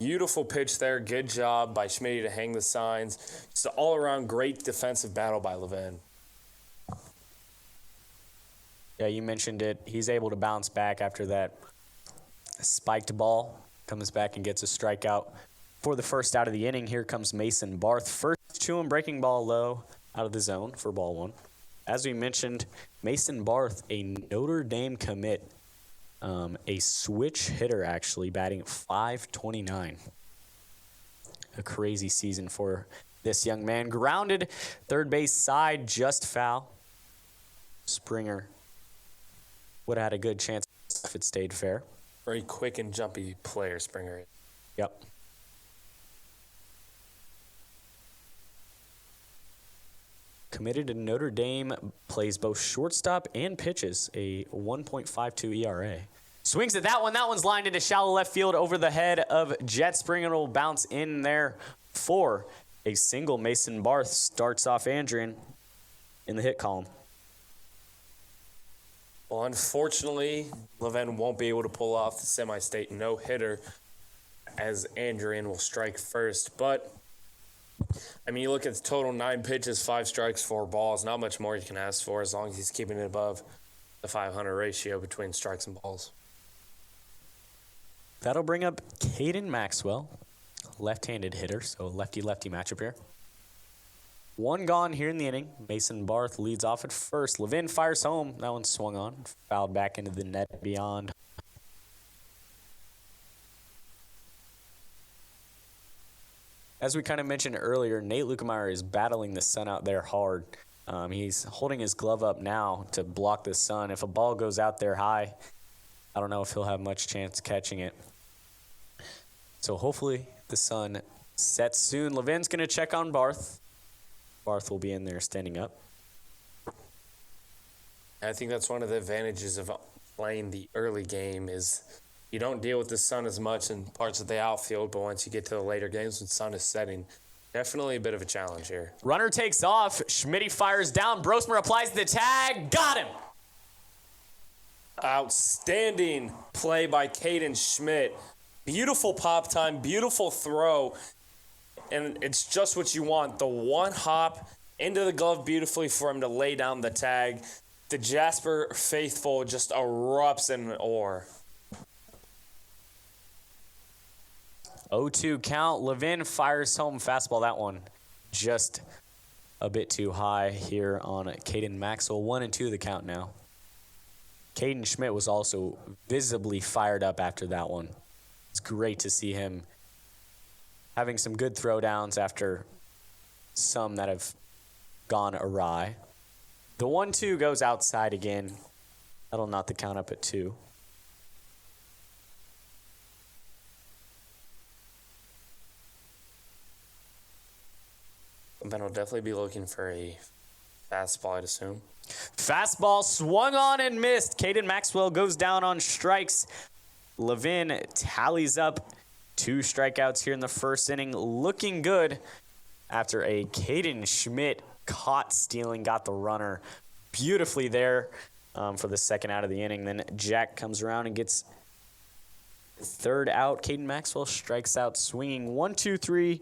Beautiful pitch there. Good job by Schmidt to hang the signs. Just an all-around great defensive battle by Levin. Yeah, you mentioned it. He's able to bounce back after that spiked ball. Comes back and gets a strikeout for the first out of the inning. Here comes Mason Barth. First to him, breaking ball low out of the zone for ball one. As we mentioned, Mason Barth, a Notre Dame commit. A switch hitter, actually, batting .529. A crazy season for this young man. Grounded, third base side, just foul. Springer would have had a good chance if it stayed fair. Very quick and jumpy player, Springer. Yep. Committed to Notre Dame, plays both shortstop and pitches, a 1.52 ERA. Swings at that one. That one's lined into shallow left field over the head of Jet. Springer will bounce in there for a single. Mason Barth starts off Andrean in the hit column. Well, unfortunately, Levin won't be able to pull off the semi-state no-hitter as Andrean will strike first. But, I mean, you look at the total, 9 pitches, 5 strikes, 4 balls. Not much more you can ask for as long as he's keeping it above the 500 ratio between strikes and balls. That'll bring up Caden Maxwell, left-handed hitter, so lefty-lefty matchup here. One gone here in the inning. Mason Barth leads off at first. Levin fires home. That one swung on, fouled back into the net beyond. As we kind of mentioned earlier, Nate Lukemeyer is battling the sun out there hard. He's holding his glove up now to block the sun. If a ball goes out there high, I don't know if he'll have much chance catching it. So hopefully the sun sets soon. Levin's going to check on Barth. Barth will be in there standing up. I think that's one of the advantages of playing the early game is you don't deal with the sun as much in parts of the outfield, but once you get to the later games when the sun is setting, definitely a bit of a challenge here. Runner takes off. Schmidt fires down. Brosmer applies the tag. Got him. Outstanding play by Caden Schmidt. Beautiful pop time, beautiful throw, and it's just what you want. The one hop into the glove beautifully for him to lay down the tag. The Jasper faithful just erupts in awe. 0-2 count. Levin fires home fastball. That one just a bit too high here on Caden Maxwell. 1-2 the count now. Caden Schmidt was also visibly fired up after that one. It's great to see him having some good throwdowns after some that have gone awry. The 1-2 goes outside again. That'll knot the count up at 2. Then I'll definitely be looking for a fastball, I'd assume. Fastball swung on and missed. Caden Maxwell goes down on strikes. Levin tallies up 2 strikeouts here in the first inning. Looking good after a Caden Schmidt caught stealing, got the runner beautifully there for the second out of the inning. Then Jack comes around and gets third out. Caden Maxwell strikes out swinging 1-2-3,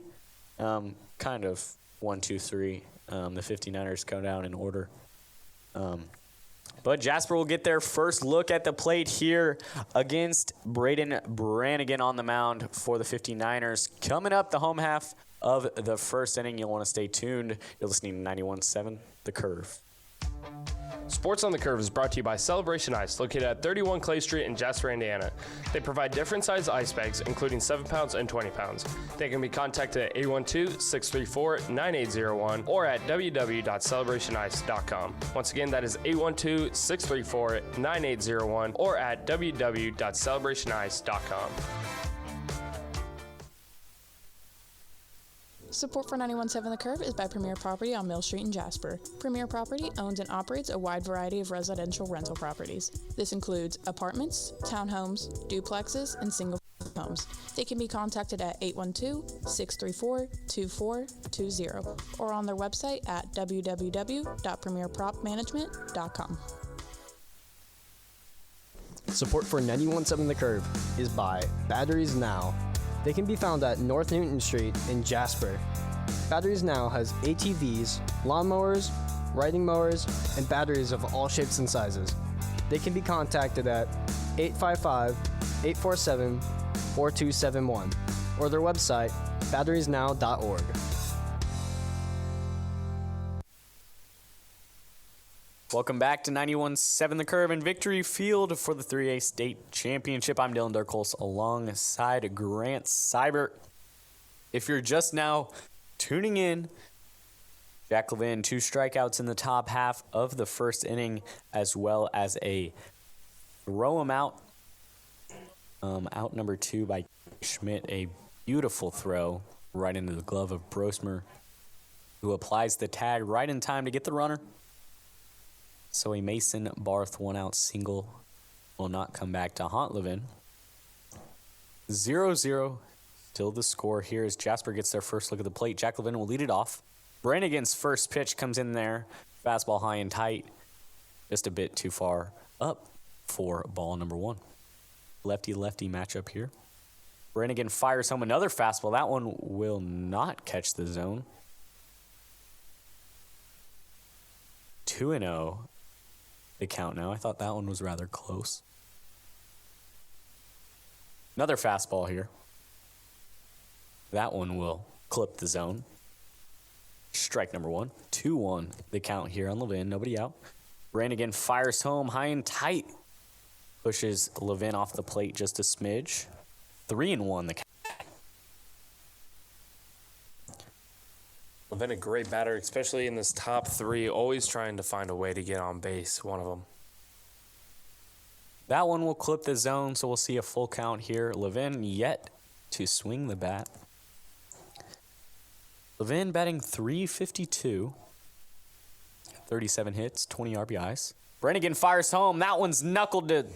kind of 1-2-3. The 59ers go down in order. But Jasper will get their first look at the plate here against Braden Brannigan on the mound for the 59ers. Coming up the home half of the first inning, you'll want to stay tuned. You're listening to 91.7 The Curve. Sports on the Curve is brought to you by Celebration Ice, located at 31 Clay Street in Jasper, Indiana. They provide different size ice bags, including 7 pounds and 20 pounds. They can be contacted at 812-634-9801 or at www.celebrationice.com. Once again, that is 812-634-9801 or at www.celebrationice.com. Support for 91.7 The Curve is by Premier Property on Mill Street in Jasper. Premier Property owns and operates a wide variety of residential rental properties. This includes apartments, townhomes, duplexes, and single homes. They can be contacted at 812-634-2420 or on their website at www.premierpropmanagement.com. Support for 91.7 The Curve is by Batteries Now, They can be found at North Newton Street in Jasper. Batteries Now has ATVs, lawnmowers, riding mowers, and batteries of all shapes and sizes. They can be contacted at 855-847-4271 or their website, batteriesnow.org. Welcome back to 91.7 The Curve in Victory Field for the 3A State Championship. I'm Dylan Durcholz alongside Grant Seibert. If you're just now tuning in, Jack Levin, 2 strikeouts in the top half of the first inning, as well as a throw him out. Out number 2 by Schmidt, a beautiful throw right into the glove of Brosmer, who applies the tag right in time to get the runner. So a Mason Barth 1-out single will not come back to haunt Levin. 0-0, still the score here as Jasper gets their first look at the plate. Jack Levin will lead it off. Brannigan's first pitch comes in there. Fastball high and tight. Just a bit too far up for ball number 1. Lefty-lefty matchup here. Brannigan fires home another fastball. That one will not catch the zone. 2-0 the count now. I thought that one was rather close. Another fastball here. That one will clip the zone. Strike number 1. 2-1 the count here on Levin. Nobody out. Brannigan fires home high and tight. Pushes Levin off the plate just a smidge. 3-1 the count. Levin, a great batter, especially in this top 3, always trying to find a way to get on base, one of them. That one will clip the zone, so we'll see a full count here. Levin yet to swing the bat. Levin batting .352. 37 hits, 20 RBIs. Brannigan fires home. That one's knuckled to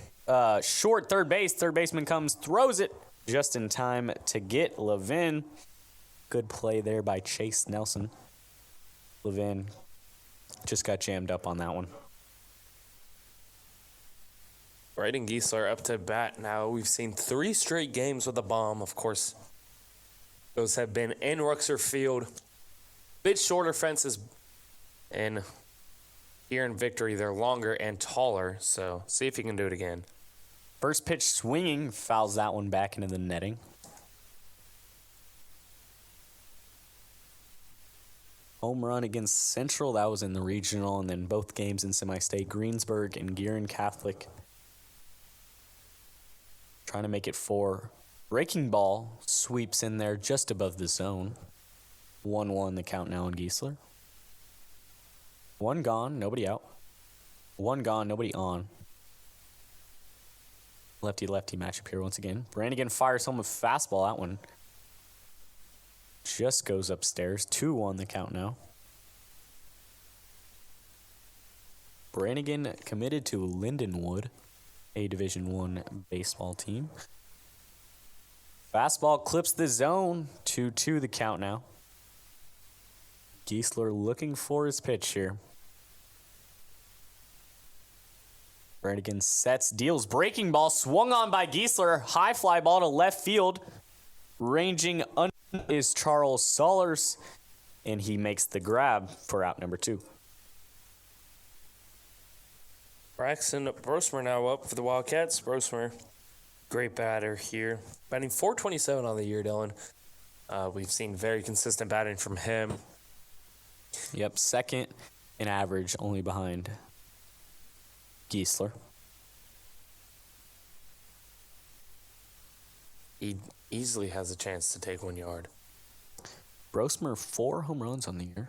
short third base. Third baseman comes, throws it just in time to get Levin. Good play there by Chase Nelson. Levin just got jammed up on that one. Braden Giesler up to bat now. We've seen 3 straight games with a bomb. Of course, those have been in Ruxer Field. Bit shorter fences, and here in Victory, they're longer and taller. So see if he can do it again. First pitch swinging, fouls that one back into the netting. Home run against Central, that was in the regional, and then both games in semi-state, Greensburg and Gearin Catholic. Trying to make it 4. Breaking ball sweeps in there just above the zone. 1-1 the count now on Giesler. 1 gone, nobody out. 1 gone, nobody on. Lefty-lefty matchup here once again. Brannigan fires home a fastball. That one just goes upstairs. 2-1 the count now. Brannigan committed to Lindenwood, a Division I baseball team. Fastball clips the zone. 2-2 the count now. Giesler looking for his pitch here. Brannigan sets, deals, breaking ball, swung on by Giesler. High fly ball to left field. Ranging under is Charles Sollers, and he makes the grab for out number 2. Braxton Brosmer now up for the Wildcats. Brosmer, great batter here. Batting .427 on the year, Dylan. We've seen very consistent batting from him. Yep, second in average, only behind Giesler. He easily has a chance to take 1 yard. Brosmer, 4 home runs on the year.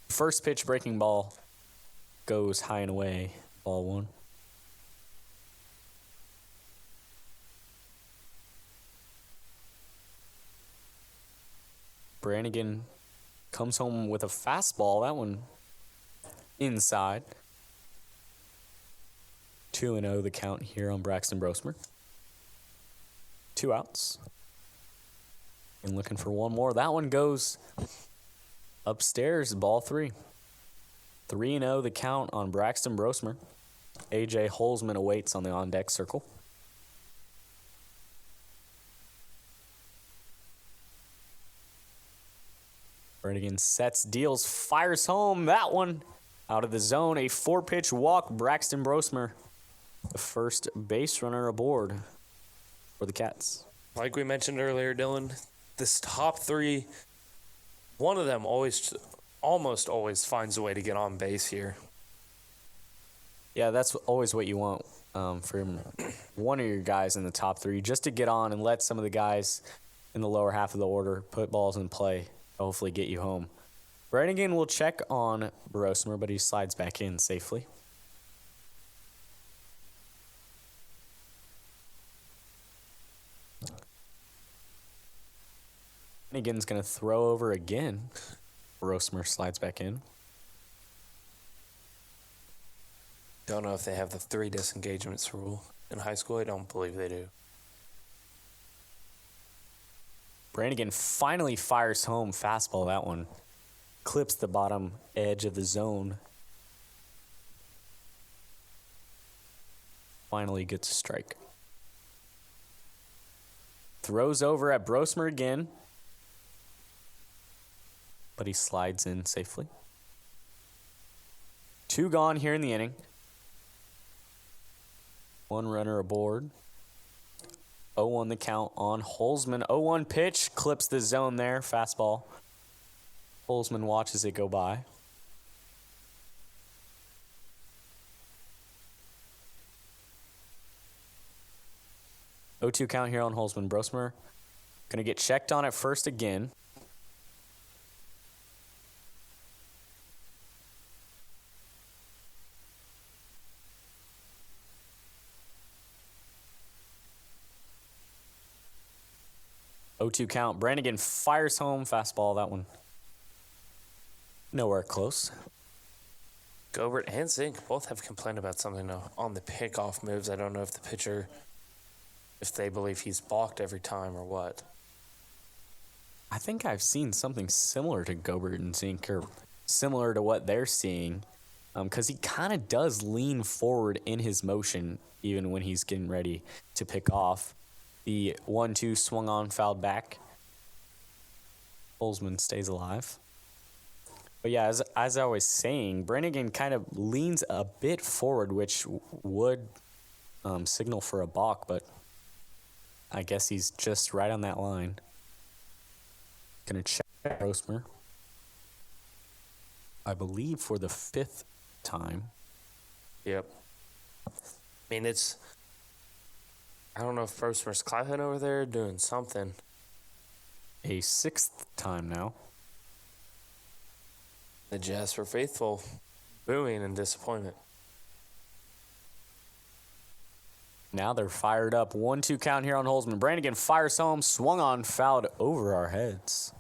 First pitch breaking ball goes high and away, ball 1. Brannigan comes home with a fastball. That one inside. 2-0 the count here on Braxton Brosmer. 2 outs. And looking for one more. That one goes upstairs, ball 3. 3-0 the count on Braxton Brosmer. A.J. Holzman awaits on the on-deck circle. Brannigan sets, deals, fires home. That one out of the zone. A 4-pitch walk. Braxton Brosmer, the first base runner aboard for the Cats. Like we mentioned earlier, Dylan, this top three, one of them almost always finds a way to get on base here. Yeah, that's always what you want from one of your guys in the top three, just to get on and let some of the guys in the lower half of the order put balls in play, hopefully get you home. Brannigan will check on Brosmer, but he slides back in safely. Brannigan's going to throw over again. Brosmer slides back in. Don't know if they have the 3 disengagements rule in high school. I don't believe they do. Brannigan finally fires home. Fastball, that one. Clips the bottom edge of the zone. Finally gets a strike. Throws over at Brosmer again. But he slides in safely. 2 gone here in the inning. 1 runner aboard. 0-1 the count on Holzman. 0-1 pitch. Clips the zone there. Fastball. Holzman watches it go by. Oh, 2 count here on Holzman. Brosmer going to get checked on at first again. Oh, 2 count. Brannigan fires home. Fastball, that one. Nowhere close. Gobert and Zink both have complained about something on the pickoff moves. I don't know if the pitcher, if they believe he's balked every time or what. I think I've seen something similar to Gobert and Zink, or similar to what they're seeing, because he kind of does lean forward in his motion, even when he's getting ready to pick off. The 1-2 swung on, fouled back. Holzman stays alive. But yeah, as I was saying, Brannigan kind of leans a bit forward, which would signal for a balk, but I guess he's just right on that line. Gonna check Brosmer, I believe, for the 5th time. Yep. I mean, I don't know if Brosmer's climbing over there doing something. A 6th time now. The Jasper faithful booing and disappointment. Now they're fired up. 1-2 count here on Holzman. Brannigan fires home, swung on, fouled over our heads.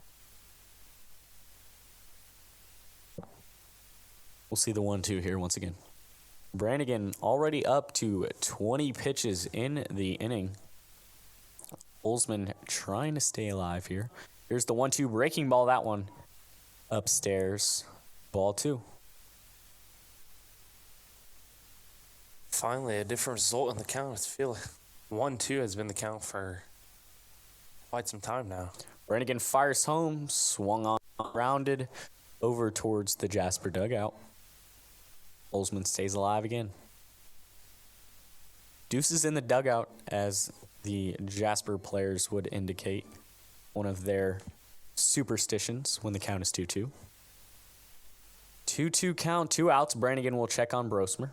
We'll see the 1-2 here once again. Brannigan already up to 20 pitches in the inning. Holzman trying to stay alive here. Here's the 1-2 breaking ball. That one upstairs. Ball 2. Finally, a different result in the count. I feel 1-2 has been the count for quite some time now. Brannigan fires home, swung on, rounded over towards the Jasper dugout. Holzman stays alive again. Deuces in the dugout, as the Jasper players would indicate, one of their superstitions when the count is 2-2. 2-2 count, 2 outs. Brannigan will check on Brosmer.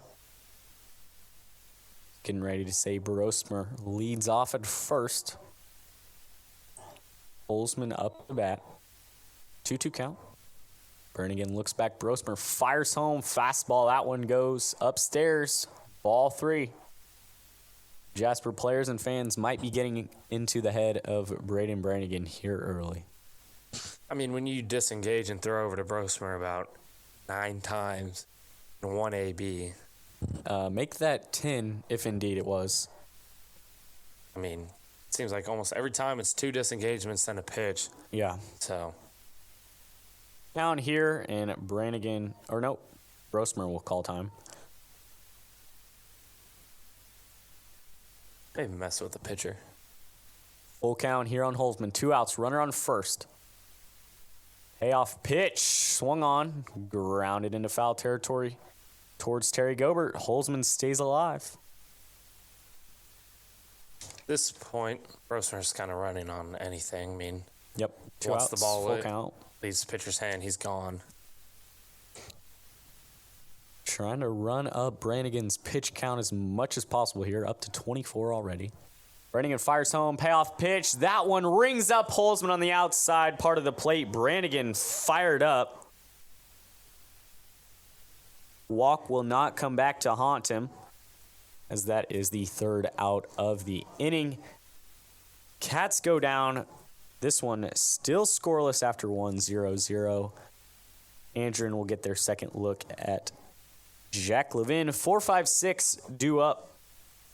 Getting ready to say Brosmer leads off at first. Holzman up the bat. 2-2 count. Brannigan looks back. Brosmer fires home. Fastball. That one goes upstairs. Ball 3. Jasper players and fans might be getting into the head of Braden Brannigan here early. I mean, when you disengage and throw over to Brosmer about 9 times in 1 AB. Make that 10, if indeed it was. I mean, it seems like almost every time it's 2 disengagements then a pitch. Yeah. So, Down here, and Brannigan, or no, Brosmer will call time. maybe mess with the pitcher. Full count here on Holzman. 2 outs, runner on first. Payoff pitch, swung on, grounded into foul territory towards Terry Gobert. Holzman stays alive. This point, Brosner's kind of running on anything. I mean, Yep. Two once outs, the ball full count. leaves the pitcher's hand, he's gone. Trying to run up Brannigan's pitch count as much as possible here, up to 24 already. Brannigan fires home, payoff pitch. That one rings up Holzman on the outside part of the plate. Brannigan fired up. Walk will not come back to haunt him, as that is the third out of the inning. Cats go down. This one still scoreless after 1-0-0. Andrean will get their second look at Jack Levin. 4-5-6 due up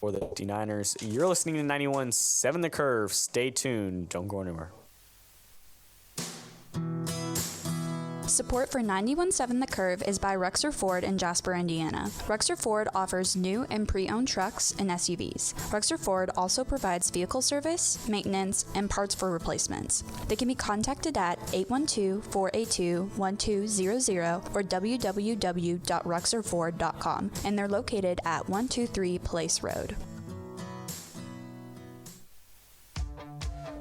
for the 59ers. You're listening to 91.7 The Curve. Stay tuned. Don't go anywhere. Support for 91.7 The Curve is by Ruxer Ford in Jasper, Indiana. Ruxer Ford offers new and pre-owned trucks and SUVs. Ruxer Ford also provides vehicle service, maintenance, and parts for replacements. They can be contacted at 812-482-1200 or www.ruxerford.com, and they're located at 123 Place Road.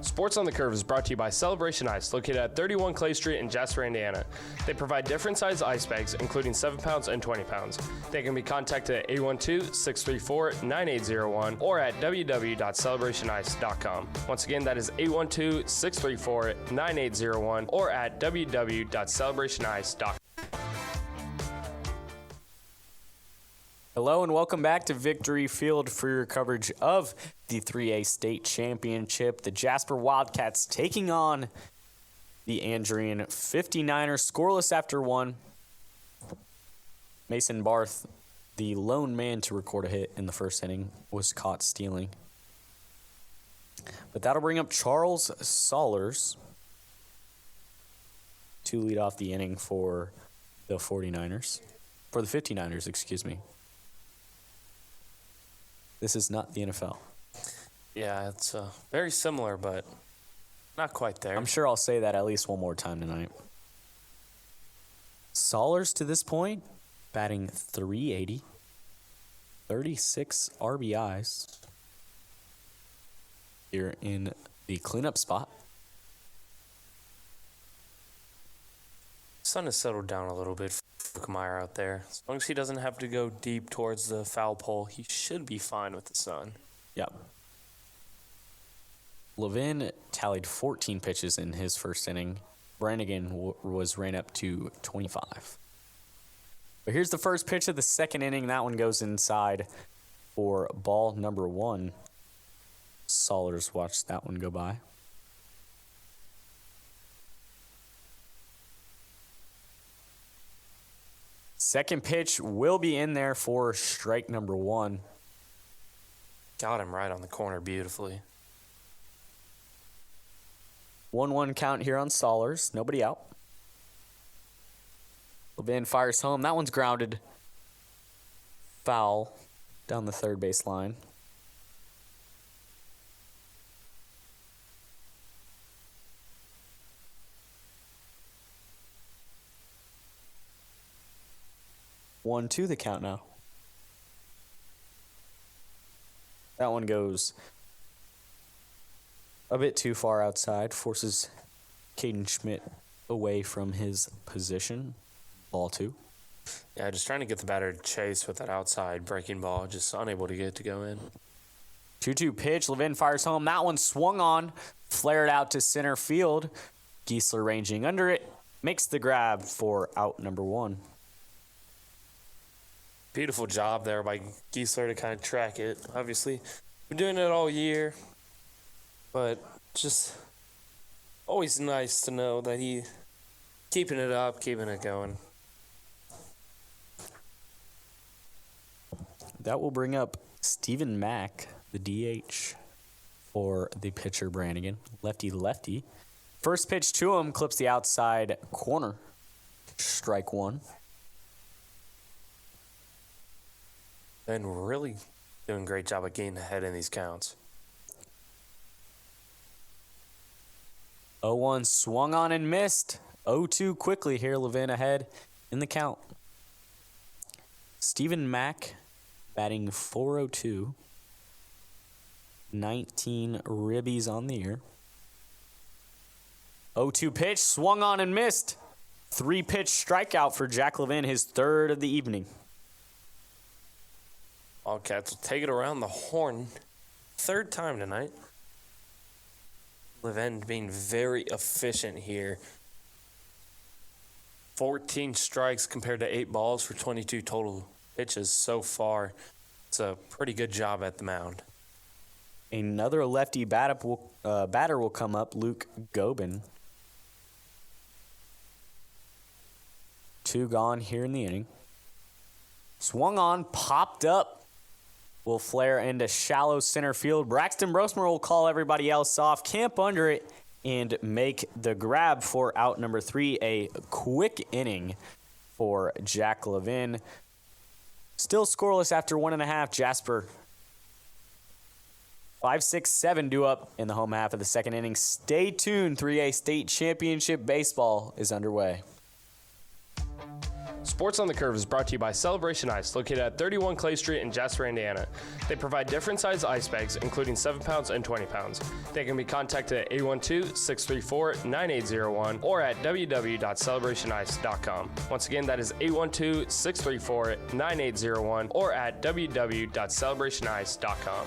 Sports on the Curve is brought to you by Celebration Ice, located at 31 Clay Street in Jasper, Indiana. They provide different size ice bags, including 7 pounds and 20 pounds. They can be contacted at 812-634-9801 or at www.celebrationice.com. Once again, that is 812-634-9801 or at www.celebrationice.com. Hello and welcome back to Victory Field for your coverage of the 3A State Championship. The Jasper Wildcats taking on the Andrean 59ers, scoreless after one. Mason Barth, the lone man to record a hit in the first inning, was caught stealing. But that'll bring up Charles Saulers to lead off the inning for the 49ers. For the 59ers, excuse me. This is not the NFL. Yeah, it's very similar, but not quite there. I'm sure I'll say that at least one more time tonight. Saulers to this point, batting .380, 36 RBIs here in the cleanup spot. Sun has settled down a little bit for Kmeyer out there. As long as he doesn't have to go deep towards the foul pole, he should be fine with the sun. Yep. Levin tallied 14 pitches in his first inning. Brannigan was ran up to 25. But here's the first pitch of the second inning. That one goes inside for ball number one. Saulers watched that one go by. Second pitch will be in there for strike number one. Got him right on the corner beautifully. 1-1 count here on Saulers. Nobody out. Levin fires home. That one's grounded. Foul down the third base line. One, two, the count now. That one goes a bit too far outside, forces Caden Schmidt away from his position. Ball two. Yeah, just trying to get the batter to chase with that outside breaking ball, just unable to get it to go in. 2-2 pitch. Levin fires home. That one swung on, flared out to center field. Giesler ranging under it, makes the grab for out number one. Beautiful job there by Giesler to kind of track it. Obviously, been doing it all year, but just always nice to know that he keeping it up, keeping it going. That will bring up Stephen Mack, the DH, for the pitcher Brannigan. Lefty. First pitch to him, clips the outside corner. Strike one. Been really doing a great job of getting ahead in these counts. 0-1 swung on and missed. 0-2 quickly here. Levin ahead in the count. Stephen Mack batting .402. 19 ribbies on the year. 0-2 pitch, swung on and missed. 3-pitch strikeout for Jack Levin, his third of the evening. Wildcats will take it around the horn. Third time tonight. Levin being very efficient here. 14 strikes compared to 8 balls for 22 total pitches so far. It's a pretty good job at the mound. Another lefty batter will come up, Luke Gobin. 2 gone here in the inning. Swung on, popped up. Will flare into shallow center field. Braxton Brosmer will call everybody else off, camp under it, and make the grab for out number 3. A quick inning for Jack Levin. Still scoreless after 1.5. Jasper 5-6-7 due up in the home half of the second inning. Stay tuned. 3A State Championship Baseball is underway. Sports on the Curve is brought to you by Celebration Ice, located at 31 Clay Street in Jasper, Indiana. They provide different size ice bags, including 7 pounds and 20 pounds. They can be contacted at 812-634-9801 or at www.celebrationice.com. Once again, that is 812-634-9801 or at www.celebrationice.com.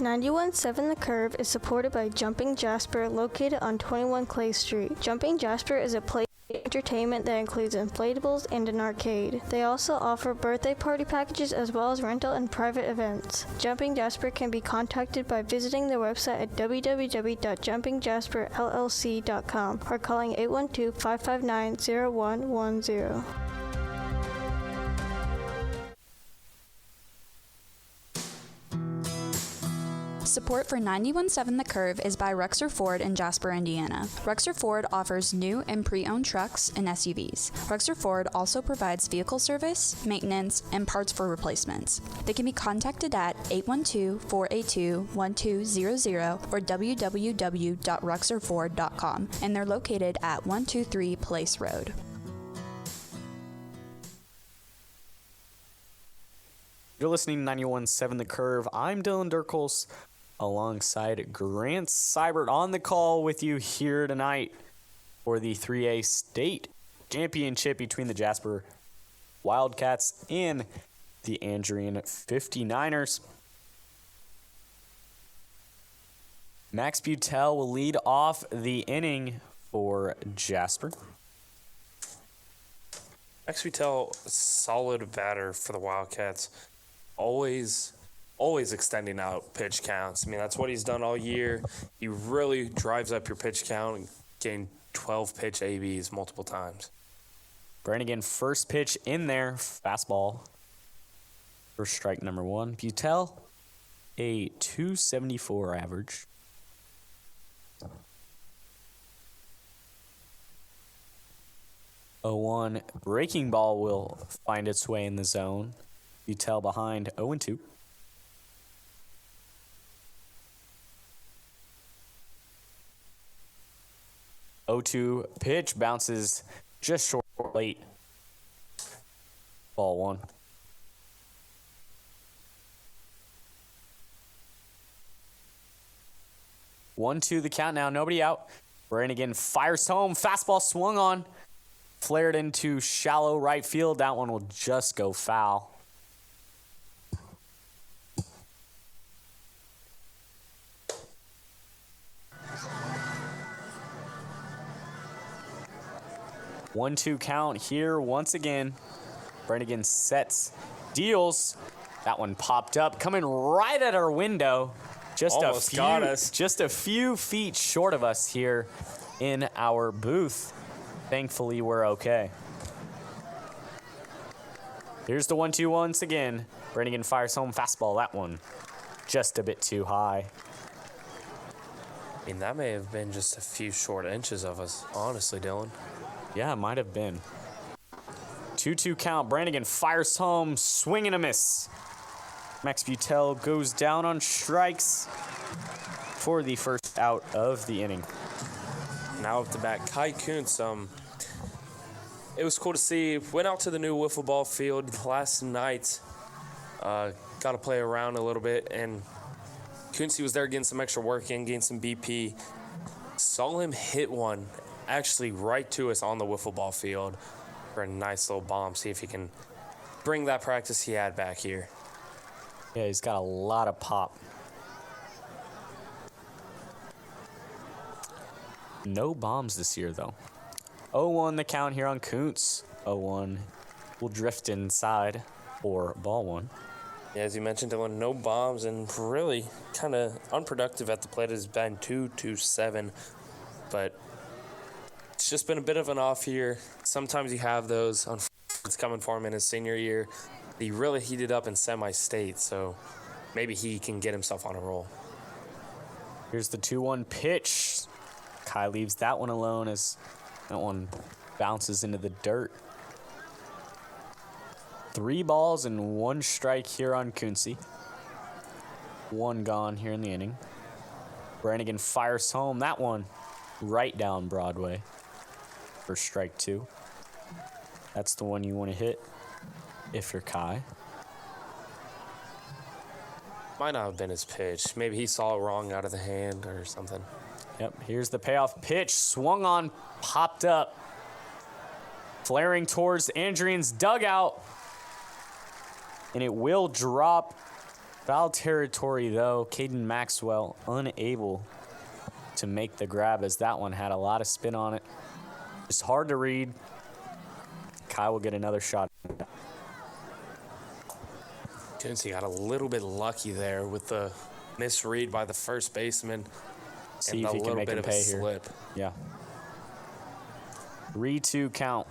91.7 The Curve is supported by Jumping Jasper, located on 21 Clay Street. Jumping Jasper is a place of entertainment that includes inflatables and an arcade. They also offer birthday party packages as well as rental and private events. Jumping Jasper can be contacted by visiting their website at www.jumpingjasperllc.com or calling 812-559-0110. Support for 91.7 The Curve is by Rexer Ford in Jasper, Indiana. Rexer Ford offers new and pre-owned trucks and SUVs. Rexer Ford also provides vehicle service, maintenance, and parts for replacements. They can be contacted at 812-482-1200 or www.rexerford.com, and they're located at 123 Place Road. You're listening to 91.7 The Curve. I'm Dylan Durcholz, alongside Grant Seibert on the call with you here tonight for the 3A State Championship between the Jasper Wildcats and the Andrean 59ers. Max Butel will lead off the inning for Jasper. Max Butel, solid batter for the Wildcats. Always extending out pitch counts. I mean, that's what he's done all year. He really drives up your pitch count and gained 12 pitch ABs multiple times. Brannigan, first pitch in there, fastball. First strike number 1. Butel, a 274 average. Oh, 1 breaking ball will find its way in the zone. Butel behind 0-2. 0-2 pitch bounces just short late. Ball 1. One, 2 the count now. Nobody out. Brannigan fires home. Fastball swung on. Flared into shallow right field. That one will just go foul. One, 2 count here once again. Brannigan sets, deals. That one popped up, coming right at our window. Almost got us. Just a few feet short of us here in our booth. Thankfully, we're okay. Here's the 1-2 once again. Brannigan fires home fastball. That one just a bit too high. I mean, that may have been just a few short inches of us, honestly, Dylan. Yeah, it might have been. 2-2 count. Brannigan fires home. Swing and a miss. Max Butel goes down on strikes. for the first out of the inning. Now up to bat, Kai Kuntz. It was cool to see. Went out to the new wiffle ball field last night. Got to play around a little bit, and Kuntz was there getting some extra work in, getting some BP. Saw him hit one actually right to us on the wiffle ball field for a nice little bomb. See if he can bring that practice he had back here. Yeah, he's got a lot of pop. No bombs this year, though. 0-1 the count here on Kuntz. 0-1 will drift inside for ball one. Yeah, as you mentioned, Dylan, no bombs and really kind of unproductive at the plate. Has been 2-7, but it's just been a bit of an off year. Sometimes you have those. It's coming for him in his senior year. He really heated up in semi-state, so maybe he can get himself on a roll. Here's the 2-1 pitch. Kai leaves that one alone as that one bounces into the dirt. 3 balls and 1 strike here on Kunze. 1 gone here in the inning. Brannigan fires home that one right down Broadway for strike 2. That's the one you want to hit if you're Kai. Might not have been his pitch. Maybe he saw it wrong out of the hand or something. Yep, here's the payoff pitch. Swung on, popped up. Flaring towards Andrean's dugout. And it will drop. Foul territory, though. Caden Maxwell unable to make the grab as that one had a lot of spin on it. It's hard to read. Kai will get another shot. Kunze got a little bit lucky there with the misread by the first baseman. See and if a he can little make bit him of pay a here. slip. Yeah. 3-2 count.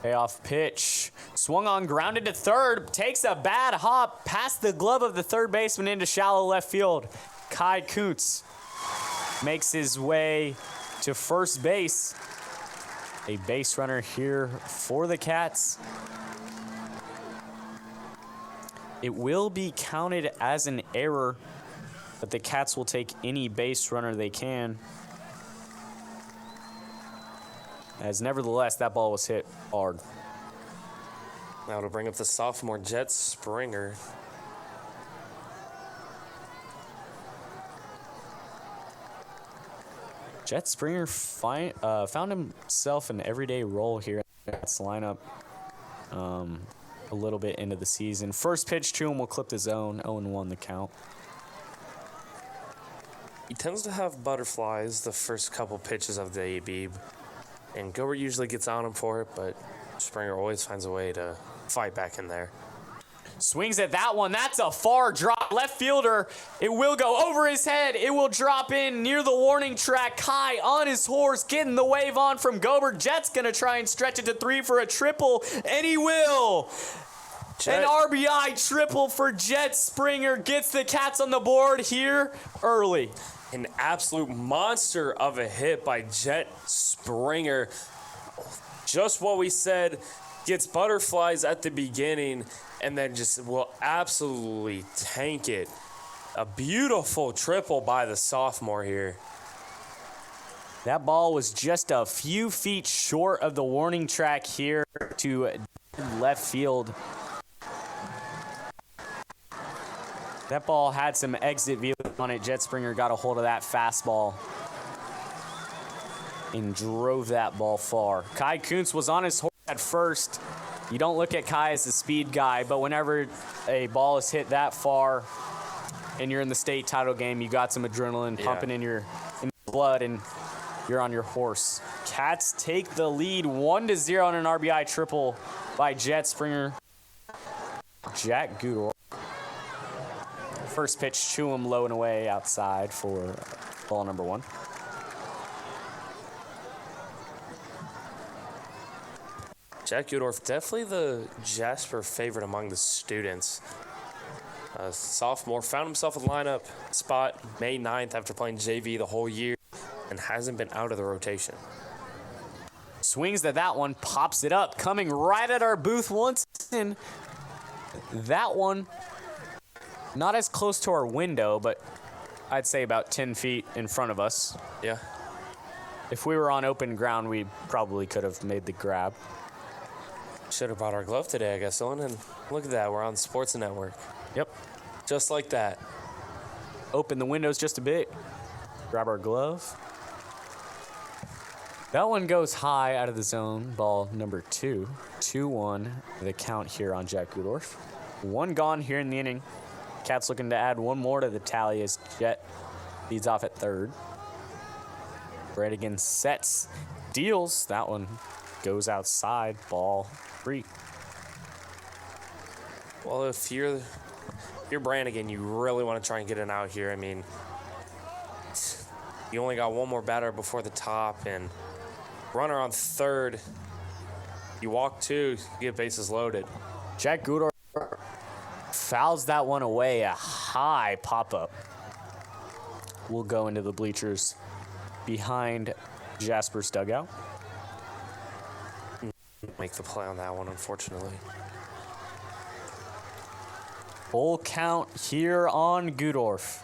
Payoff pitch. Swung on, grounded to third. Takes a bad hop past the glove of the third baseman into shallow left field. Kai Kuntz makes his way to first base. A base runner here for the Cats. It will be counted as an error, but the Cats will take any base runner they can. As nevertheless, that ball was hit hard. Now to bring up the sophomore Jet Springer. Jet Springer found himself an everyday role here in the Cats lineup a little bit into the season. First pitch to him will clip the zone. 0-1 the count. He tends to have butterflies the first couple pitches of the A-Beeb. And Gilbert usually gets on him for it, but Springer always finds a way to fight back in there. Swings at that one. That's a far drop. Left fielder. It will go over his head. It will drop in near the warning track. Kai on his horse, getting the wave on from Gobert. Jet's going to try and stretch it to 3 for a triple, and he will. Jet. An RBI triple for Jet Springer. Gets the Cats on the board here early. An absolute monster of a hit by Jet Springer. Just what we said, gets butterflies at the beginning and then just will absolutely tank it. A beautiful triple by the sophomore here. That ball was just a few feet short of the warning track here to left field. That ball had some exit view on it. Jet Springer got a hold of that fastball and drove that ball far. Kai Kuntz was on his horse at first. You don't look at Kai as a speed guy, but whenever a ball is hit that far and you're in the state title game, you got some adrenaline pumping in your blood and you're on your horse. Cats take the lead 1-0 on an RBI triple by Jet Springer. Jack Goodall. First pitch to him, low and away outside for ball number 1. Jack Udorf, definitely the Jasper favorite among the students. Sophomore, found himself a lineup spot May 9th after playing JV the whole year and hasn't been out of the rotation. Swings to that one, pops it up, coming right at our booth once in. That one not as close to our window, but I'd say about 10 feet in front of us. Yeah. If we were on open ground, we probably could have made the grab. Should have brought our glove today, I guess, Owen. And look at that. We're on Sports Network. Yep. Just like that. Open the windows just a bit. Grab our glove. That one goes high out of the zone. Ball number 2. 2-1. The count here on Jack Goodorf. 1 gone here in the inning. Cats looking to add 1 more to the tally as Jet leads off at third. Brannigan sets, deals. That one goes outside. Ball 3. Well, if you're Brannigan, you really want to try and get an out here. I mean, you only got 1 more batter before the top, and runner on third. You walk 2, you get bases loaded. Jack Goodorf fouls that one away. A high pop-up will go into the bleachers behind Jasper's dugout. Make the play on that one, unfortunately. Full count here on Goodorf.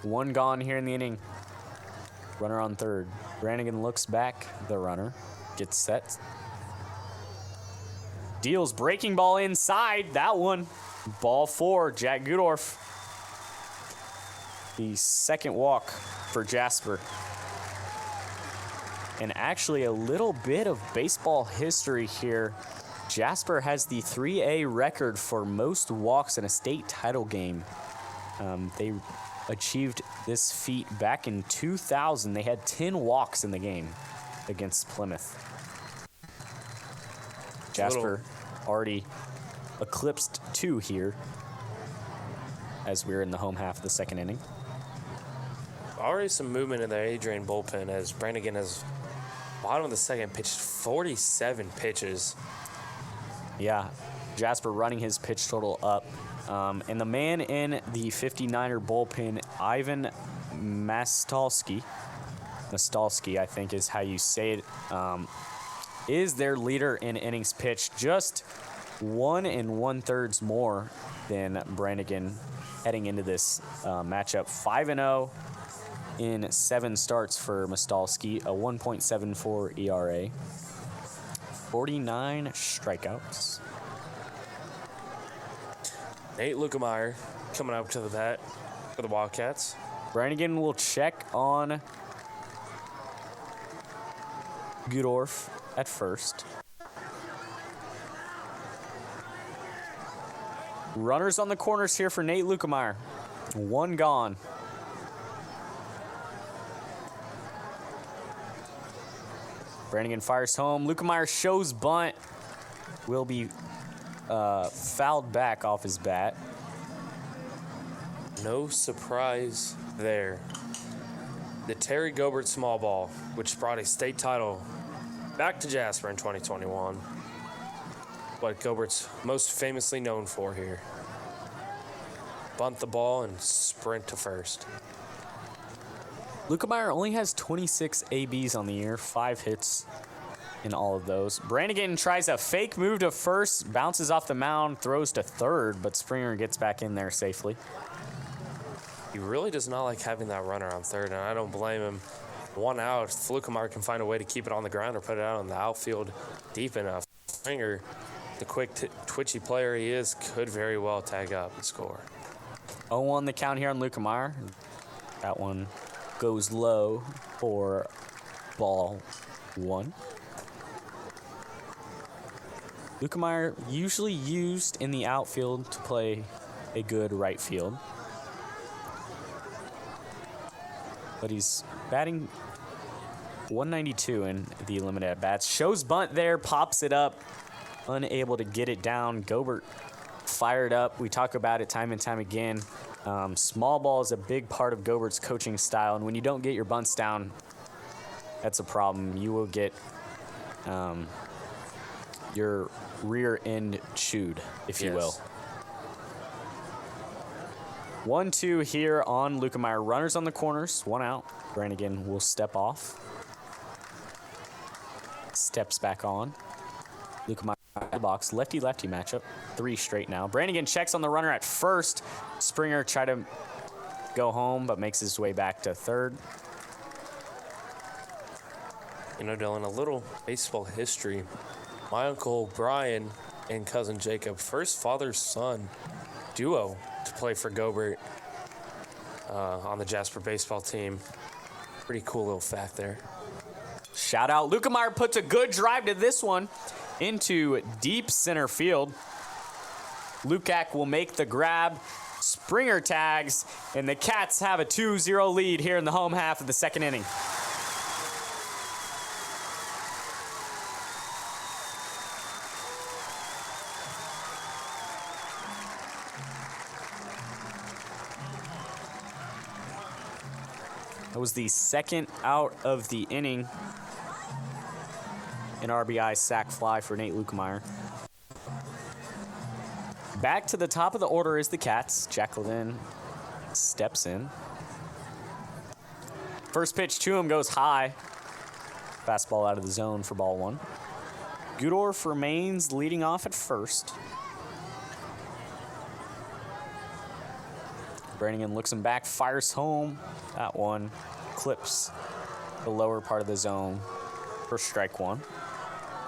One gone here in the inning. Runner on third. Brannigan looks back. The runner gets set. Deals breaking ball inside. That one. Ball 4. Jack Goodorf. The second walk for Jasper. And actually a little bit of baseball history here. Jasper has the 3A record for most walks in a state title game. They achieved this feat back in 2000. They had 10 walks in the game against Plymouth. Jasper already eclipsed 2 here as we're in the home half of the second inning. Already some movement in the Andrean bullpen as Brannigan has, bottom of the second, pitched 47 pitches. Yeah, Jasper running his pitch total up. And the man in the 59er bullpen, Ivan Mastalski, I think is how you say it, is their leader in innings pitched, just 1 1/3 more than Brannigan heading into this matchup. 5-0 in 7 starts for Mastalski, a 1.74 ERA, 49 strikeouts. Nate Lukemeyer coming up to the bat for the Wildcats. Brannigan will check on Goodorf at first. Runners on the corners here for Nate Lukemeyer. 1 gone. Brannigan fires home. Lukemeyer shows bunt. Will be fouled back off his bat. No surprise there. The Terry Gobert small ball, which brought a state title back to Jasper in 2021. What Gobert's most famously known for here. Bunt the ball and sprint to first. Lukemeyer only has 26 ABs on the year, 5 hits in all of those. Brannigan tries a fake move to first, bounces off the mound, throws to third, but Springer gets back in there safely. He really does not like having that runner on third, and I don't blame him. 1 out, if Lukemeyer can find a way to keep it on the ground or put it out on the outfield deep enough. Springer, the quick, twitchy player he is, could very well tag up and score. 0-1 the count here on Lukemeyer. That one goes low for ball 1. Lukemeyer usually used in the outfield to play a good right field. But he's batting 192 in the limited at-bats. Shows bunt there, pops it up, unable to get it down. Gobert fired up. We talk about it time and time again. Small ball is a big part of Gobert's coaching style, and when you don't get your bunts down, that's a problem. You will get your rear end chewed, if you will. 1-2 here on Lukemeyer. Runners on the corners, 1 out. Brannigan will step off. Steps back on. Lukemeyer The box, lefty-lefty matchup. 3 straight now. Brannigan checks on the runner at first. Springer tried to go home, but makes his way back to third. You know, Dylan, a little baseball history. My uncle Brian and cousin Jacob, first father-son duo to play for Gobert on the Jasper baseball team. Pretty cool little fact there. Shout out. Lukemeyer puts a good drive to this one into deep center field. Lukac will make the grab. Springer tags, and the Cats have a 2-0 lead here in the home half of the second inning. That was the second out of the inning. An RBI sac fly for Nate Lukemeyer. Back to the top of the order is the Cats. Jack Levin steps in. First pitch to him goes high. Fastball out of the zone for ball 1. Gudorf remains leading off at first. Brannigan looks him back, fires home. That one clips the lower part of the zone for strike 1.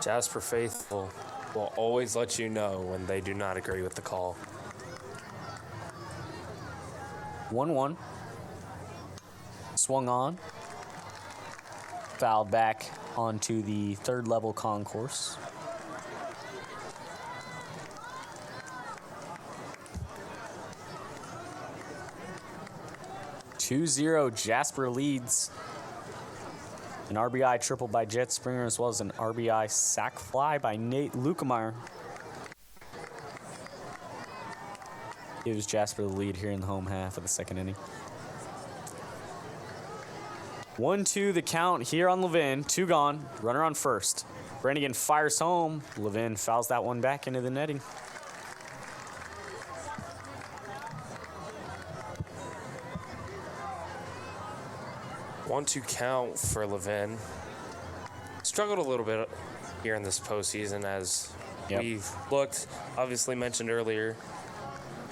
Jasper faithful will always let you know when they do not agree with the call. 1-1. Swung on. Fouled back onto the third level concourse. Jasper leads. An RBI triple by Jet Springer, as well as an RBI sac fly by Nate Lukemeyer. Gives Jasper the lead here in the home half of the second inning. 1-2 the count here on Levin. 2 gone. Runner on first. Brannigan fires home. Levin fouls that one back into the netting. One-two count for Levin. Struggled a little bit here in this postseason as we've looked, obviously mentioned earlier,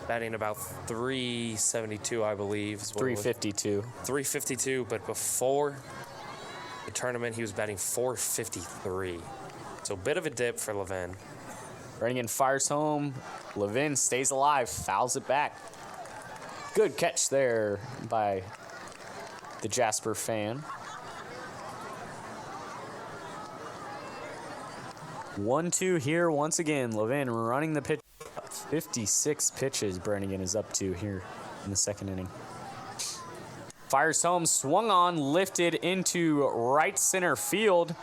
batting about 372, I believe. 352. 352, but before the tournament, he was batting 453. So a bit of a dip for Levin. Brannigan fires home. Levin stays alive, fouls it back. Good catch there by the Jasper fan. 1-2 here once again. Levin running the pitch. 56 pitches Brannigan is up to here in the second inning. Fires home, swung on, lifted into right center field.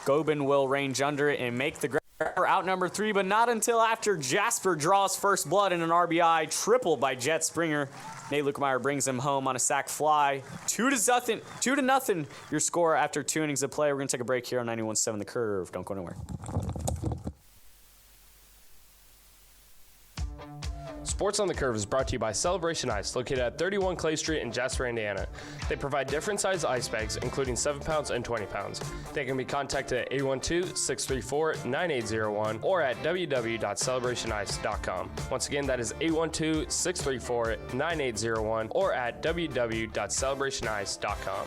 Gobin will range under it and make the grab. Out number 3, but not until after Jasper draws first blood in an RBI triple by Jet Springer. Nate Lukemeyer brings him home on a sac fly. 2-0, your score after 2 innings of play. We're going to take a break here on 91.7 The Curve. Don't go anywhere. Sports on the Curve is brought to you by Celebration Ice, located at 31 Clay Street in Jasper, Indiana. They provide different size ice bags, including 7 pounds and 20 pounds. They can be contacted at 812-634-9801 or at www.celebrationice.com. Once again, that is 812-634-9801 or at www.celebrationice.com.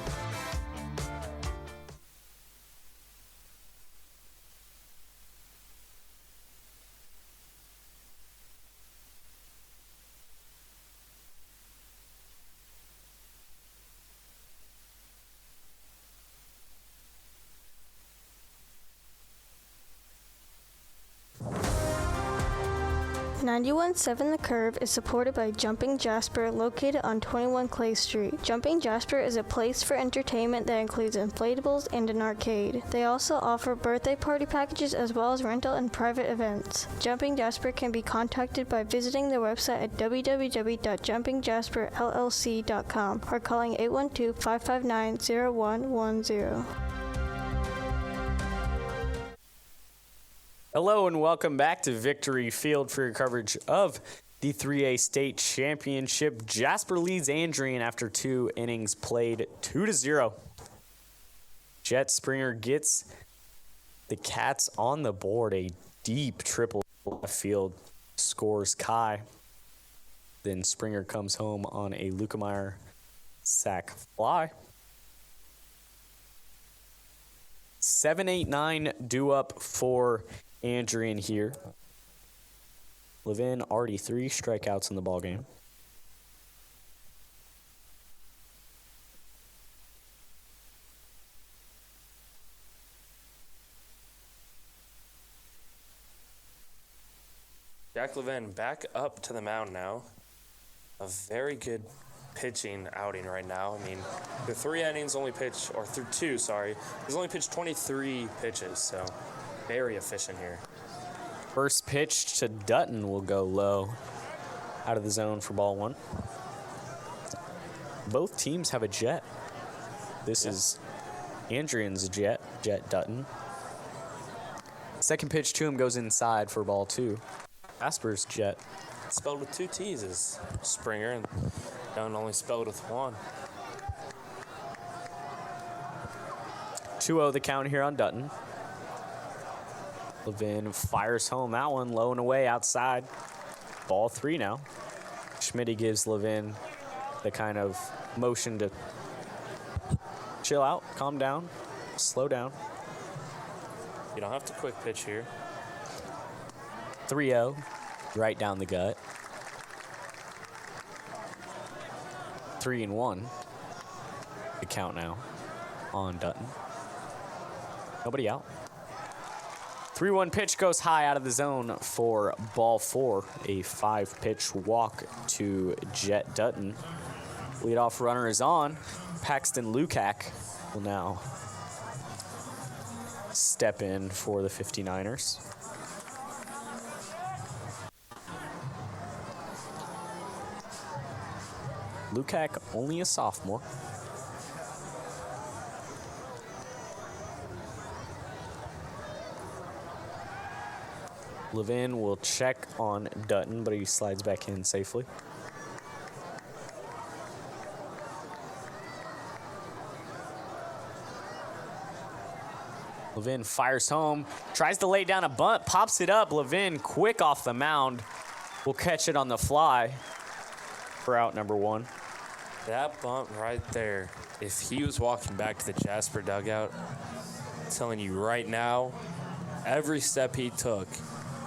.7 The Curve is supported by Jumping Jasper, located on 21 Clay Street. Jumping Jasper is a place for entertainment that includes inflatables and an arcade. They also offer birthday party packages as well as rental and private events. Jumping Jasper can be contacted by visiting their website at www.jumpingjasperllc.com or calling 812-559-0110. Hello and welcome back to Victory Field for your coverage of the 3A State Championship. Jasper leads Andrean after 2 innings played 2-0. Jet Springer gets The Cats on the board, a deep triple left field, scores Kai. Then Springer comes home on a Lukemeyer sac fly. 7-8-9 due up for Andrean here. Levin already 3 strikeouts in the ballgame. Jack Levin back up to the mound now. A very good pitching outing right now. I mean, through 3 innings only pitched, or through 2, sorry. He's only pitched 23 pitches, so very efficient here. First pitch to Dutton will go low out of the zone for ball 1. Both teams have a jet. This is Andrian's jet Dutton. Second pitch to him goes inside for ball 2. Jasper's jet. Spelled with 2 T's is Springer, and Dutton only spelled with 1. 2-0 the count here on Dutton. Levin fires home that one, low and away outside. Ball 3 now. Schmitty gives Levin the kind of motion to chill out, calm down, slow down. You don't have to quick pitch here. 3-0, right down the gut. 3-1. The count now on Dutton. Nobody out. 3-1 pitch goes high out of the zone for ball 4. A 5-pitch walk to Jet Dutton. Leadoff runner is on. Paxton Lukac will now step in for the 59ers. Lukac only a sophomore. Levin will check on Dutton, but he slides back in safely. Levin fires home, tries to lay down a bunt, pops it up. Levin quick off the mound, will catch it on the fly for out number 1. That bunt right there, if he was walking back to the Jasper dugout, I'm telling you right now, every step he took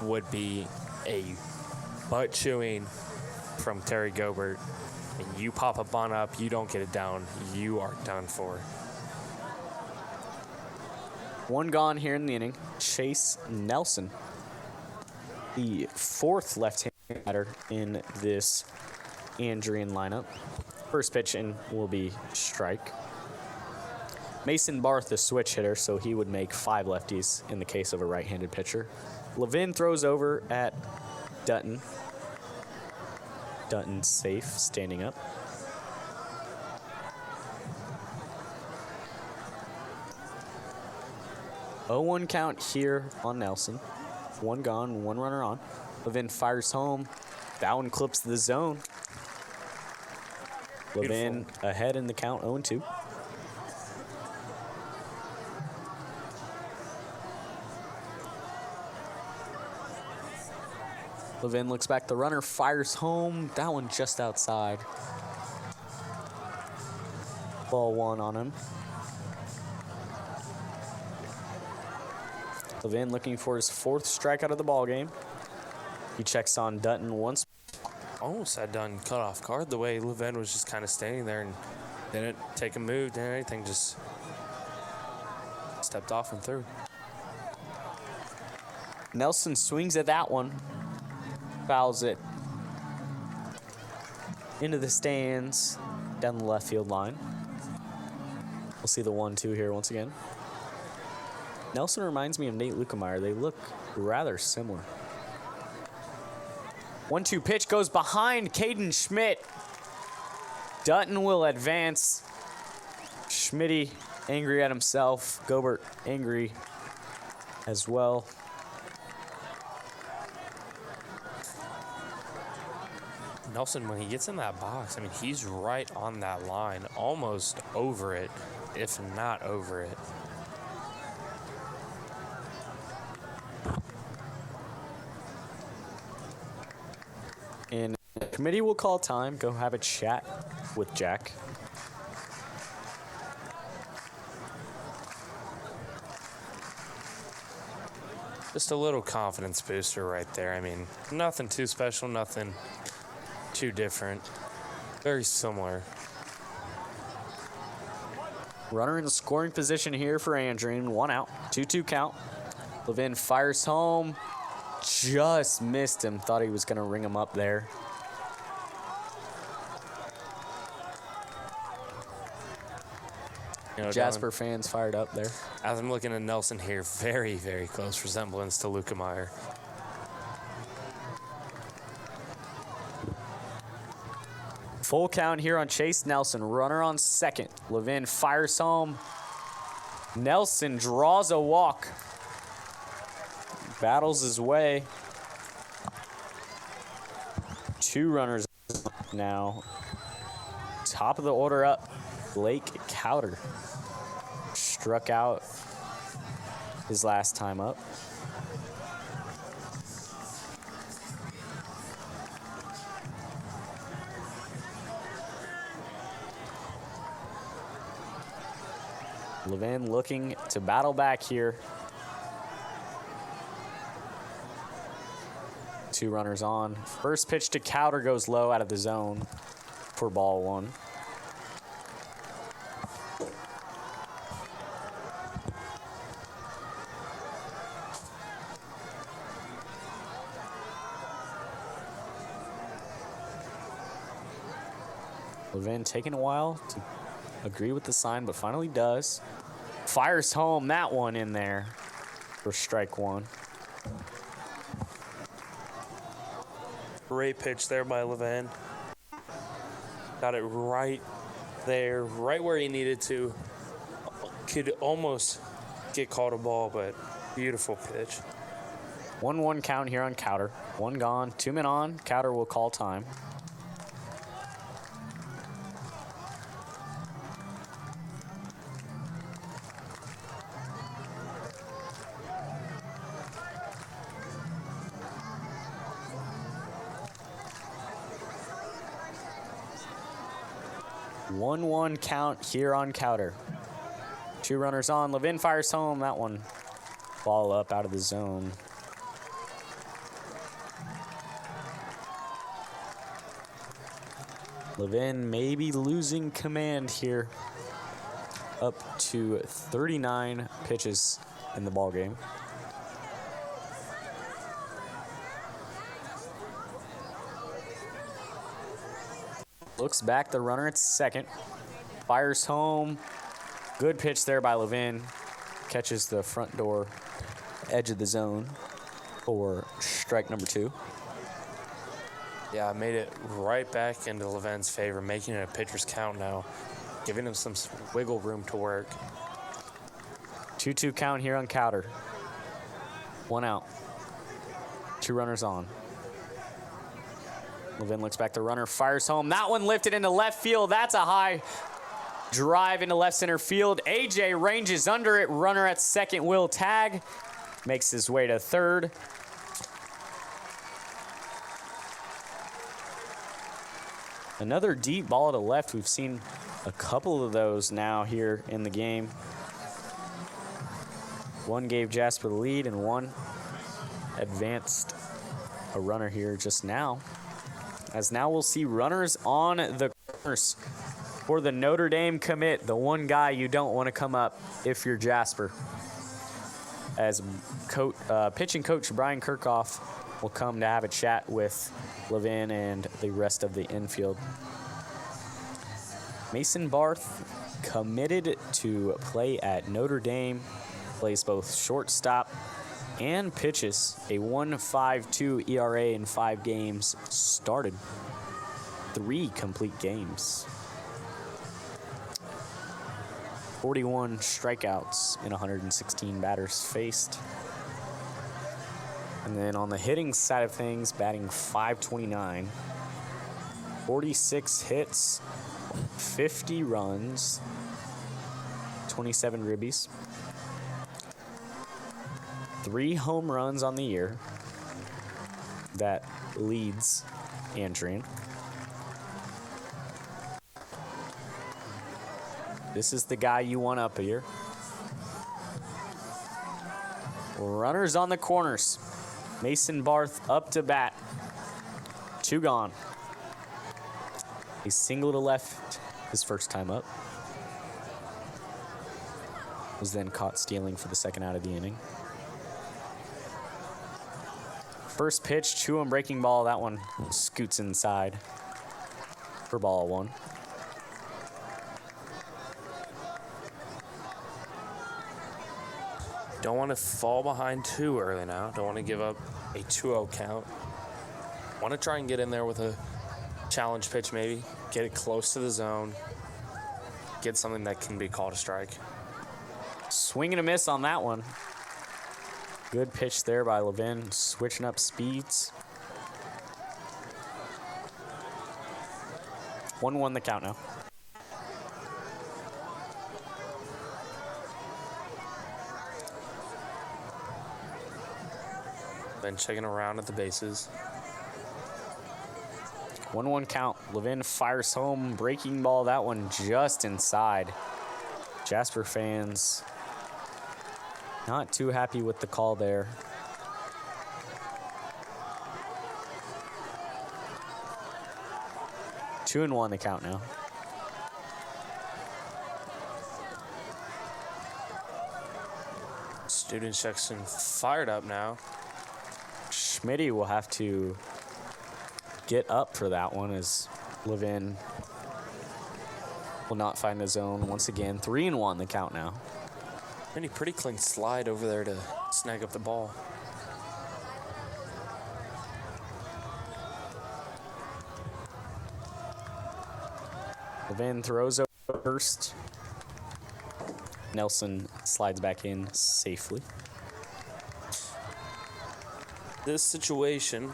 would be a butt chewing from Terry Gobert. And you pop a bunt up, you don't get it down, you are done for. 1 gone here in the inning. Chase Nelson, the 4th left-handed batter in this Andrean lineup. First pitch in will be strike. Mason Barth, the switch hitter, so he would make 5 lefties in the case of a right-handed pitcher. Levin throws over at Dutton. Dutton safe, standing up. Oh, 1 count here on Nelson. 1 gone, 1 runner on. Levin fires home. That one clips the zone. Levin ahead in the count, 0-2. Levin looks back. The runner fires home. That one just outside. Ball 1 on him. Levin looking for his 4th strikeout of the ball game. He checks on Dutton once. Almost had done cut off guard the way Levin was just kind of standing there and didn't take a move, didn't anything, just stepped off and through. Nelson swings at that one. Fouls it into the stands down the left field line. We'll see the 1-2 here once again. Nelson reminds me of Nate Lukemeyer. They look rather similar. 1-2 pitch goes behind Caden Schmidt. Dutton will advance. Schmitty angry at himself. Gobert angry as well. Nelson, when he gets in that box, I mean, he's right on that line, almost over it, if not over it. Committee will call time. Go have a chat with Jack. Just a little confidence booster right there. I mean, nothing too special, nothing too different. Very similar. Runner in scoring position here for Andrean. 1 out. 2-2 count. Levin fires home. Just missed him. Thought he was going to ring him up there. You know, Jasper fans fired up there. as I'm looking at Nelson here, very, very close resemblance to Luca Meyer. Full count here on Chase Nelson. Runner on second. Levin fires home. Nelson draws a walk. Battles his way. 2 runners now. Top of the order up, Blake Cowder. Struck out his last time up. Levin looking to battle back here. 2 runners on. First pitch to Cowder goes low out of the zone for ball 1. Levin taking a while to agree with the sign, but finally does. Fires home that one in there for strike 1. Great pitch there by Levin. Got it right there, right where he needed to. Could almost get called a ball, but beautiful pitch. 1-1 count here on Cowder. 1 gone, 2 men on. Cowder will call time. One count here on Cowder. 2 runners on. Levin fires home that one. Ball up out of the zone. Levin maybe losing command here. Up to 39 pitches in the ball game. Looks back, the runner at second. Fires home. Good pitch there by Levin. Catches the front door edge of the zone for strike number 2. Yeah, made it right back into Levin's favor, making it a pitcher's count now, giving him some wiggle room to work. 2-2 count here on Cowder. 1 out. 2 runners on. Levin looks back, the runner fires home. That one lifted into left field. That's a high drive into left center field. AJ ranges under it. Runner at second will tag. Makes his way to third. Another deep ball to left. We've seen a couple of those now here in the game. One gave Jasper the lead and one advanced a runner here just now. As now we'll see runners on the corners for the Notre Dame commit, the one guy you don't want to come up if you're Jasper. As pitching coach Brian Kirchhoff will come to have a chat with Levin and the rest of the infield. Mason Barth committed to play at Notre Dame, plays both shortstop and pitches a 1.52 ERA in 5 games started. 3 complete games. 41 strikeouts in 116 batters faced. And then on the hitting side of things, batting .529, 46 hits, 50 runs, 27 ribbies. 3 home runs on the year. That leads Andrean. This is the guy you want up here. Runners on the corners. Mason Barth up to bat. 2 gone. A single to left his first time up. Was then caught stealing for the second out of the inning. First pitch, 2-1 breaking ball. That one scoots inside for ball 1. Don't want to fall behind too early now. Don't want to give up a 2-0 count. Want to try and get in there with a challenge pitch maybe. Get it close to the zone. Get something that can be called a strike. Swing and a miss on that one. Good pitch there by Levin, switching up speeds. 1-1 the count now. Then checking around at the bases. 1-1 count. Levin fires home, breaking ball. That one just inside. Jasper fans not too happy with the call there. Two and 1 the count now. Student section fired up now. Schmitty will have to get up for that one as Levin will not find the zone once again. 3-1 the count now. Pretty clean slide over there to snag up the ball. Levin throws over first. Nelson slides back in safely. This situation,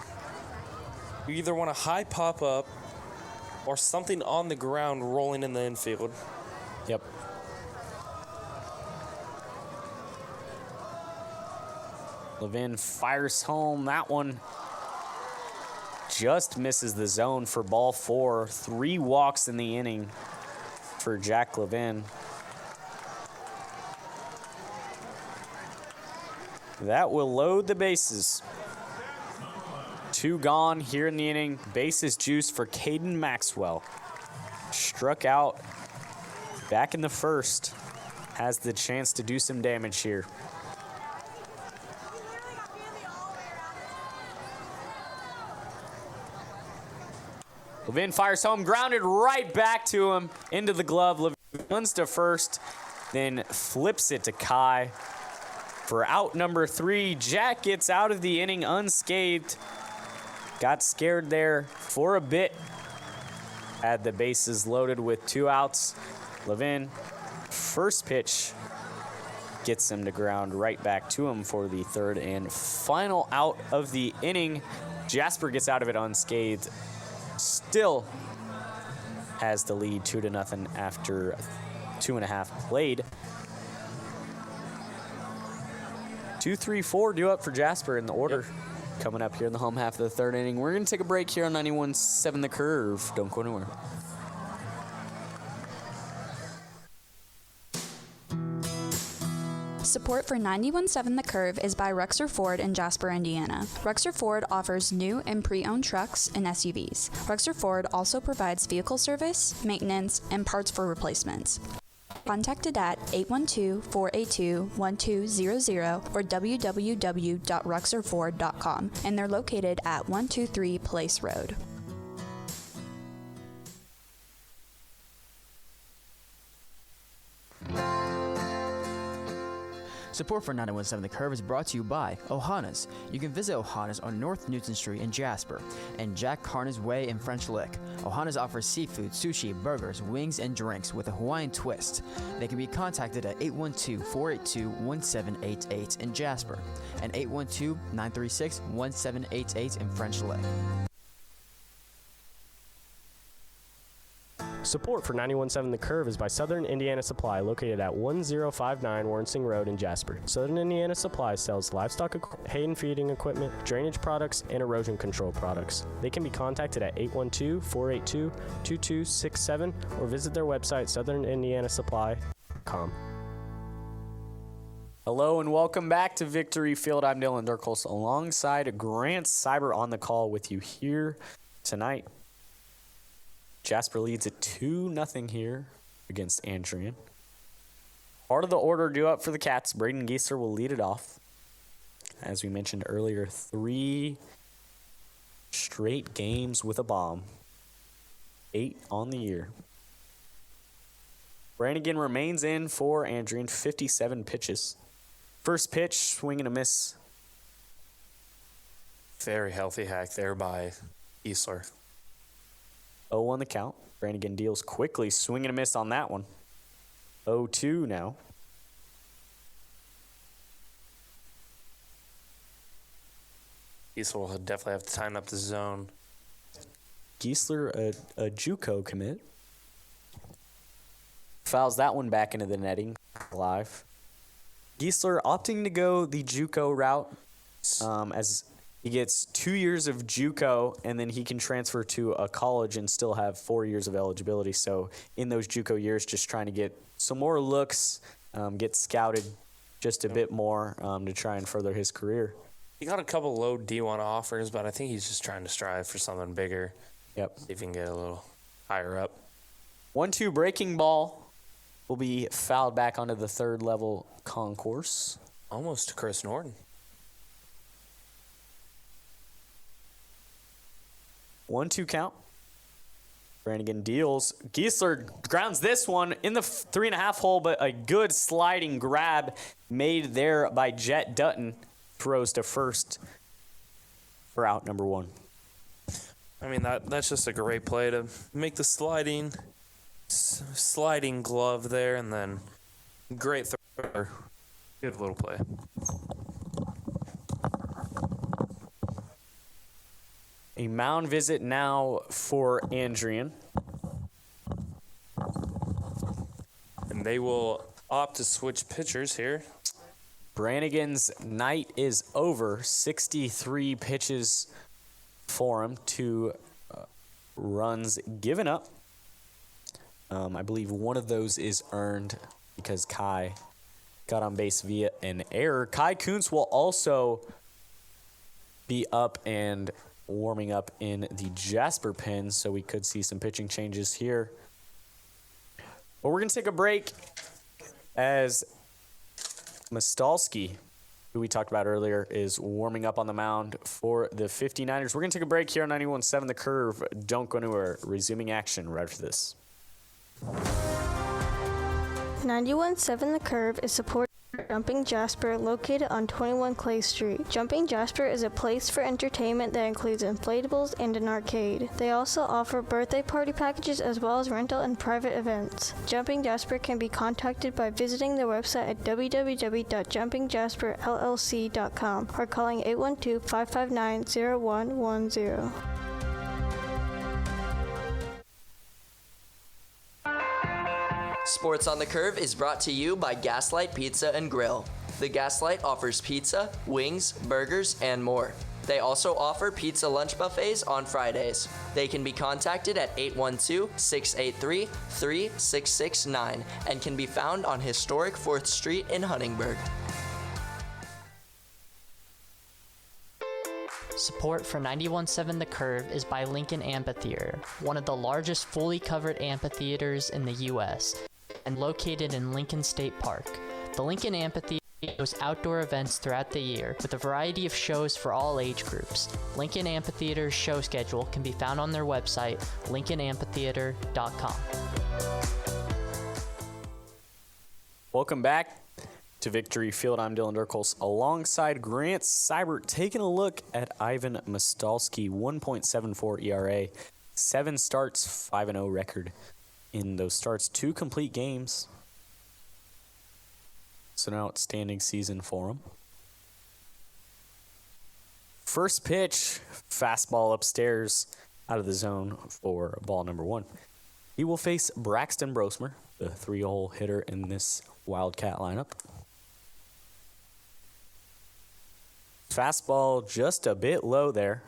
you either want a high pop up or something on the ground rolling in the infield. Yep. Levin fires home. That one just misses the zone for ball 4. 3 walks in the inning for Jack Levin. That will load the bases. 2 gone here in the inning. Bases juiced for Caden Maxwell. Struck out back in the first. Has the chance to do some damage here. Levin fires home, grounded right back to him into the glove. Levin runs to first, then flips it to Kai for out number 3. Jack gets out of the inning unscathed. Got scared there for a bit. Had the bases loaded with 2 outs. Levin, first pitch, gets him to ground right back to him for the 3rd and final out of the inning. Jasper gets out of it unscathed. Still has the lead 2-0 after 2.5 played. 2, 3, 4 due up for Jasper in the order. Yep. Coming up here in the home half of the 3rd inning. We're going to take a break here on 91.7 The Curve. Don't go anywhere. Support for 91.7 The Curve is by Ruxer Ford in Jasper, Indiana. Ruxer Ford offers new and pre-owned trucks and SUVs. Ruxer Ford also provides vehicle service, maintenance, and parts for replacements. Contacted at 812-482-1200 or www.ruxerford.com, and they're located at 123 Place Road. Support for 91.7 The Curve is brought to you by Ohana's. You can visit Ohana's on North Newton Street in Jasper and Jack Carnes Way in French Lick. Ohana's offers seafood, sushi, burgers, wings, and drinks with a Hawaiian twist. They can be contacted at 812-482-1788 in Jasper and 812-936-1788 in French Lick. Support for 91.7 The Curve is by Southern Indiana Supply, located at 1059 Warnsing Road in Jasper. Southern Indiana Supply sells livestock, hay and feeding equipment, drainage products, and erosion control products. They can be contacted at 812-482-2267 or visit their website, southernindianasupply.com. Hello and welcome back to Victory Field. I'm Dylan Durcholz alongside Grant Seibert on the call with you here tonight. Jasper leads at 2-0 here against Andrean. Part of the order due up for the Cats. Braden Geisler will lead it off. As we mentioned earlier, 3 straight games with a bomb. 8 on the year. Brannigan remains in for Andrean, 57 pitches. First pitch, swing and a miss. Very healthy hack there by Geisler. 0 on the count. Brannigan deals quickly, swing and a miss on that one. 0-2 now. Geisler will definitely have to tighten up the zone. Geisler, a JUCO commit. Fouls that one back into the netting. Live. Geisler opting to go the JUCO route as he gets 2 years of JUCO, and then he can transfer to a college and still have 4 years of eligibility. So in those JUCO years, just trying to get some more looks, get scouted just a bit more to try and further his career. He got a couple low D1 offers, but I think he's just trying to strive for something bigger. Yep. See if he can get a little higher up. 1-2 breaking ball will be fouled back onto the third level concourse. Almost to Chris Norton. 1-2 count. Brannigan deals. Geisler grounds this one in the 3.5 hole, but a good sliding grab made there by Jet Dutton. Throws to first for out number 1. I mean, that's just a great play to make the sliding glove there, and then great throw. Good little play. A mound visit now for Andrean. And they will opt to switch pitchers here. Brannigan's night is over. 63 pitches for him. 2 runs given up. I believe one of those is earned because Kai got on base via an error. Kai Kuntz will also be up and warming up in the Jasper pen, so we could see some pitching changes here. But we're going to take a break as Mostalski, who we talked about earlier, is warming up on the mound for the 59ers. We're going to take a break here on 91.7 The Curve. Don't go anywhere. Resuming action right after this. 91.7 The Curve is supported by Jumping Jasper, located on 21 Clay Street. Jumping Jasper is a place for entertainment that includes inflatables and an arcade. They also offer birthday party packages as well as rental and private events. Jumping Jasper can be contacted by visiting their website at www.jumpingjasperllc.com or calling 812-559-0110. Sports on the Curve is brought to you by Gaslight Pizza and Grill. The Gaslight offers pizza, wings, burgers, and more. They also offer pizza lunch buffets on Fridays. They can be contacted at 812-683-3669 and can be found on historic 4th Street in Huntingburg. Support for 91.7 The Curve is by Lincoln Amphitheater, one of the largest fully covered amphitheaters in the U.S. and located in Lincoln State Park. The Lincoln Amphitheater hosts outdoor events throughout the year with a variety of shows for all age groups. Lincoln Amphitheater's show schedule can be found on their website, lincolnamphitheater.com. Welcome back to Victory Field. I'm Dylan Durcholz alongside Grant Seibert, taking a look at Ivan Mostalski. 1.74 ERA, 7 starts, 5-0 record in those starts, 2 complete games. It's an outstanding season for him. First pitch, fastball upstairs out of the zone for ball number 1. He will face Braxton Brosmer, the 3-hole hitter in this Wildcat lineup. Fastball just a bit low there.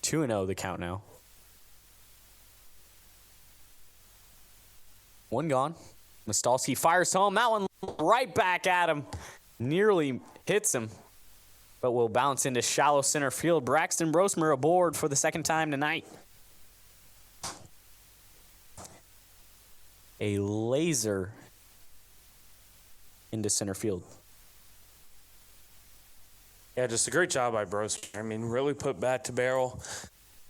2-0 the count now. 1 gone. Mostalski fires home. That one right back at him. Nearly hits him, but will bounce into shallow center field. Braxton Brosmer aboard for the second time tonight. A laser into center field. Yeah, just a great job by Brosmer. I mean, really put bat to barrel.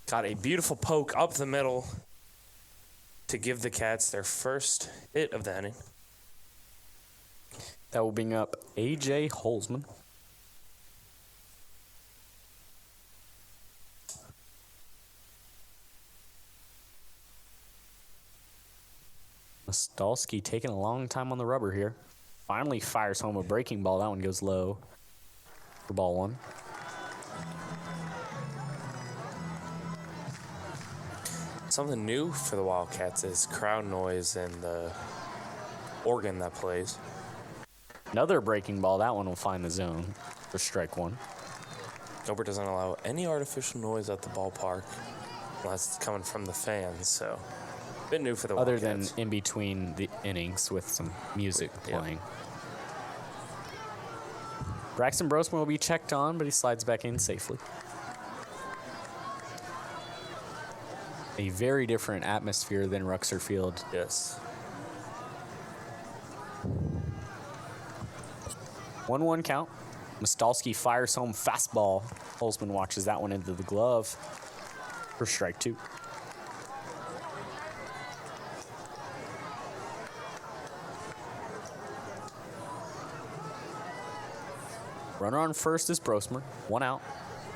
Got a beautiful poke up the middle to give the Cats their first hit of the inning. That will bring up A.J. Holzman. Mostalski taking a long time on the rubber here. Finally fires home a breaking ball. That one goes low for ball 1. Something new for the Wildcats is crowd noise and the organ that plays. Another breaking ball. That one will find the zone for strike 1. Gilbert doesn't allow any artificial noise at the ballpark unless it's coming from the fans, so a bit new for the Other Wildcats. than in between the innings with some music playing. Braxton Brosmer will be checked on, but he slides back in safely. A very different atmosphere than Ruxer Field. Yes. 1-1 count. Mostalski fires home fastball. Holzman watches that one into the glove for strike 2. Runner on first is Brosmer. 1 out.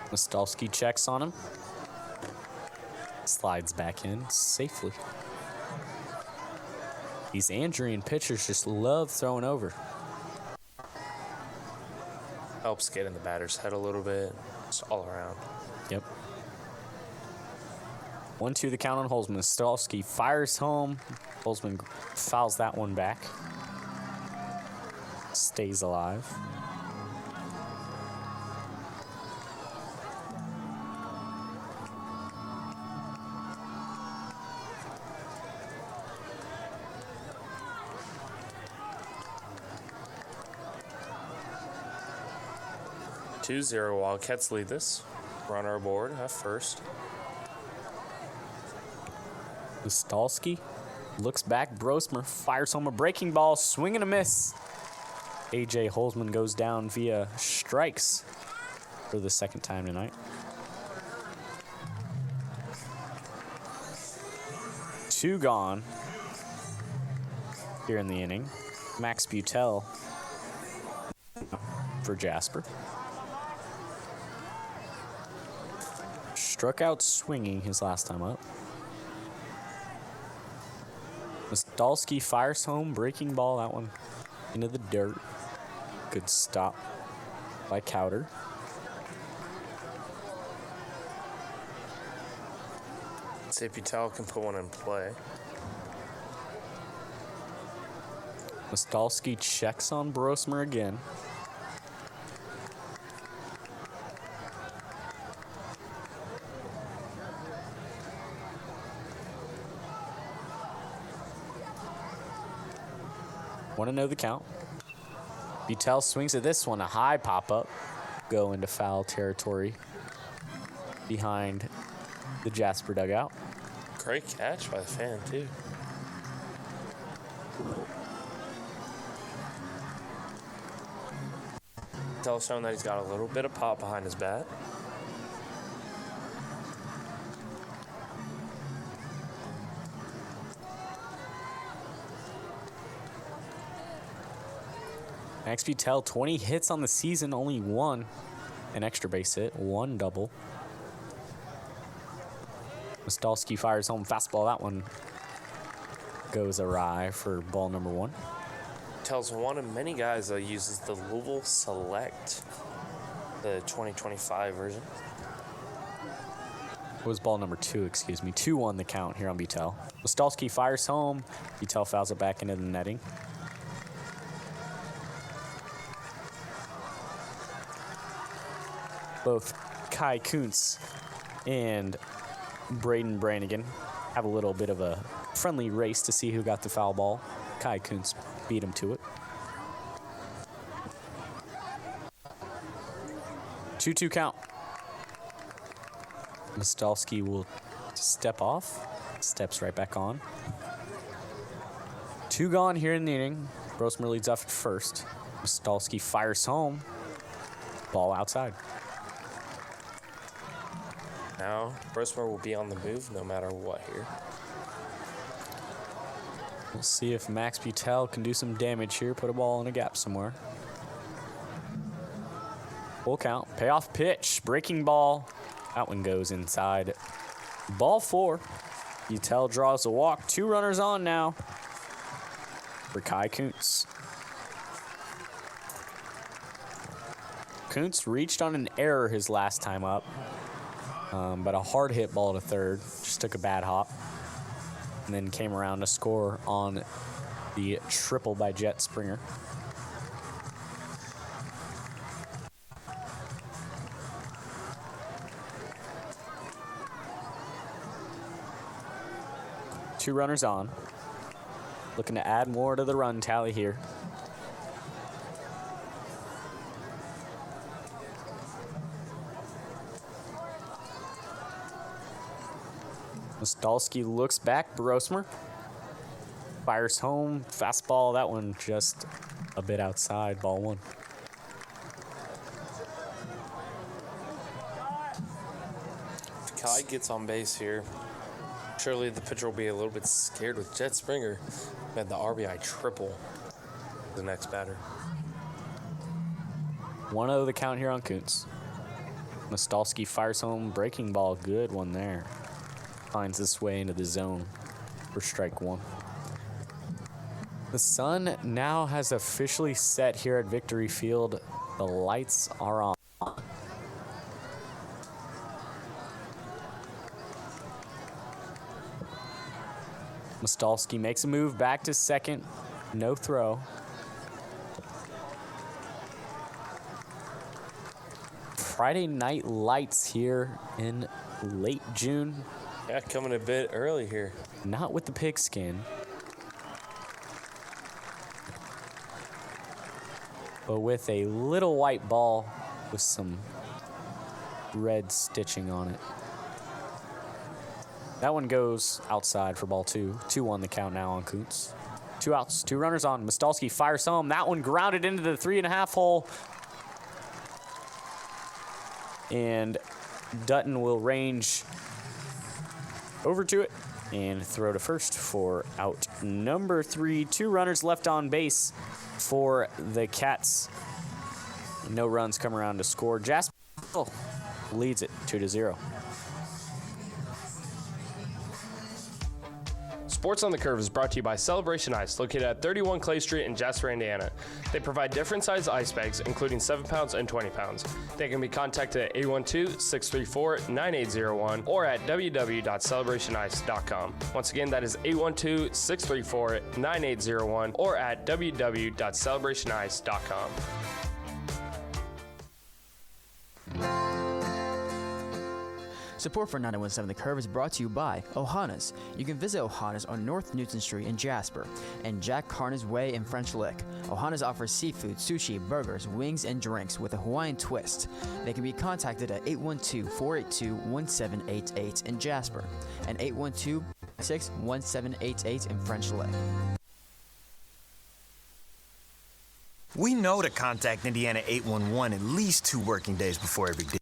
Mostalski checks on him. Slides back in safely. These Andrean pitchers just love throwing over. Helps get in the batter's head a little bit. Just all around. Yep. 1-2 the count on Holzman. Mostalski fires home. Holzman fouls that one back. Stays alive. Two-zero Wildcats lead this. Runner aboard at first. Mostalski looks back. Brosmer fires home a breaking ball. Swing and a miss. A.J. Holzman goes down via strikes for the second time tonight. 2 gone here in the inning. Max Butel for Jasper. Struck out swinging his last time up. Mostalski fires home, breaking ball, that one into the dirt. Good stop by Cowder. See if Butel can put one in play. Mostalski checks on Brosmer again. Want to know the count. Butel swings at this one, a high pop-up. Go into foul territory behind the Jasper dugout. Great catch by the fan, too. Butel showing that he's got a little bit of pop behind his bat. Max Butel, 20 hits on the season, only 1 an extra base hit, 1 double. Mostalski fires home fastball. That one goes awry for ball number 1. Butel's one of many guys that uses the Louisville Select, the 2025 version. was ball number 2, excuse me. 2-1 the count here on Butel. Mostalski fires home. Butel fouls it back into the netting. Both Kai Kuntz and Braden Brannigan have a little bit of a friendly race to see who got the foul ball. Kai Kuntz beat him to it. 2-2 count. Mostalski will step off, steps right back on. 2 gone here in the inning. Brosmer leads off at first. Mostalski fires home. Ball outside. Now, Brosmer will be on the move no matter what here. We'll see if Max Butel can do some damage here, put a ball in a gap somewhere. Full count, payoff pitch, breaking ball. That one goes inside. Ball 4. Butel draws a walk. 2 runners on now for Kai Kuntz. Kuntz reached on an error his last time up, but a hard hit ball to third. Just took a bad hop and then came around to score on the triple by Jet Springer. Two runners on. Looking to add more to the run tally here. Mostalski looks back. Brosmer fires home. Fastball. That one just a bit outside. Ball 1. If Kai gets on base here, surely the pitcher will be a little bit scared with Jet Springer. Had the RBI triple the next batter. 1-0 the count here on Kuntz. Mostalski fires home. Breaking ball. Good one there. Finds this way into the zone for strike 1. The sun now has officially set here at Victory Field. The lights are on. Mostalski makes a move back to second. No throw. Friday night lights here in late June. Yeah, coming a bit early here. Not with the pigskin, but with a little white ball with some red stitching on it. That one goes outside for ball 2. 2-1 the count now on Kuntz. 2 outs, 2 runners on. Mostalski fires home. That one grounded into the 3.5 hole. And Dutton will range over to it and throw to first for out number 3. 2 runners left on base for the Cats. No runs come around to score. Jasper leads it 2-0. Sports on the Curve is brought to you by Celebration Ice, located at 31 Clay Street in Jasper, Indiana. They provide different size ice bags, including 7 pounds and 20 pounds. They can be contacted at 812-634-9801 or at www.celebrationice.com. Once again, that is 812-634-9801 or at www.celebrationice.com. Support for 917 The Curve is brought to you by Ohana's. You can visit Ohana's on North Newton Street in Jasper and Jack Carnes Way in French Lick. Ohana's offers seafood, sushi, burgers, wings, and drinks with a Hawaiian twist. They can be contacted at 812-482-1788 in Jasper and 812-61788 in French Lick. We know to contact Indiana 811 at least 2 working days before every dig.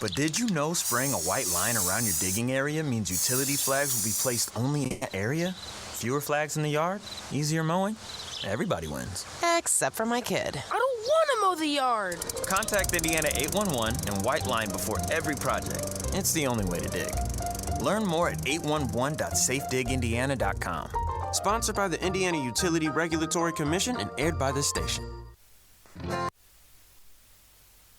But did you know spraying a white line around your digging area means utility flags will be placed only in that area? Fewer flags in the yard? Easier mowing? Everybody wins. Except for my kid. I don't want to mow the yard. Contact Indiana 811 and white line before every project. It's the only way to dig. Learn more at 811.safedigindiana.com. Sponsored by the Indiana Utility Regulatory Commission and aired by this station.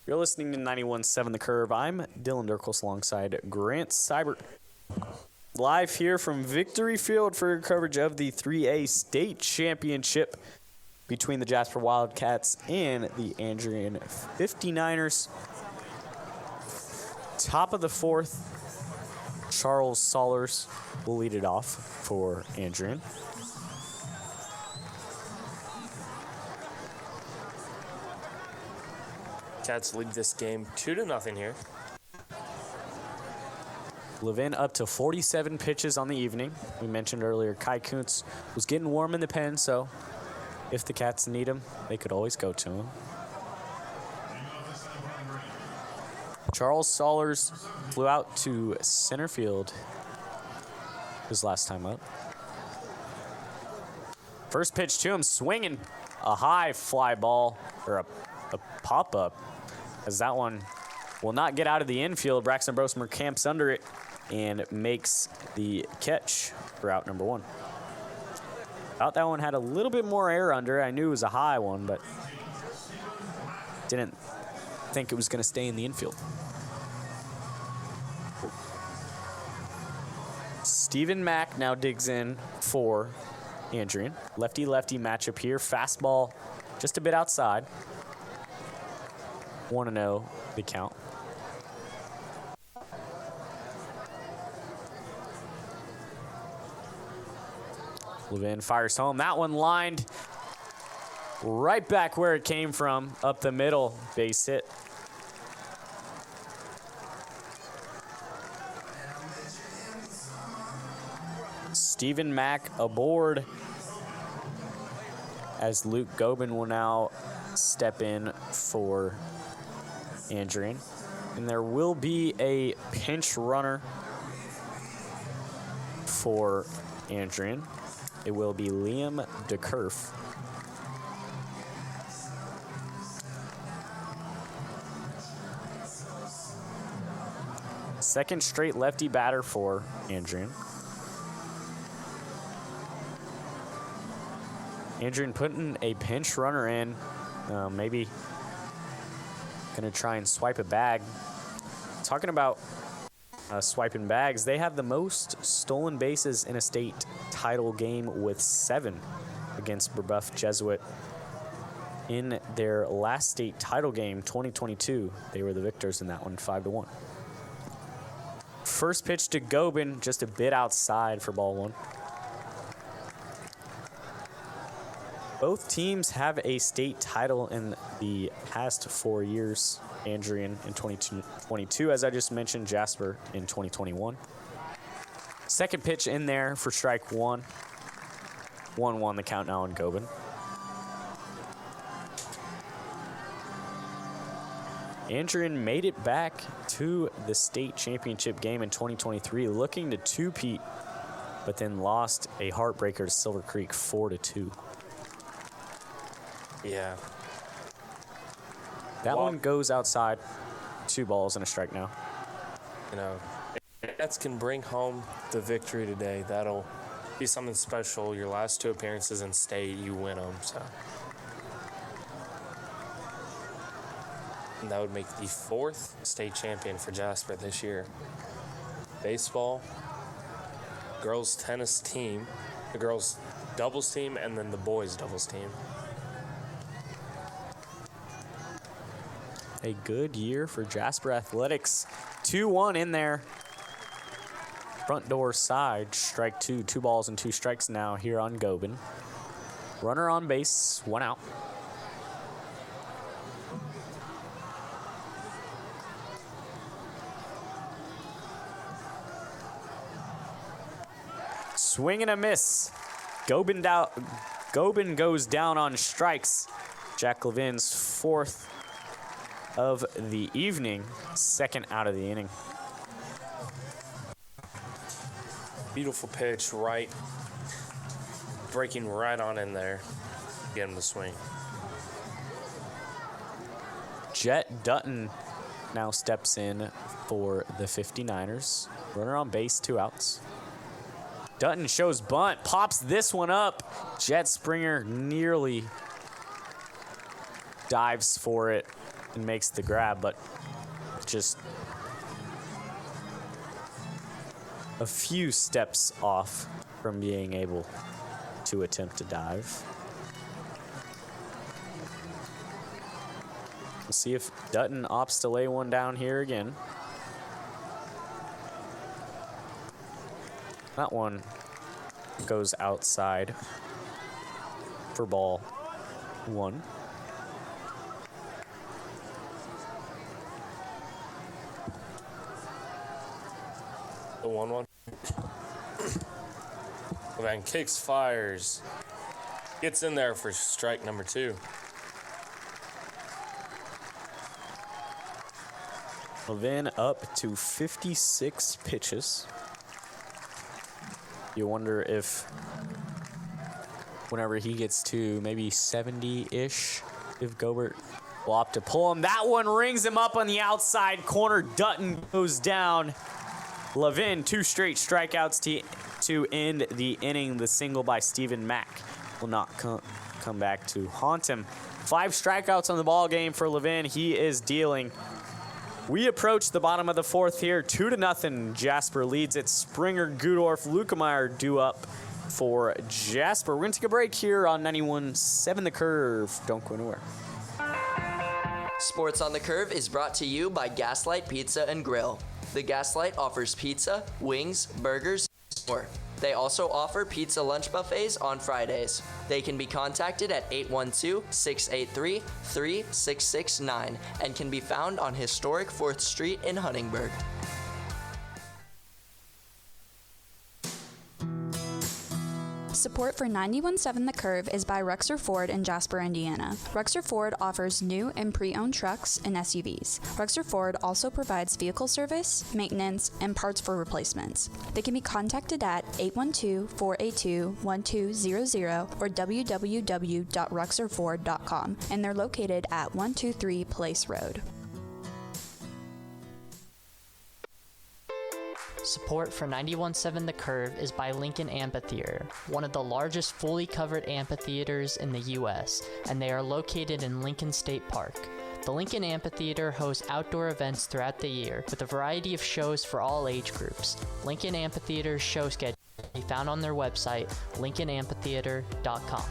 You're listening to 91.7 The Curve. I'm Dylan Durcholz alongside Grant Seibert. Live here from Victory Field for coverage of the 3A State Championship between the Jasper Wildcats and the Andrean 59ers. Top of the fourth, Charles Saulers will lead it off for Andrean. Cats lead this game 2-0 here. Levin up to 47 pitches on the evening. We mentioned earlier Kai Kuntz was getting warm in the pen, so if the Cats need him, they could always go to him. Charles Saulers flew out to center field his last time up. First pitch to him, swinging a high fly ball, or a pop-up, as that one will not get out of the infield. Braxton Brosmer camps under it and makes the catch for out number one. Thought that one had a little bit more air under it. I knew it was a high one, but didn't think it was going to stay in the infield. Steven Mack now digs in for Andrean. Lefty-lefty matchup here. Fastball just a bit outside. 1-0 the count. Levin fires home. That one lined right back where it came from, up the middle. Base hit. Steven Mack aboard, as Luke Gobin will now step in for Andrean. And there will be a pinch runner for Andrean. It will be Liam DeKerf. Second straight lefty batter for Andrean. Andrean putting a pinch runner in. Maybe going to try and swipe a bag. Talking about swiping bags, they have the most stolen bases in a state title game with 7 against Brebeuf Jesuit. In their last state title game, 2022, they were the victors in that one, 5-1. First pitch to Gobin, just a bit outside for ball one. Both teams have a state title in the past 4 years. Andrean in 2022, as I just mentioned, Jasper in 2021. Second pitch in there for strike one. 1-1 the count now on Gobin. Andrean made it back to the state championship game in 2023, looking to two-peat, but then lost a heartbreaker to Silver Creek 4-2. Yeah. That one goes outside. 2 balls and a strike now. You know, if Cats can bring home the victory today, that'll be something special. Your last 2 appearances in state, you win them. So, and that would make the 4th state champion for Jasper this year. Baseball, girls tennis team, the girls doubles team, and then the boys doubles team. A good year for Jasper Athletics. 2-1 in there. Front door side, strike 2. 2 balls and 2 strikes now here on Gobin. Runner on base, 1 out. Swing and a miss. Gobin goes down on strikes. Jack Levin's 4th of the evening, 2nd out of the inning. Beautiful pitch, right, breaking right on in there, get him to swing. Jet Dutton now steps in for the 59ers. Runner on base, 2 outs. Dutton shows bunt, pops this one up. Jet Springer nearly dives for it. and makes the grab, but just a few steps off from being able to attempt to dive. We'll see if Dutton opts to lay one down here again. That one goes outside for ball 1. The 1-1. Levan kicks, fires. Gets in there for strike number 2. Levan up to 56 pitches. You wonder if whenever he gets to maybe 70-ish, if Gobert will opt to pull him. That one rings him up on the outside corner. Dutton goes down. Levan, 2 straight strikeouts to end the inning. The single by Stephen Mack will not come back to haunt him. 5 strikeouts on the ball game for Levan. He is dealing. We approach the bottom of the 4th here, 2-0. Jasper leads it. Springer, Gudorf, Lukemeyer due up for Jasper. We're going to take a break here on 91.7 The Curve. Don't go anywhere. Sports on the Curve is brought to you by Gaslight Pizza and Grill. The Gaslight offers pizza, wings, burgers, and more. They also offer pizza lunch buffets on Fridays. They can be contacted at 812-683-3669 and can be found on historic 4th Street in Huntingburg. Support for 91.7 The Curve is by Ruxer Ford in Jasper, Indiana. Ruxer Ford offers new and pre-owned trucks and SUVs. Ruxer Ford also provides vehicle service, maintenance, and parts for replacements. They can be contacted at 812-482-1200 or www.ruxerford.com, and they're located at 123 Place Road. Support for 91.7 The Curve is by Lincoln Amphitheater, one of the largest fully covered amphitheaters in the U.S., and they are located in Lincoln State Park. The Lincoln Amphitheater hosts outdoor events throughout the year with a variety of shows for all age groups. Lincoln Amphitheater's show schedule can be found on their website, lincolnamphitheater.com.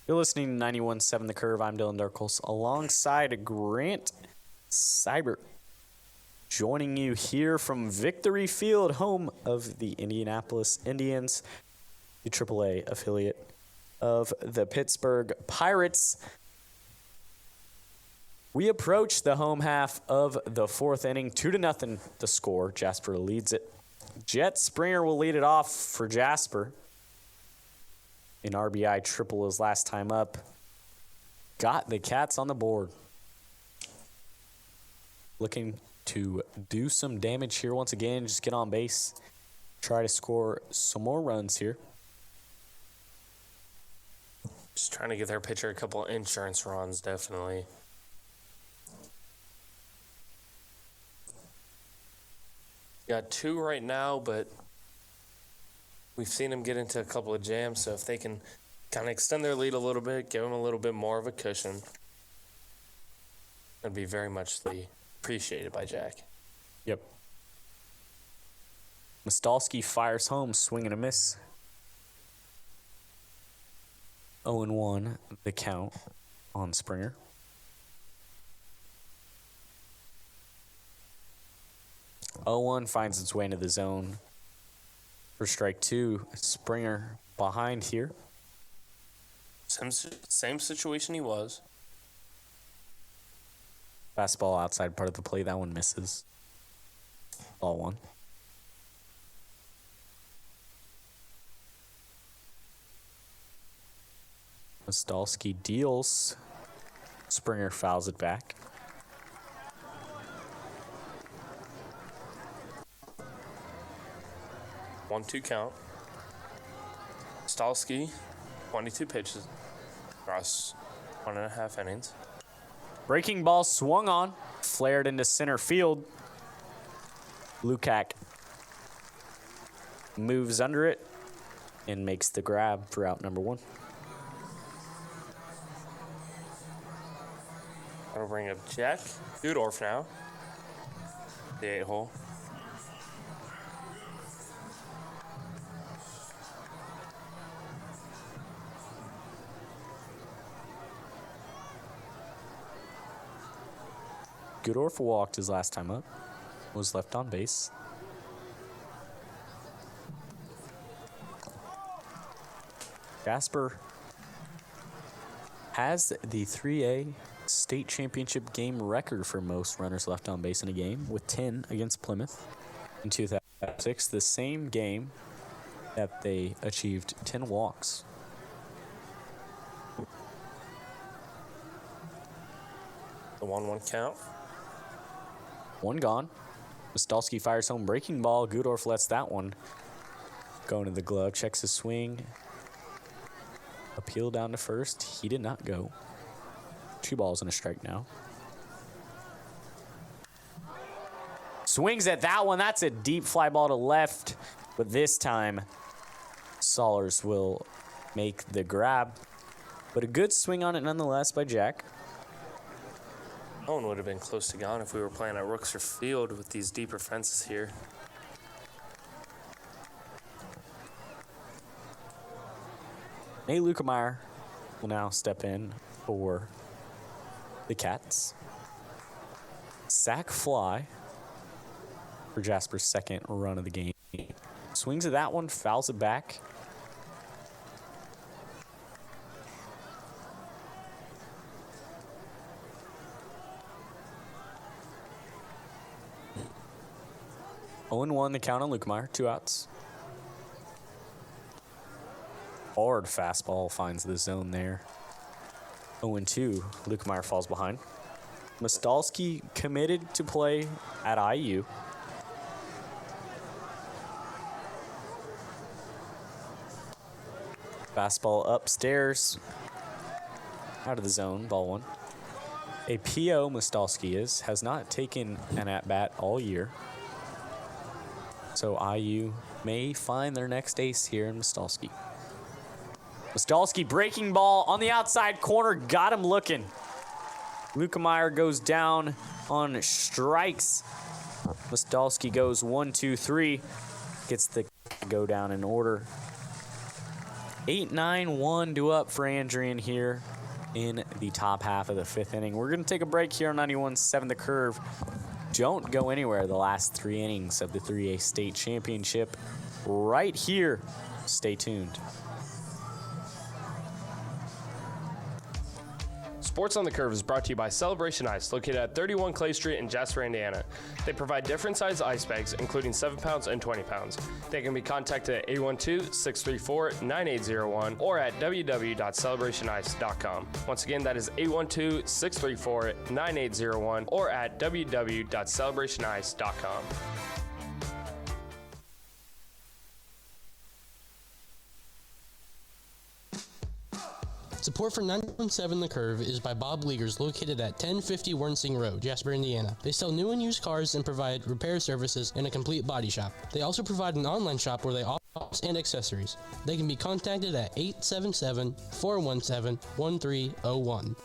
You're listening to 91.7 The Curve. I'm Dylan Durcholz alongside Grant Seibert, joining you here from Victory Field, home of the Indianapolis Indians, the AAA affiliate of the Pittsburgh Pirates. We approach the home half of the 4th inning, 2-0 the score. Jasper leads it. Jet Springer will lead it off for Jasper. An RBI triple his last time up. Got the Cats on the board. Looking to do some damage here once again. Just get on base. Try to score some more runs here. Just trying to get their pitcher a couple insurance runs, definitely. Got 2 right now, but we've seen them get into a couple of jams, so if they can kind of extend their lead a little bit, give them a little bit more of a cushion, that'd be very much appreciated by Jack. Yep. Mostalski fires home, swing and a miss. 0-1 the count on Springer. Oh, 0-1 finds its way into the zone. For strike 2, Springer behind here. Same situation he was. Fastball outside part of the plate. That one misses. Ball 1. Mostalski deals. Springer fouls it back. One-two count. Mostalski, 22 pitches across 1.5 innings. Breaking ball swung on, flared into center field. Lukac moves under it and makes the grab for out number 1. Gonna bring up Jack Gudorf now. The 8-hole. Gudorf walked his last time up. Was left on base. Jasper has the 3A state championship game record for most runners left on base in a game, with 10 against Plymouth in 2006, the same game that they achieved 10 walks. The 1-1 count. One gone. Mostalski fires home breaking ball. Gudorf lets that one go into the glove. Checks his swing. Appeal down to first. He did not go. 2 balls and a strike now. Swings at that one. That's a deep fly ball to left. But this time, Sollers will make the grab. But a good swing on it nonetheless by Jack. That one would have been close to gone if we were playing at Rooksor Field with these deeper fences here. Nate Lukemeyer will now step in for the Cats. Sack fly for Jasper's second run of the game. Swings at that one, fouls it back. Oh and 1 the count on Lukemeyer, 2 outs. Hard fastball finds the zone there. 0-2, Lukemeyer falls behind. Mostalski committed to play at IU. Fastball upstairs, out of the zone, ball 1. A PO Mostalski has not taken an at-bat all year. So IU may find their next ace here in Mostalski. Mostalski breaking ball on the outside corner, got him looking. Lukemeyer goes down on strikes. Mostalski goes 1-2-3, gets the go down in order. 8-9-1 due up for Andrean here in the top half of the 5th inning. We're going to take a break here on 91.7 The Curve. Don't go anywhere. The last 3 innings of the 3A state championship right here. Stay tuned. Sports on the Curve is brought to you by Celebration Ice, located at 31 Clay Street in Jasper, Indiana. They provide different size ice bags, including 7 pounds and 20 pounds. They can be contacted at 812-634-9801 or at www.celebrationice.com. Once again, that is 812-634-9801 or at www.celebrationice.com. Support for 91.7 The Curve is by Bob Leaguers, located at 1050 Wernsing Road, Jasper, Indiana. They sell new and used cars and provide repair services and a complete body shop. They also provide an online shop where they offer parts and accessories. They can be contacted at 877-417-1301.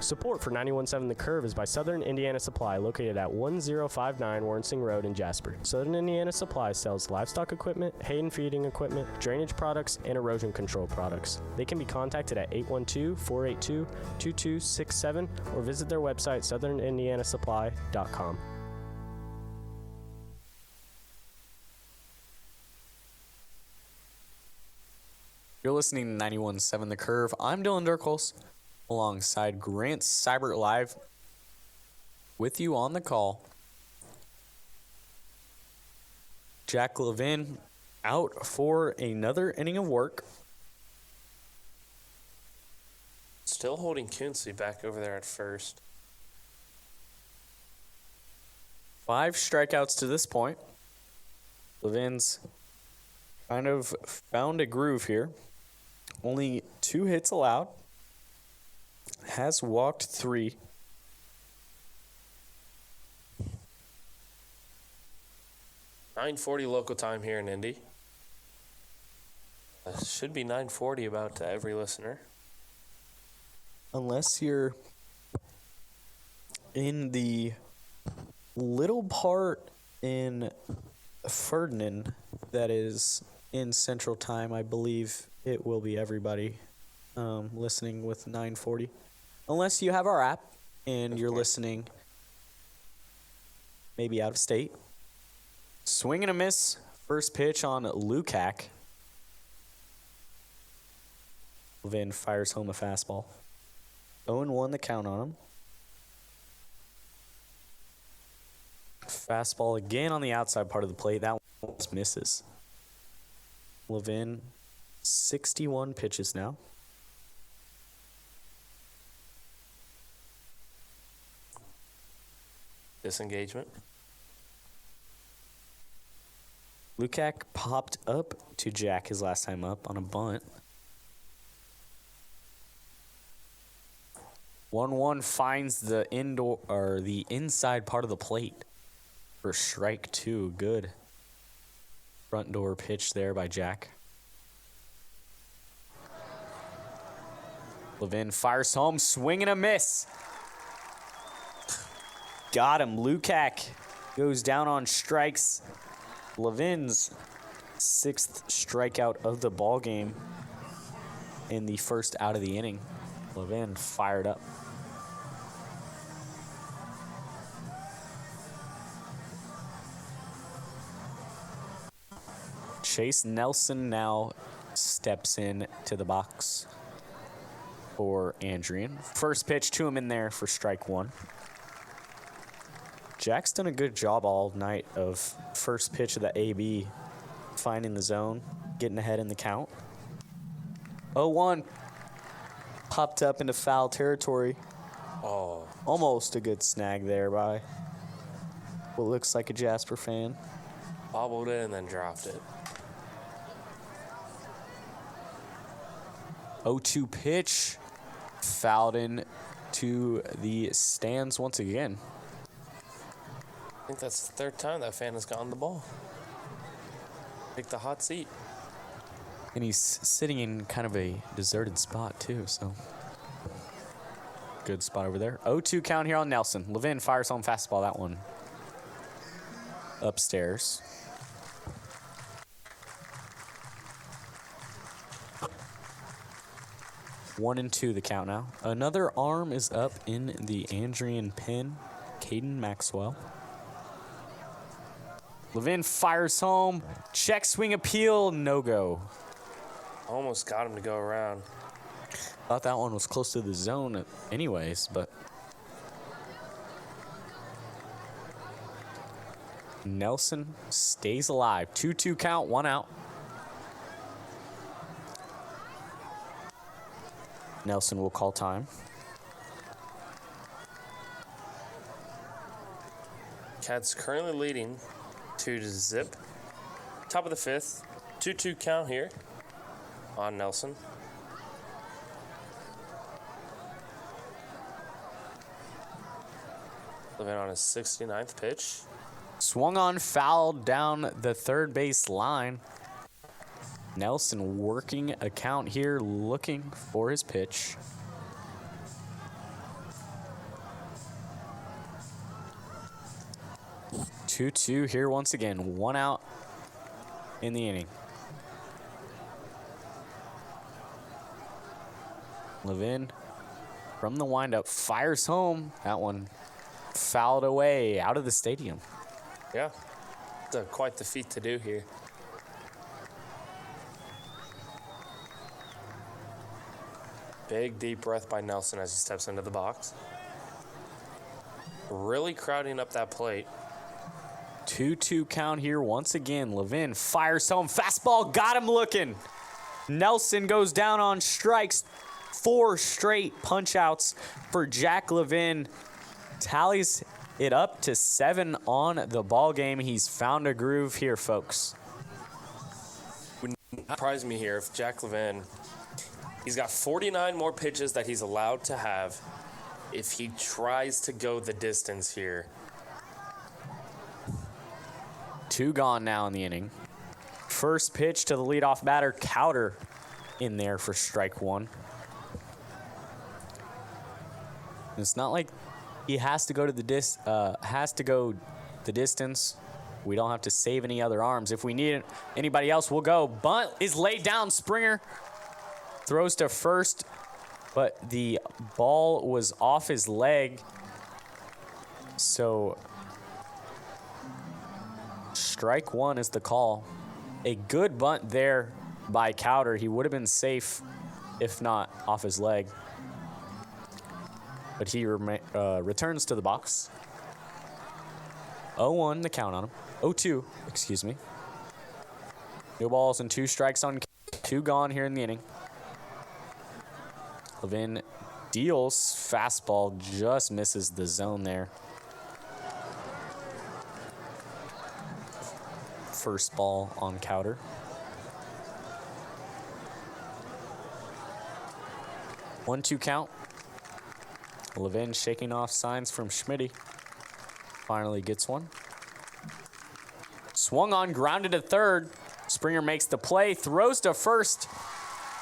Support for 91.7 The Curve is by Southern Indiana Supply, located at 1059 Wernsing Road in Jasper. Southern Indiana Supply sells livestock equipment, hay and feeding equipment, drainage products, and erosion control products. They can be contacted at 812-482-2267 or visit their website, southernindianasupply.com. You're listening to 91.7 The Curve. I'm Dylan Durcholz, alongside Grant Seibert live with you on the call. Jack Levin out for another inning of work. Still holding Kunze back over there at first. 5 strikeouts to this point. Levin's kind of found a groove here. Only 2 hits allowed. Has walked 3. .940 local time here in Indy. Should be 9:40 about to every listener. unless you're in the little part in Ferdinand that is in Central Time, I believe it will be everybody listening with 940. Unless you have our app and you're listening maybe out of state. Swing and a miss. First pitch on Lukac. Levin fires home a fastball. 0-1 the count on him. Fastball again on the outside part of the plate. That one just misses. Levin, 61 pitches now. Disengagement. Lukac popped up to Jack his last time up on a bunt. 1-1 finds the inside part of the plate for strike 2. Good front door pitch there by Jack. Levin fires home, swing and a miss. Got him. Lukac goes down on strikes. Levin's 6th strikeout of the ball game in the first out of the inning. Levin fired up. Chase Nelson now steps in to the box for Andrean. First pitch to him in there for strike 1. Jack's done a good job all night of first pitch of the AB, finding the zone, getting ahead in the count. 0-1, popped up into foul territory. Oh. Almost a good snag there by what looks like a Jasper fan. Bobbled it and then dropped it. 0-2 pitch, fouled in to the stands once again. I think that's the 3rd time that fan has gotten the ball. Take the hot seat. And he's sitting in kind of a deserted spot, too, so. Good spot over there. 0-2 count here on Nelson. Levin fires home fastball, that one. Upstairs. One and 2 the count now. Another arm is up in the Andrean pen. Caden Maxwell. Levin fires home. Check swing appeal. No go. Almost got him to go around. Thought that one was close to the zone anyways, but. Nelson stays alive. 2-2 count, 1 out. Nelson will call time. Cats currently leading 2-0. Top of the 5th. 2-2 count here on Nelson. Levin on his 69th pitch. Swung on, fouled down the third base line. Nelson working a count here, looking for his pitch. Two here once again. 1 out in the inning. Levin from the windup fires home. That one fouled away out of the stadium. Yeah, it's quite the feat to do here. Big deep breath by Nelson as he steps into the box. Really crowding up that plate. 2-2 count here once again. Levin fires home. Fastball got him looking. Nelson goes down on strikes. 4 straight punch outs for Jack Levin. Tallies it up to 7 on the ball game. He's found a groove here, folks. Would not surprise me here if Jack Levin, he's got 49 more pitches that he's allowed to have if he tries to go the distance here. 2 gone now in the inning. First pitch to the leadoff batter, Cowder, in there for strike 1. It's not like he has to go to the distance. We don't have to save any other arms. If we need anybody else, we'll go. Bunt is laid down. Springer throws to first, but the ball was off his leg. So strike one is the call. A good bunt there by Cowder. He would have been safe if not off his leg. But he returns to the box. 0-1 the count on him. 0-2, excuse me. No balls and 2 strikes on 2 gone here in the inning. Levin deals fastball, just misses the zone there. First ball on Cowder. 1-2 count. Levin shaking off signs from Schmitty. Finally gets one. Swung on, grounded to third. Springer makes the play, throws to first.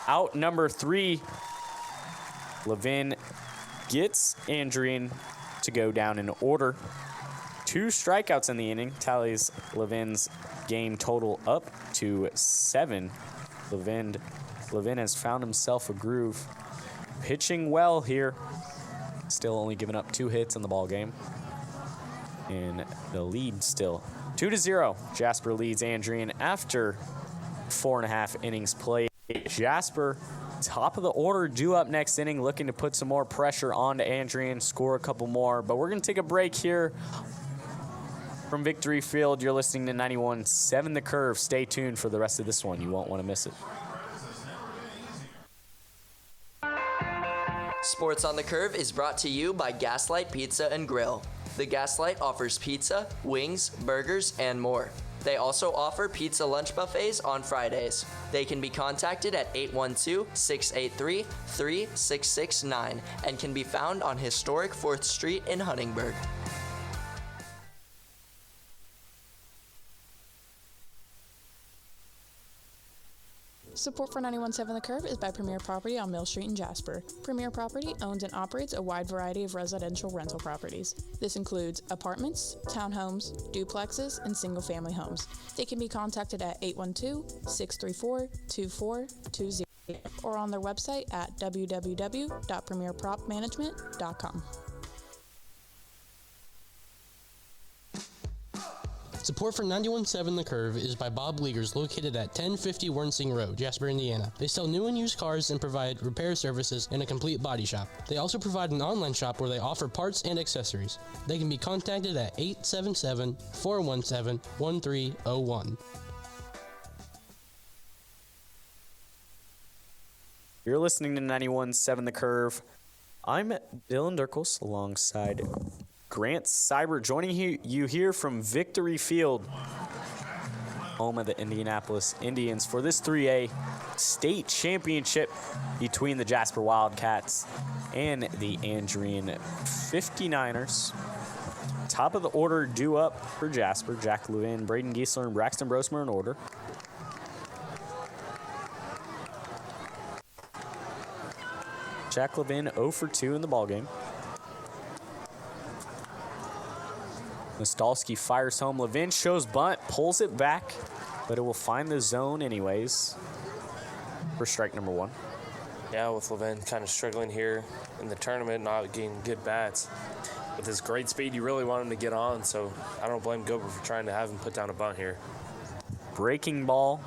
Out number 3. Levin gets Andrean to go down in order. 2 strikeouts in the inning tallies Levin's game total up to 7. Levin has found himself a groove. Pitching well here. Still only giving up 2 hits in the ball game. And the lead still 2-0. Jasper leads Andrean after 4.5 innings played. Jasper, top of the order, due up next inning, looking to put some more pressure on to Andrean, score a couple more. But we're going to take a break here from Victory Field. You're listening to 91.7 The Curve. Stay tuned for the rest of this one. You won't want to miss it. Sports on the Curve is brought to you by Gaslight Pizza and Grill. The Gaslight offers pizza, wings, burgers, and more. They also offer pizza lunch buffets on Fridays. They can be contacted at 812-683-3669 and can be found on historic 4th Street in Huntingburg. Support for 91.7 The Curve is by Premier Property on Mill Street in Jasper. Premier Property owns and operates a wide variety of residential rental properties. This includes apartments, townhomes, duplexes, and single-family homes. They can be contacted at 812-634-2420 or on their website at www.premierpropmanagement.com. Support for 91.7 The Curve is by Bob Leaguers, located at 1050 Wernsing Road, Jasper, Indiana. They sell new and used cars and provide repair services and a complete body shop. They also provide an online shop where they offer parts and accessories. They can be contacted at 877-417-1301. You're listening to 91.7 The Curve. I'm Dylan Durcholz alongside Grant Seibert, joining you here from Victory Field, home of the Indianapolis Indians, for this 3A state championship between the Jasper Wildcats and the Andrean 59ers. Top of the order due up for Jasper: Jack Levin, Braden Giesler, and Braxton Brosmer in order. Jack Levin 0 for 2 in the ballgame. Nostalski fires home. Levin shows bunt, pulls it back, but it will find the zone anyways for strike number 1. Yeah, with Levin kind of struggling here in the tournament, not getting good bats. With his great speed, you really want him to get on, so I don't blame Gober for trying to have him put down a bunt here. Breaking ball,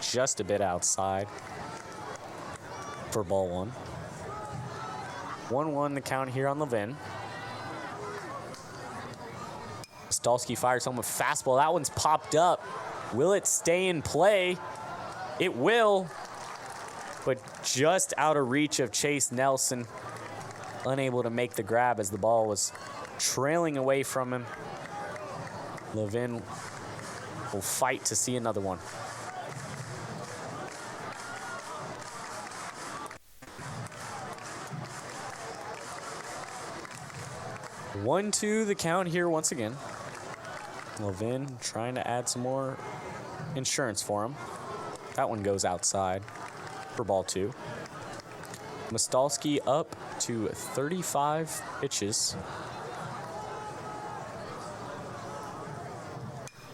just a bit outside for ball 1. 1-1 the count here on Levin. Stolsky fires home a fastball. That one's popped up. Will it stay in play? It will, but just out of reach of Chase Nelson. Unable to make the grab as the ball was trailing away from him. Levin will fight to see another one. One, two, the count here once again. Levin trying to add some more insurance for him. That one goes outside for ball 2. Mostalski up to 35 pitches.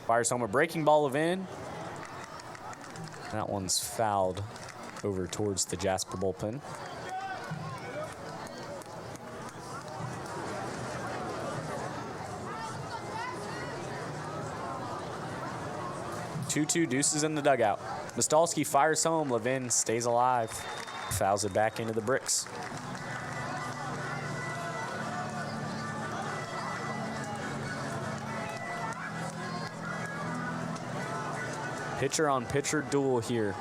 Fires home a breaking ball, Levin. That one's fouled over towards the Jasper bullpen. Two deuces in the dugout. Mostalski fires home. Levin stays alive. Fouls it back into the bricks. Pitcher on pitcher duel here.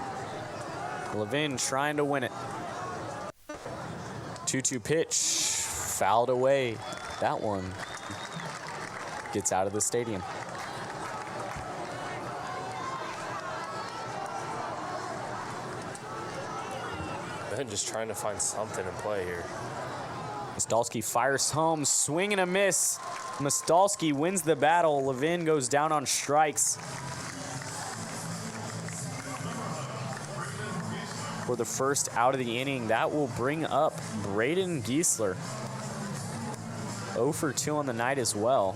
Levin trying to win it. 2-2 pitch. Fouled away. That one gets out of the stadium. Just trying to find something to play here. Mostalski fires home, swing and a miss. Mostalski wins the battle. Levin goes down on strikes. For the first out of the inning, that will bring up Braden Giesler. 0 for 2 on the night as well.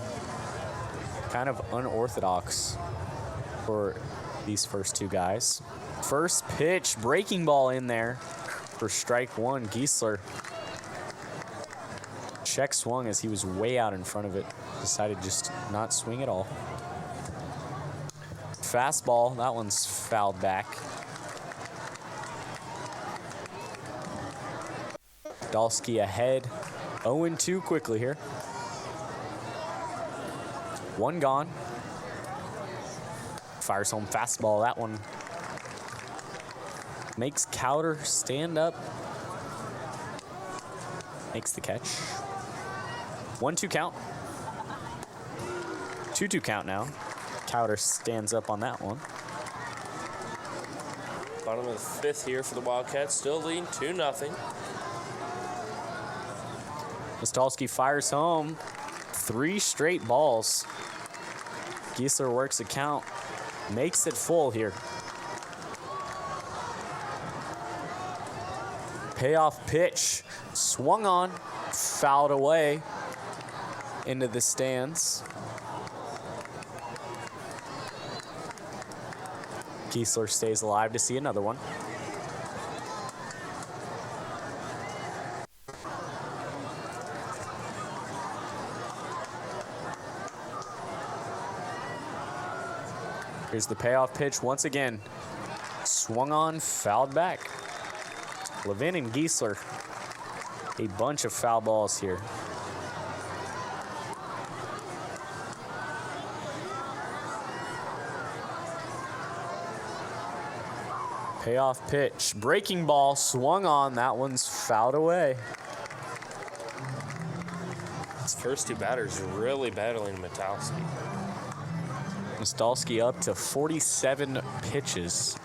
Kind of unorthodox for these first two guys. First pitch, breaking ball in there. For strike one, Giesler. Check swung as he was way out in front of it. Decided just not swing at all. Fastball, that one's fouled back. Dalski ahead. 0-2 quickly here. One gone. Fires home fastball, that one makes Cowder stand up. Makes the catch. 1-2 count. 2-2 count now. Cowder stands up on that one. Bottom of the fifth here for the Wildcats. Still leading 2-0. Mostalski fires home. 3 straight balls. Giesler works the count. Makes it full here. Payoff pitch, swung on, fouled away into the stands. Giesler stays alive to see another one. Here's the payoff pitch once again. Swung on, fouled back. Levin and Giesler, a bunch of foul balls here. Payoff pitch, breaking ball, swung on, that one's fouled away. His first two batters really battling Mostalski. Mostalski up to 47 pitches.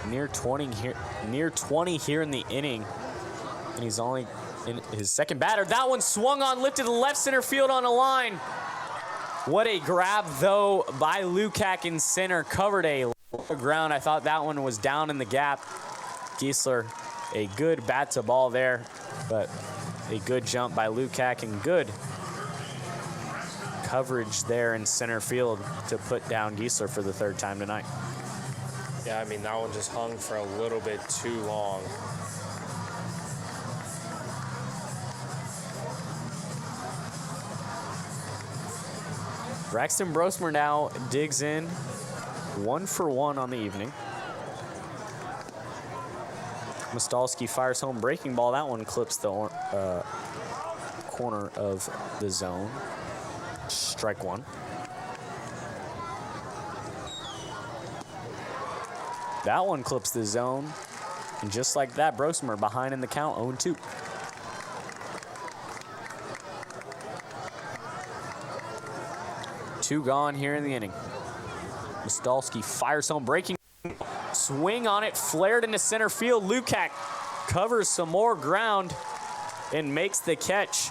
Near 20 here in the inning, and he's only in his second batter. That one swung on, lifted to left center field on a line. What a grab, though, by Lukac in center. Covered a ground. I thought that one was down in the gap. Giesler, a good bat to ball there, but a good jump by Lukac and good coverage there in center field to put down Giesler for the third time tonight. Yeah, I mean, that one just hung for a little bit too long. Braxton Brosmer now digs in, 1 for 1 on the evening. Mostalski fires home breaking ball. That one clips the corner of the zone. Strike one. That one clips the zone. And just like that, Brosmer behind in the count, 0-2. Two gone here in the inning. Mostalski fires home, breaking. Swing on it, flared into center field. Lukac covers some more ground and makes the catch.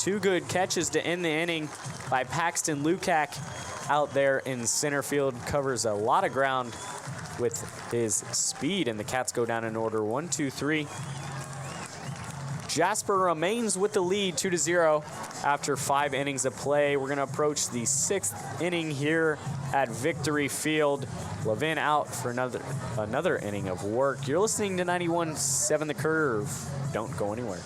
Two good catches to end the inning by Paxton Lukac out there in center field. Covers a lot of ground with his speed, and the Cats go down in order 1, 2, 3. Jasper remains with the lead 2-0 after 5 innings of play. We're going to approach the 6th inning here at Victory Field. Levin out for another inning of work. You're listening to 91.7 The Curve. Don't go anywhere.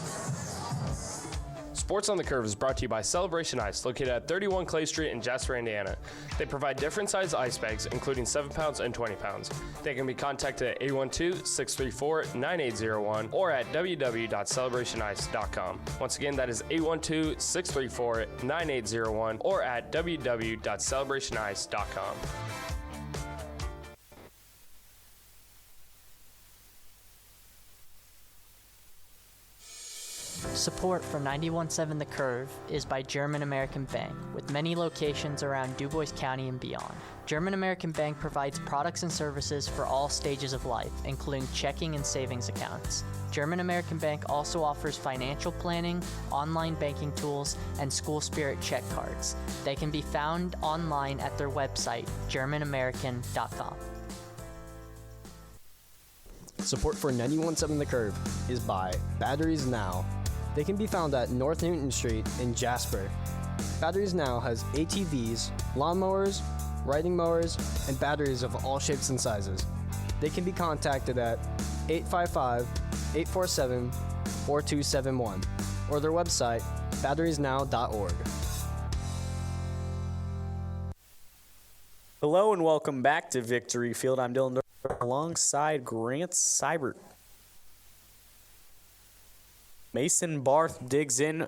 Sports on the Curve is brought to you by Celebration Ice, located at 31 Clay Street in Jasper, Indiana. They provide different size ice bags, including 7 pounds and 20 pounds. They can be contacted at 812-634-9801 or at www.celebrationice.com. Once again, that is 812-634-9801 or at www.celebrationice.com. Support for 91.7 The Curve is by German American Bank, with many locations around DuBois County and beyond. German American Bank provides products and services for all stages of life, including checking and savings accounts. German American Bank also offers financial planning, online banking tools, and School Spirit check cards. They can be found online at their website, germanamerican.com. Support for 91.7 The Curve is by Batteries Now. They can be found at North Newton Street in Jasper. Batteries Now has ATVs, lawnmowers, riding mowers, and batteries of all shapes and sizes. They can be contacted at 855-847-4271 or their website, batteriesnow.org. Hello and welcome back to Victory Field. I'm Dylan Durcholz alongside Grant Seibert. Mason Barth digs in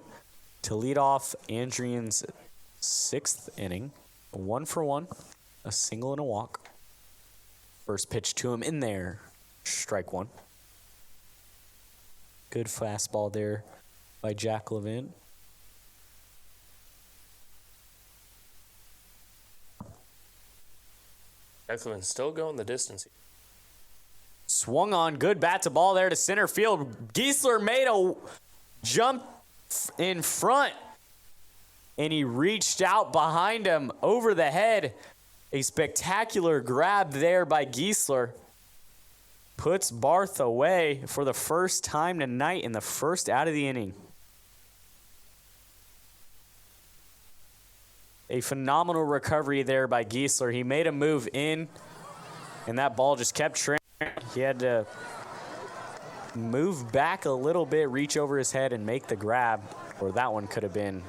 to lead off Andrean's 6th inning. 1 for 1, a single and a walk. First pitch to him in there, strike 1. Good fastball there by Jack Levin. Eklund still going the distance. Swung on, good bat to ball there to center field. Giesler made a jump in front, and he reached out behind him over the head. A spectacular grab there by Giesler. Puts Barth away for the first time tonight in the first out of the inning. A phenomenal recovery there by Giesler. He made a move in, and that ball just kept trailing. He had to move back a little bit, reach over his head, and make the grab, or that one could have been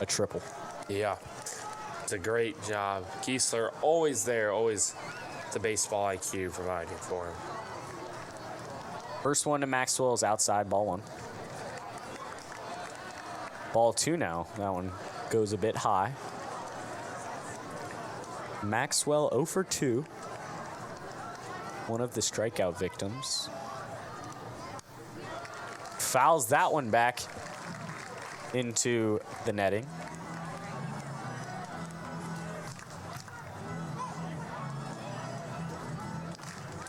a triple. Yeah, it's a great job. Giesler always there, always the baseball IQ providing for him. First one to Maxwell is outside, ball 1. Ball 2 now. That one goes a bit high. Maxwell 0 for 2. One of the strikeout victims. Fouls that one back into the netting.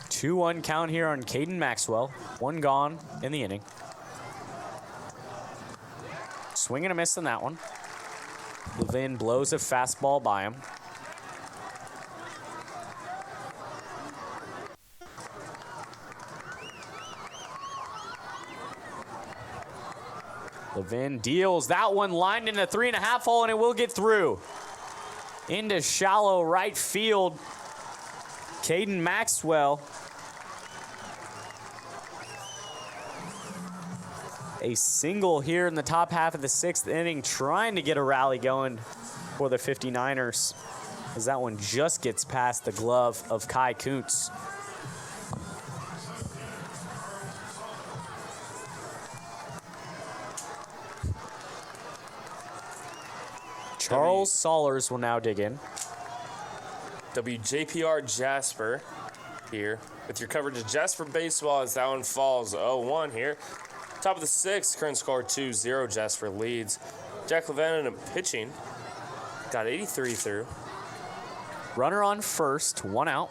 Two 2-1 count here on Caden Maxwell. 1 gone in the inning. Swing and a miss on that one. Levin blows a fastball by him. Levin deals that one, lined in the 3.5 hole, and it will get through. Into shallow right field. Caden Maxwell. A single here in the top half of the 6th inning, trying to get a rally going for the 59ers, as that one just gets past the glove of Kai Kuntz. Charles Sollers will now dig in. WJPR Jasper here with your coverage of Jasper baseball as that one falls 0-1 here. Top of the 6th, current score 2-0. Jasper leads. Jack Levin in pitching. Got 83 through. Runner on first, 1 out.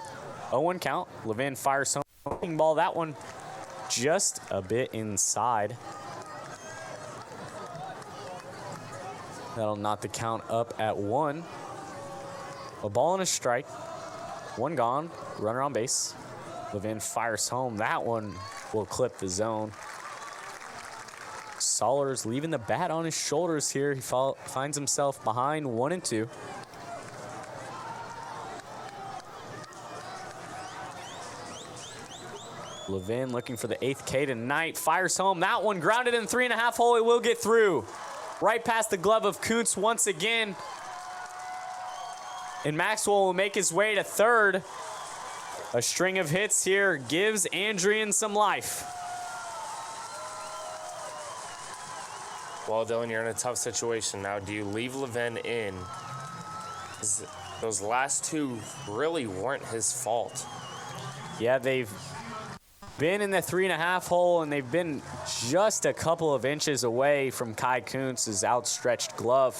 0-1 count. Levin fires home ball. That one just a bit inside. That'll knock the count up at 1. A ball and a strike. 1 gone. Runner on base. Levin fires home. That one will clip the zone. Sollers leaving the bat on his shoulders here. He finds himself behind 1-2. Levin looking for the 8th K tonight. Fires home. That one grounded in the 3.5 hole. It will get through. Right past the glove of Kuntz once again. And Maxwell will make his way to third. A string of hits here gives Andrean some life. Well, Dylan, you're in a tough situation now. Do you leave Levin in? Those last two really weren't his fault. Yeah, they've been in the 3.5 hole, and they've been just a couple of inches away from Kai Kuntz's outstretched glove.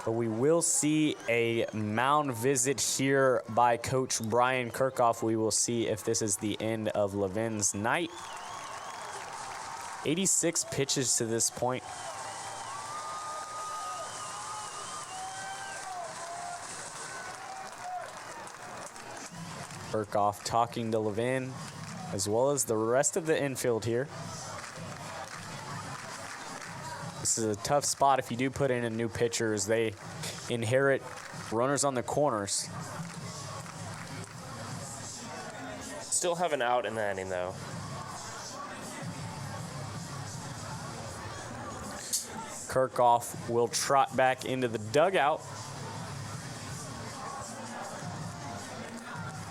But we will see a mound visit here by Coach Brian Kirchhoff. We will see if this is the end of Levin's night. 86 pitches to this point. Kirchhoff talking to Levin, as well as the rest of the infield here. This is a tough spot if you do put in a new pitcher, as they inherit runners on the corners. Still have an out in the inning, though. Kirchhoff will trot back into the dugout.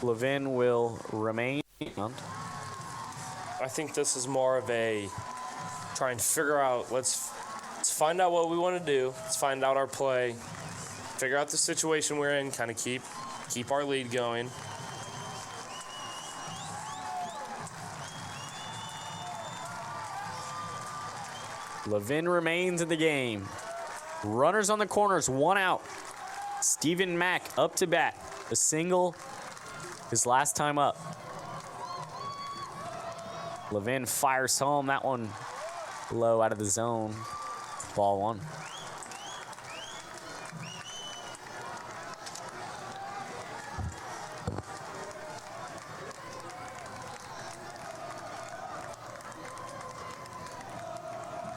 Levin will remain. I think this is more of a try and figure out, let's find out what we want to do. Let's find out our play. Figure out the situation we're in, kind of keep our lead going. Levin remains in the game. Runners on the corners, 1 out. Stephen Mack up to bat. A single, his last time up. Levin fires home. That one low out of the zone. Ball 1.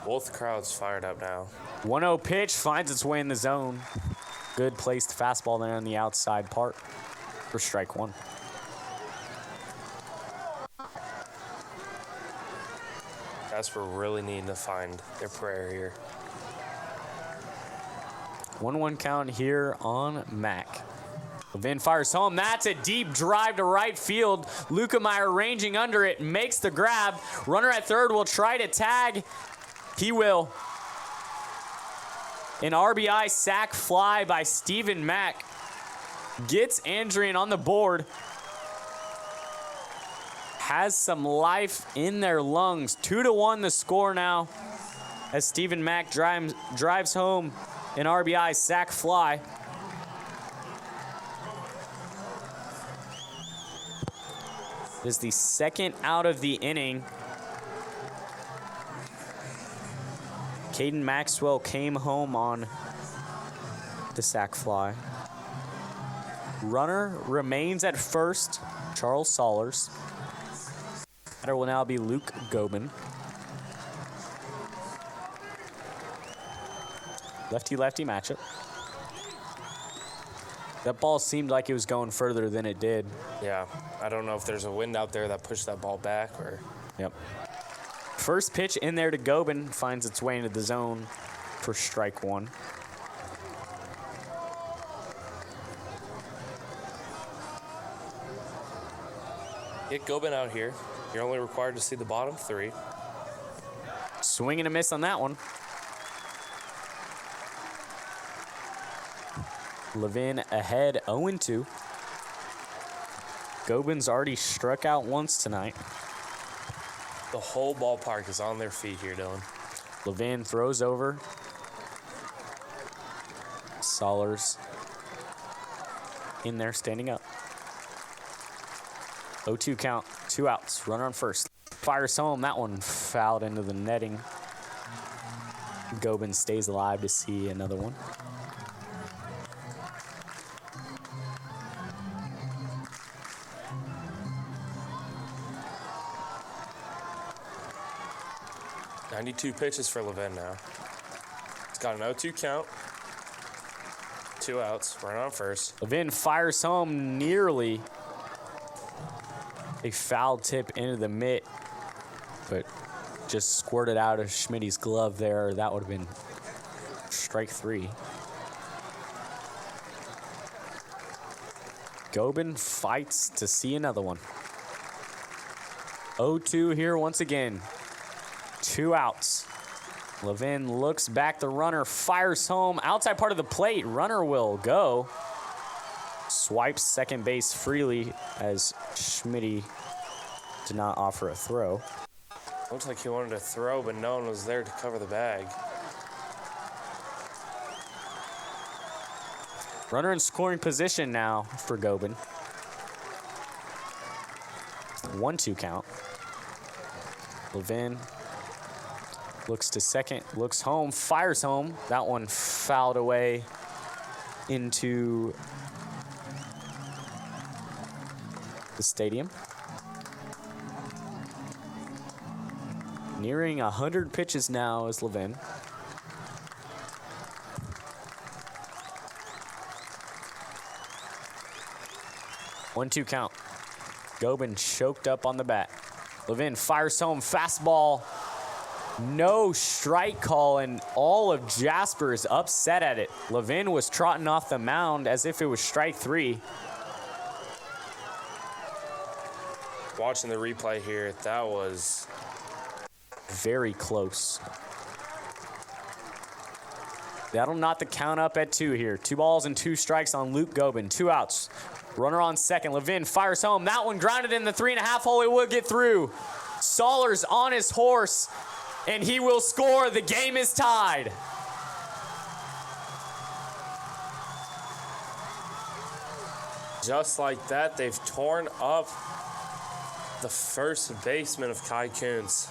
Both crowds fired up now. 1-0 pitch finds its way in the zone. Good placed fastball there on the outside part for strike 1. Jasper really needing to find their prayer here. 1-1 count here on Mack. Levin fires home. That's a deep drive to right field. Lukemeyer ranging under it, makes the grab. Runner at third will try to tag. He will. An RBI sac fly by Stephen Mack gets Andrean on the board. Has some life in their lungs. 2-1 the score now as Stephen Mack drives home an RBI sac fly. This is the second out of the inning. Caden Maxwell came home on the sac fly. Runner remains at first, Charles Sollers. Batter will now be Luke Gobin. Lefty-lefty matchup. That ball seemed like it was going further than it did. Yeah, I don't know if there's a wind out there that pushed that ball back or... Yep. First pitch in there to Gobin finds its way into the zone for strike 1. Get Gobin out here. You're only required to see the bottom 3. Swing and a miss on that one. Levin ahead 0-2. Gobin's already struck out once tonight. The whole ballpark is on their feet here, Dylan. Levin throws over. Sollers in there standing up. 0-2 count, 2 outs, runner on first. Fires home, that one fouled into the netting. Gobin stays alive to see another one. .92 pitches for Levin now. It's got an 0-2 count. 2 outs. Run on first. Levin fires home nearly. A foul tip into the mitt, but just squirted out of Schmidt's glove there. That would have been strike 3. Gobin fights to see another one. 0-2 here once again. 2 outs. Levin looks back. The runner fires home. Outside part of the plate. Runner will go. Swipes second base freely as Schmidt did not offer a throw. Looks like he wanted to throw, but no one was there to cover the bag. Runner in scoring position now for Gobin. 1-2 count. Levin looks to second, looks home, fires home. That one fouled away into the stadium. Nearing 100 pitches now is Levin. One-two count. Gobin choked up on the bat. Levin fires home, fastball. No strike call, and all of Jasper is upset at it. Levin was trotting off the mound as if it was strike 3. Watching the replay here, that was very close. That'll knot the count up at 2 here. 2 balls and 2 strikes on Luke Gobin. 2 outs. Runner on second. Levin fires home. That one grounded in the 3.5 hole. It would get through. Soller's on his horse, and he will score. The game is tied. Just like that, they've torn up the first baseman of Kai Kuntz.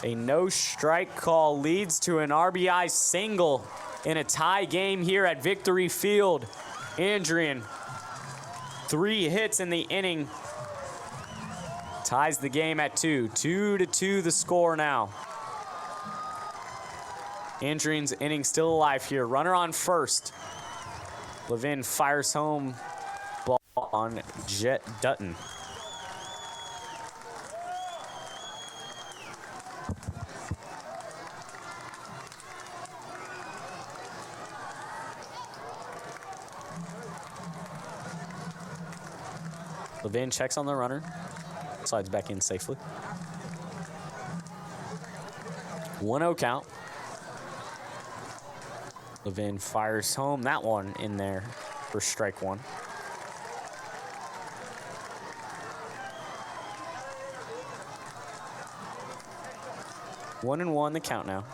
A no-strike call leads to an RBI single in a tie game here at Victory Field. Andrean, 3 hits in the inning, ties the game at 2. 2-2 the score now. Andrean's inning still alive here. Runner on first. Levin fires home, ball on Jet Dutton. Levin checks on the runner, slides back in safely. 1-0 count. Levin fires home, that one in there for strike 1. One and one the count now.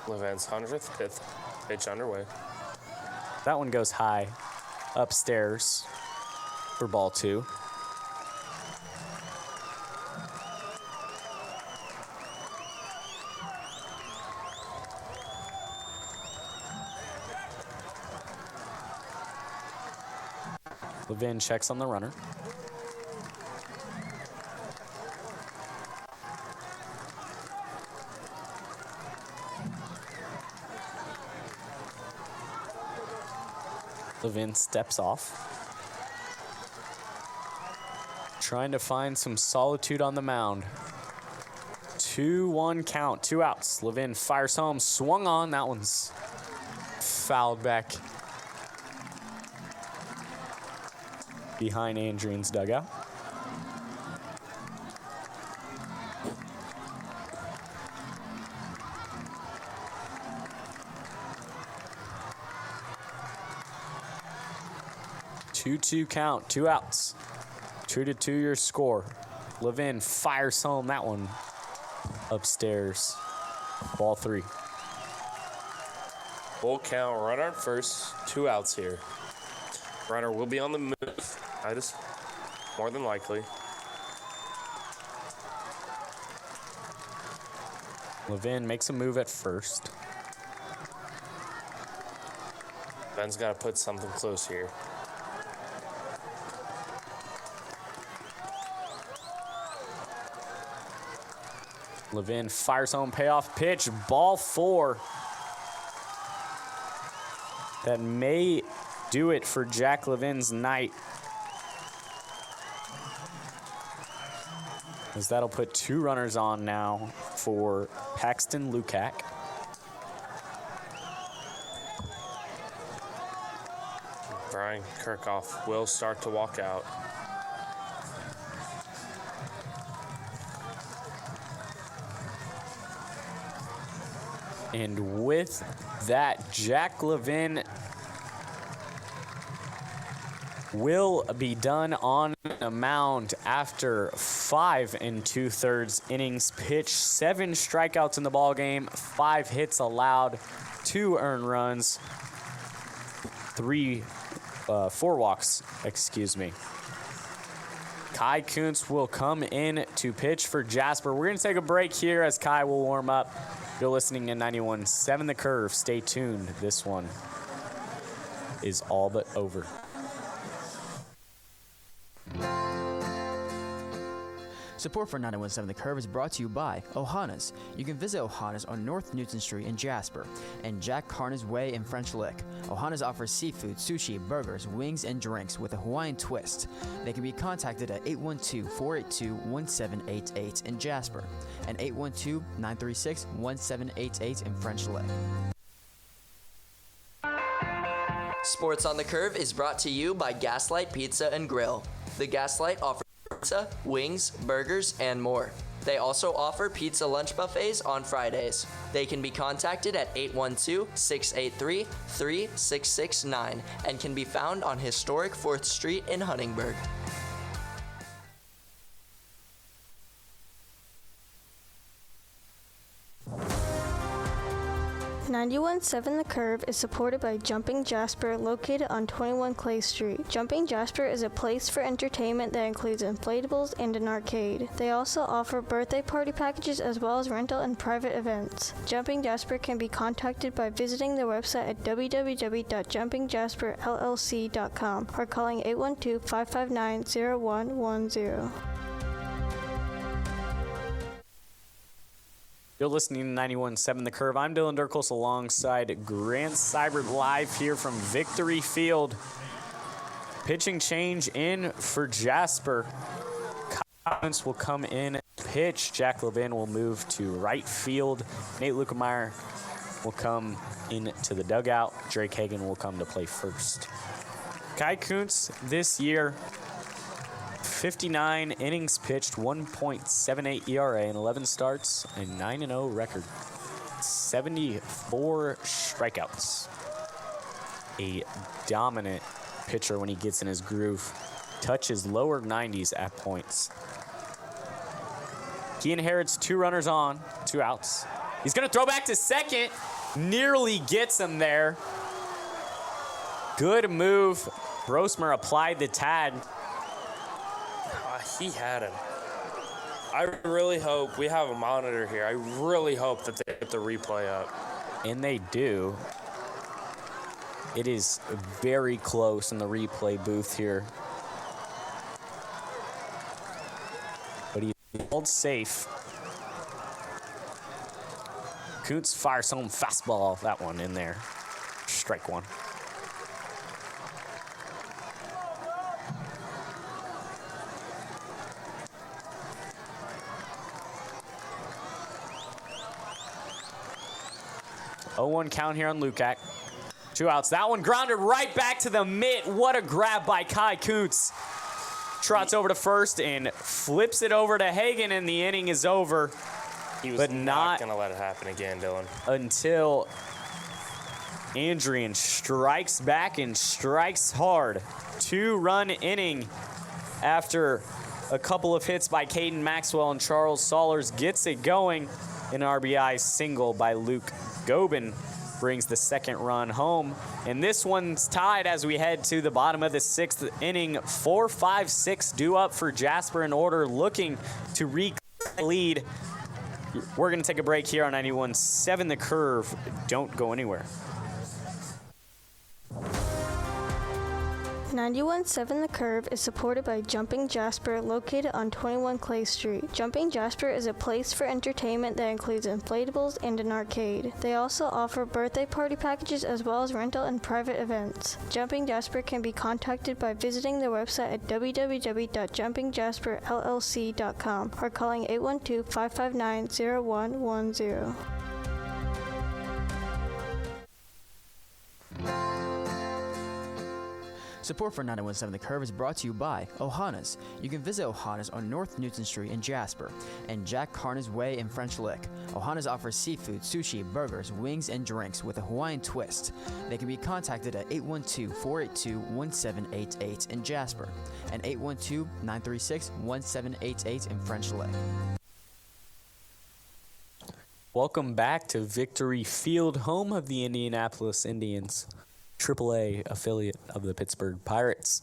Levin's 100th pitch underway. That one goes high. Upstairs for ball 2. Levin checks on the runner. Levin steps off, trying to find some solitude on the mound. 2-1 count, 2 outs. Levin fires home, swung on. That one's fouled back behind Andrean's dugout. Two count, 2 outs. 2-2 your score. Levin fires home that one upstairs. Ball 3. Full count, runner on first, 2 outs here. Runner will be on the move. more than likely. Levin makes a move at first. Ben's got to put something close here. Levin fires home payoff pitch, ball 4. That may do it for Jack Levin's night, as that'll put 2 runners on now for Paxton Lukac. Brian Kirchhoff will start to walk out. And with that, Jack Levin will be done on the mound after 5 2/3 innings pitched, 7 strikeouts in the ball game, 5 hits allowed, 2 earned runs, 4 walks, excuse me. Kai Kuntz will come in to pitch for Jasper. We're going to take a break here as Kai will warm up. You're listening to 91.7 The Curve. Stay tuned. This one is all but over. Support for 91.7 The Curve is brought to you by Ohana's. You can visit Ohana's on North Newton Street in Jasper and Jack Carnes Way in French Lick. Ohana's offers seafood, sushi, burgers, wings, and drinks with a Hawaiian twist. They can be contacted at 812-482-1788 in Jasper and 812-936-1788 in French Lick. Sports on the Curve is brought to you by Gaslight Pizza and Grill. The Gaslight offers pizza, wings, burgers, and more. They also offer pizza lunch buffets on Fridays. They can be contacted at 812-683-3669 and can be found on historic 4th Street in Huntingburg. 91.7 The Curve is supported by Jumping Jasper, located on 21 Clay Street. Jumping Jasper is a place for entertainment that includes inflatables and an arcade. They also offer birthday party packages as well as rental and private events. Jumping Jasper can be contacted by visiting their website at www.jumpingjasperllc.com or calling 812-559-0110. You're listening to 91.7 The Curve. I'm Dylan Durcholz alongside Grant Seibert live here from Victory Field. Pitching change in for Jasper. Collins will come in pitch. Jack Levin will move to right field. Nate Lukemeyer will come into the dugout. Drake Hagan will come to play first. Kai Kuntz this year, 59 innings pitched, 1.78 ERA, and 11 starts, a 9-0 record. 74 strikeouts. A dominant pitcher when he gets in his groove. Touches lower 90s at points. He inherits 2 runners on, 2 outs. He's going to throw back to second. Nearly gets him there. Good move. Brosmer applied the tag. He had him. I really hope we have a monitor here. I really hope that they get the replay up. And they do. It is very close in the replay booth here. But he's called safe. Kuntz fires home fastball. That one in there. Strike 1. Oh, 1 count here on Lukac. 2 outs. That one grounded right back to the mitt. What a grab by Kai Kuntz. Trots over to first and flips it over to Hagan, and the inning is over. He was not going to let it happen again, Dylan. Until Andrean strikes back and strikes hard. 2-run inning after a couple of hits by Caden Maxwell, and Charles Saulers gets it going. An RBI single by Luke Gobin brings the second run home. And this one's tied as we head to the bottom of the 6th inning. 4-5-6 due up for Jasper in order, looking to lead. We're going to take a break here on 91.7 The Curve. Don't go anywhere. 91.7 The Curve is supported by Jumping Jasper, located on 21 Clay Street. Jumping Jasper is a place for entertainment that includes inflatables and an arcade. They also offer birthday party packages as well as rental and private events. Jumping Jasper can be contacted by visiting their website at www.jumpingjasperllc.com or calling 812-559-0110. Support for 91.7 The Curve is brought to you by Ohana's. You can visit Ohana's on North Newton Street in Jasper and Jack Carnes Way in French Lick. Ohana's offers seafood, sushi, burgers, wings, and drinks with a Hawaiian twist. They can be contacted at 812-482-1788 in Jasper and 812-936-1788 in French Lick. Welcome back to Victory Field, home of the Indianapolis Indians, AAA affiliate of the Pittsburgh Pirates.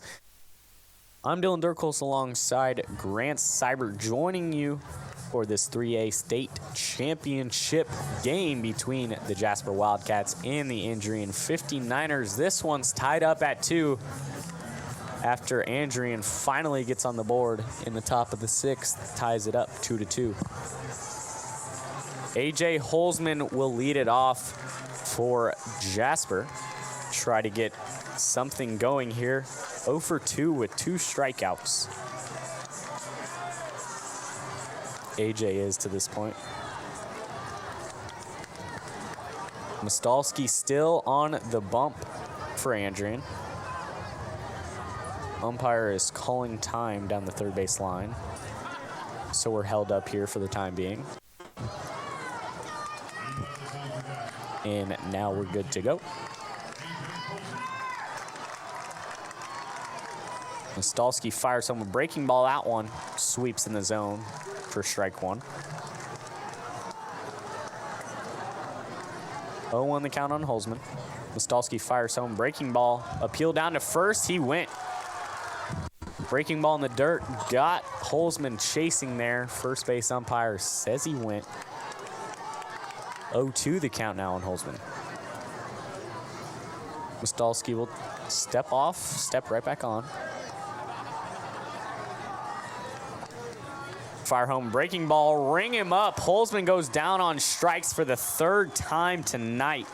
I'm Dylan Durcholz alongside Grant Seibert, joining you for this 3A state championship game between the Jasper Wildcats and the Andrean 59ers. This one's tied up at 2 after Andrean finally gets on the board in the top of the 6th, ties it up 2-2. AJ Holzman will lead it off for Jasper. Try to get something going here. 0 for 2 with 2 strikeouts. AJ is to this point. Mostalski still on the bump for Andrean. Umpire is calling time down the third base line, so we're held up here for the time being. And now we're good to go. Mostalski fires home a breaking ball. That one sweeps in the zone for strike 1. 0-1 the count on Holzman. Mostalski fires home breaking ball. Appeal down to first. He went. Breaking ball in the dirt. Got Holzman chasing there. First base umpire says he went. 0-2 the count now on Holzman. Mostalski will step off, step right back on. Fire home breaking ball, ring him up. Holzman goes down on strikes for the 3rd time tonight.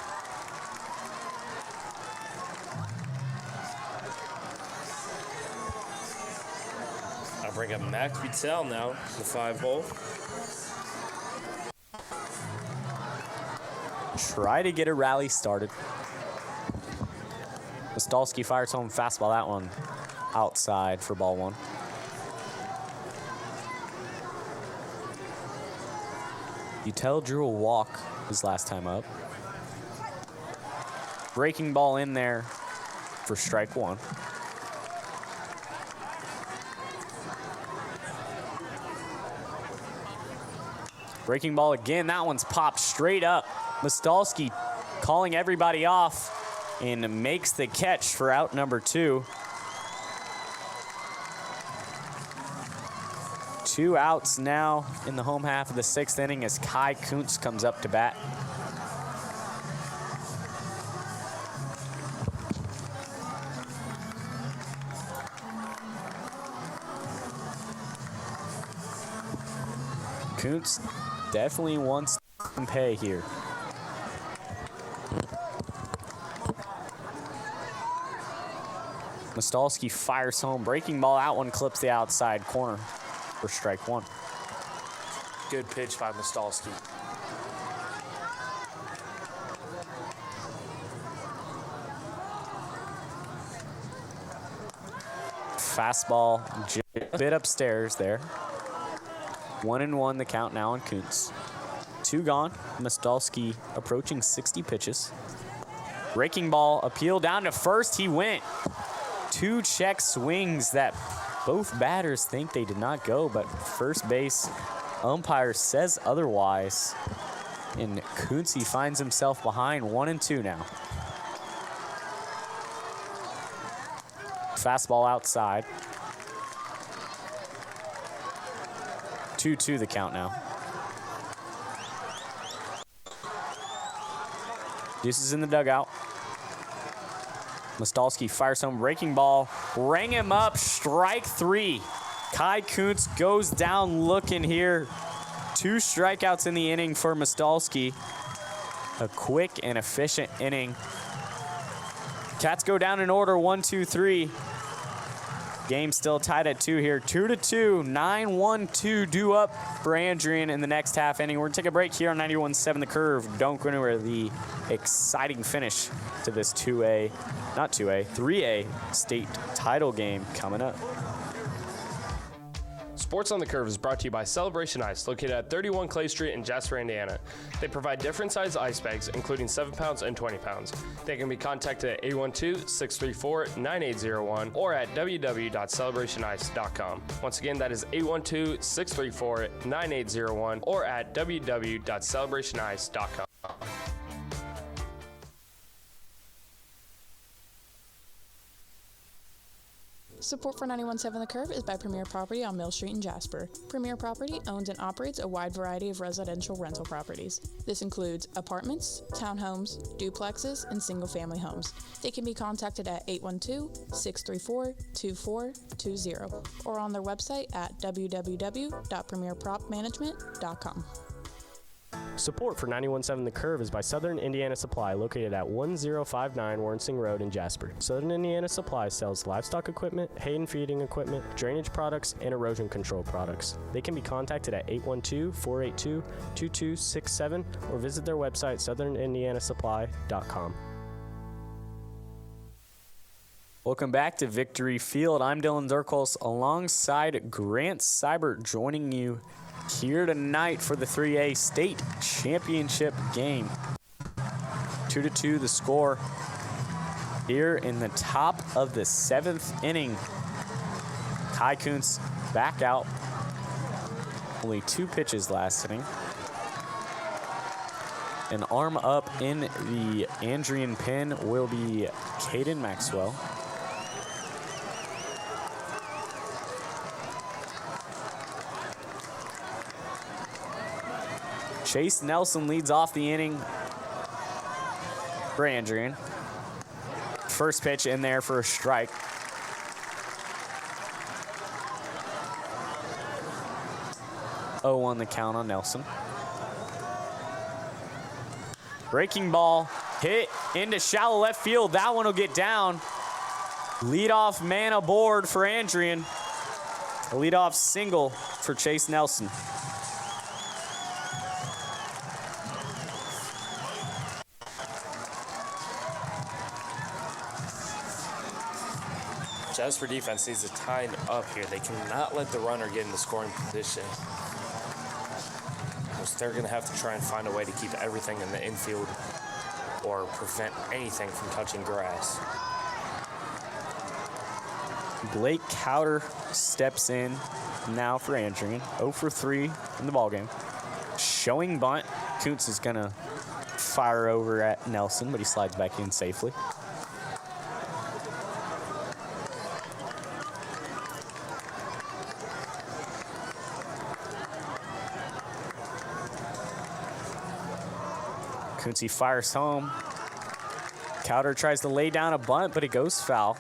I'll bring up Max Butel now, the 5-hole. Try to get a rally started. Mostalski fires home fastball, that one outside for ball 1. Butel drew a walk his last time up. Breaking ball in there for strike 1. Breaking ball again. That one's popped straight up. Mostalski calling everybody off and makes the catch for out number 2. 2 outs now in the home half of the 6th inning as Kai Kuntz comes up to bat. Kuntz definitely wants to pay here. Mostalski fires home breaking ball. That one clips the outside corner for strike 1. Good pitch by Mostalski. Fastball just a bit upstairs there. 1-1 the count now on Kuntz. 2 gone. Mostalski approaching 60 pitches. Breaking ball, appeal down to first. He went. 2 check swings that both batters think they did not go, but first base umpire says otherwise. and Kunze finds himself behind 1-2 now. Fastball outside. 2-2 the count now. Deuce is in the dugout. Mostalski fires home, breaking ball, rang him up, strike 3. Kai Kuntz goes down looking here. 2 strikeouts in the inning for Mostalski. A quick and efficient inning. Cats go down in order, 1-2-3. Game still tied at 2 here, 2-2, 9-1-2 due up for Andrean in the next half inning. We're gonna take a break here on 91.7 The Curve. Don't go anywhere. The exciting finish to this 3A state title game coming up. Sports on the Curve is brought to you by Celebration Ice, located at 31 Clay Street in Jasper, Indiana. They provide different size ice bags, including 7 pounds and 20 pounds. They can be contacted at 812-634-9801 or at www.celebrationice.com. Once again, that is 812-634-9801 or at www.celebrationice.com. Support for 91.7 The Curve is by Premier Property on Mill Street in Jasper. Premier Property owns and operates a wide variety of residential rental properties. This includes apartments, townhomes, duplexes, and single-family homes. They can be contacted at 812-634-2420 or on their website at www.premierpropmanagement.com. Support for 91.7 The Curve is by Southern Indiana Supply, located at 1059 Warrensing Road in Jasper. Southern Indiana Supply sells livestock equipment, hay and feeding equipment, drainage products, and erosion control products. They can be contacted at 812-482-2267 or visit their website, southernindianasupply.com. Welcome back to Victory Field. I'm Dylan Durcholz alongside Grant Seibert, joining you here tonight for the 3A state championship game. 2-2 the score here in the top of the 7th inning. Kai Kuntz back out. Only 2 pitches last inning. An arm up in the Andrean pen will be Caden Maxwell. Chase Nelson leads off the inning for Andrean. First pitch in there for a strike. On the count on Nelson. Breaking ball hit into shallow left field. That one will get down. Leadoff man aboard for Andrean. A leadoff single for Chase Nelson. Jasper defense needs to tie up here. They cannot let the runner get into scoring position. They're going to have to try and find a way to keep everything in the infield or prevent anything from touching grass. Blake Cowder steps in now for Andrean. 0 for 3 in the ballgame. Showing bunt. Kuntz is going to fire over at Nelson, but he slides back in safely. Kuntz fires home. Cowder tries to lay down a bunt, but it goes foul.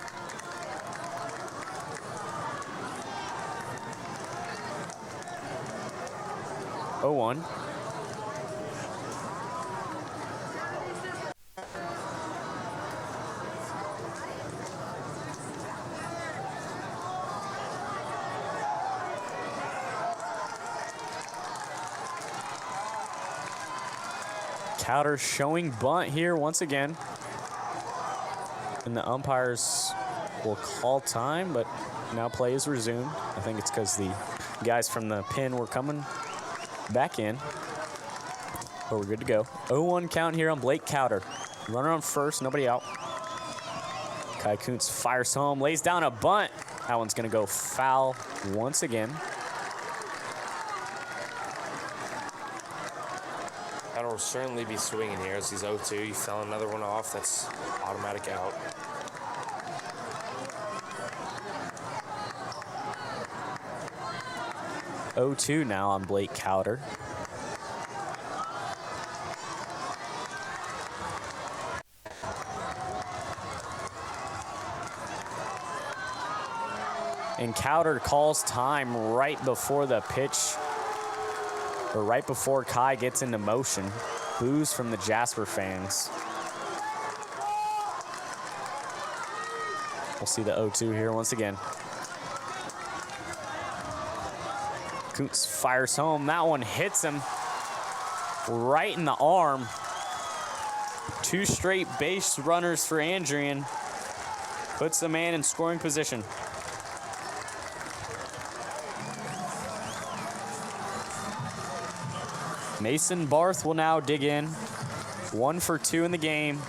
Oh, 1. Cowder showing bunt here once again. And the umpires will call time, but now play is resumed. I think it's because the guys from the pin were coming back in. But we're good to go. 0-1 count here on Blake Cowder. Runner on first, nobody out. Kai Kuntz fires home, lays down a bunt. That one's gonna go foul once again. Powder will certainly be swinging here as he's 0-2. He fell another one off. That's automatic out. (0-2) now on Blake Cowder. And Cowder calls time right before the pitch, or right before Kai gets into motion. Boos from the Jasper fans. We'll see the 0-2 here once again. Kuntz fires home. That one hits him right in the arm. 2 straight base runners for Andrean. Puts the man in scoring position. Mason Barth will now dig in. 1 for 2 in the game.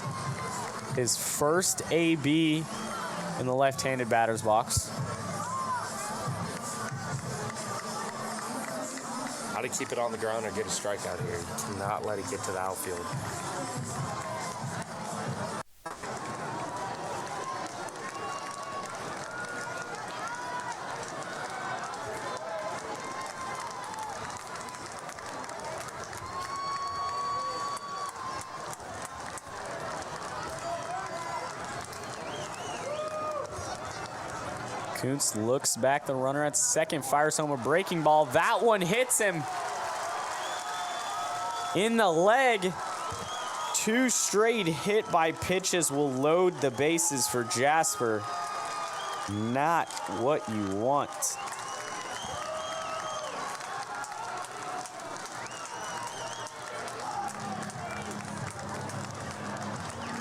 His first AB in the left-handed batter's box. How to keep it on the ground or get a strikeout here. You cannot let it get to the outfield. Kuntz looks back, the runner at second, fires home a breaking ball. That one hits him in the leg. 2 straight hit by pitches will load the bases for Jasper. Not what you want.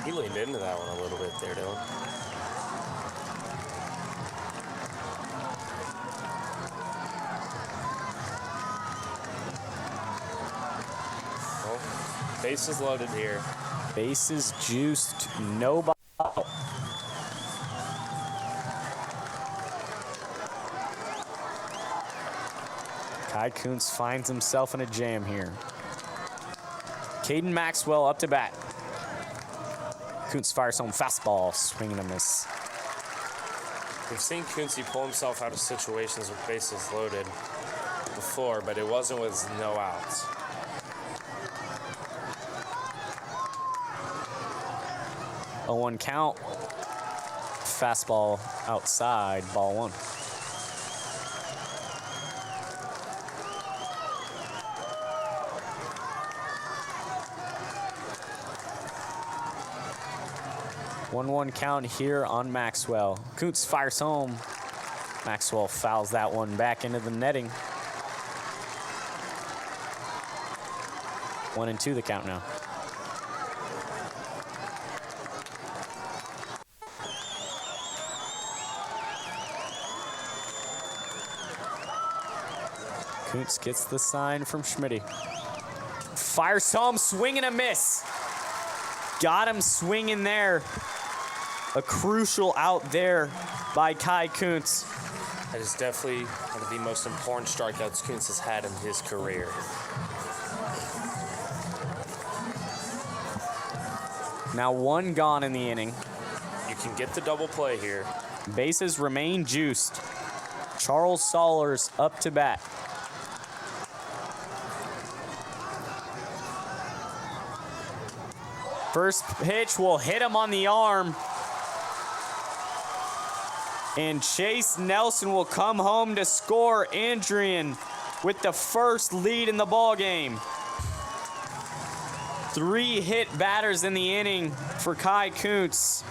He leaned into that one a little bit there, Dylan. Bases loaded here. Bases juiced, nobody. Kai Kuntz finds himself in a jam here. Caden Maxwell up to bat. Kuntz fires home fastball, swing and a miss. We've seen Kuntz pull himself out of situations with bases loaded before, but it wasn't with no outs. A 1 count. Fastball outside, ball 1. One count here on Maxwell. Kuntz fires home. Maxwell fouls that one back into the netting. 1-2 the count now. Kuntz gets the sign from Schmitty. Fires home, swing and a miss. Got him swinging there. A crucial out there by Kai Kuntz. That is definitely one of the most important strikeouts Kuntz has had in his career. Now 1 gone in the inning. You can get the double play here. Bases remain juiced. Charles Saulers up to bat. First pitch will hit him on the arm. And Chase Nelson will come home to score. Andrean with the first lead in the ball game. 3 hit batters in the inning for Kai Kuntz.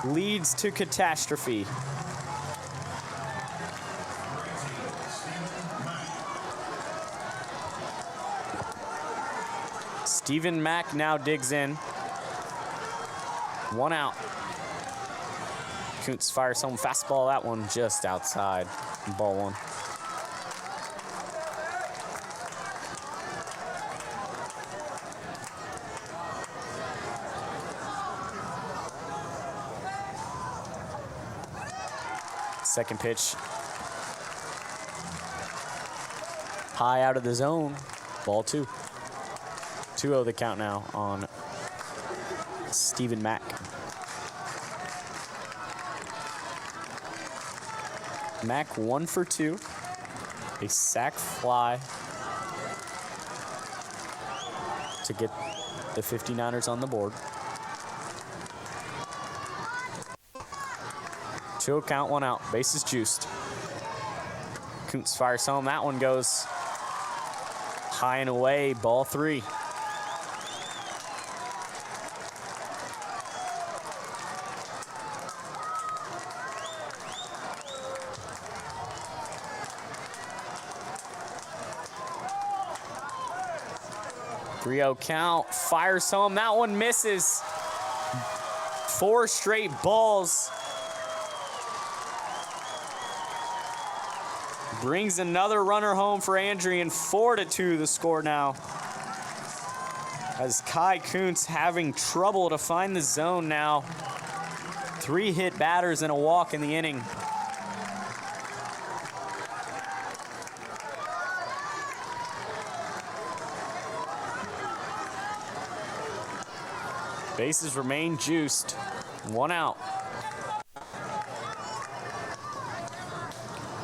Leads to catastrophe. Stephen Mack now digs in. 1 out. Kuntz fires home fastball. That one just outside. Ball 1. Second pitch. High out of the zone. Ball 2. 2-0 the count now on Stephen Mack. Mack 1 for 2. A sack fly to get the 59ers on the board. 2-0 count, 1 out. Bases juiced. Kuntz fires home. That one goes high and away. Ball 3. Three-0 count. Fires home. That one misses. 4 straight balls. Brings another runner home for Andrean. 4-2 the score now. As Kai Kuntz having trouble to find the zone now. 3 hit batters and a walk in the inning. Bases remain juiced. 1 out.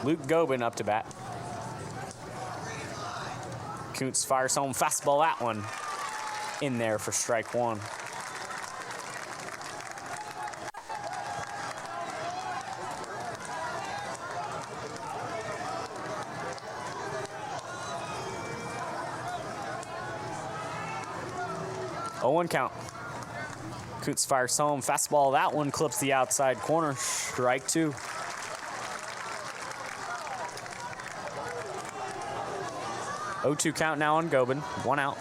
Luke Gobin up to bat. Kuntz fires home fastball, that one in there for strike 1. Oh, 1 count. Kuntz fires home fastball, that one clips the outside corner. Strike 2. Oh, 2 count now on Gobin. 1 out.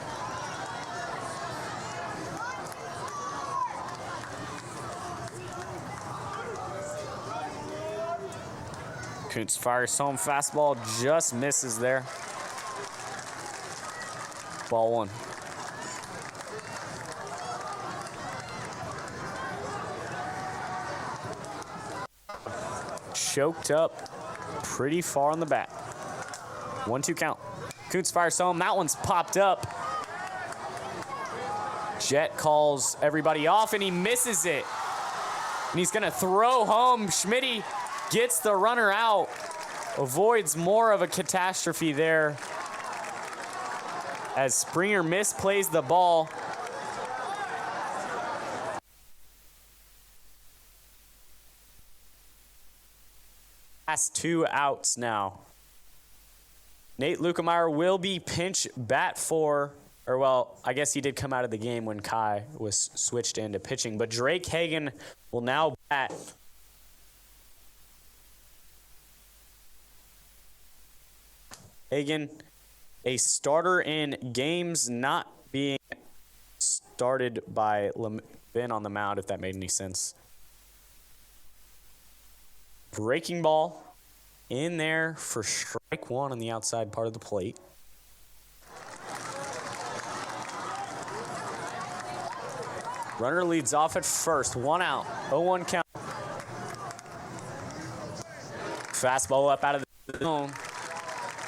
Kuntz fires home fastball, just misses there. Ball 1. Choked up pretty far on the bat. 1-2 count. Kuntz fires home. That one's popped up. Jet calls everybody off, and he misses it. And he's going to throw home. Schmitty gets the runner out. Avoids more of a catastrophe there. As Springer misplays the ball. Last 2 outs now. Nate Lukemeyer will be pinch bat for, or well, I guess he did come out of the game when Kai was switched into pitching, but Drake Hagan will now bat. Hagan, a starter in games not being started by Ben on the mound, if that made any sense. Breaking ball in there for strike 1 on the outside part of the plate. Runner leads off at first. 1 out. 0-1 count. Fastball up out of the zone.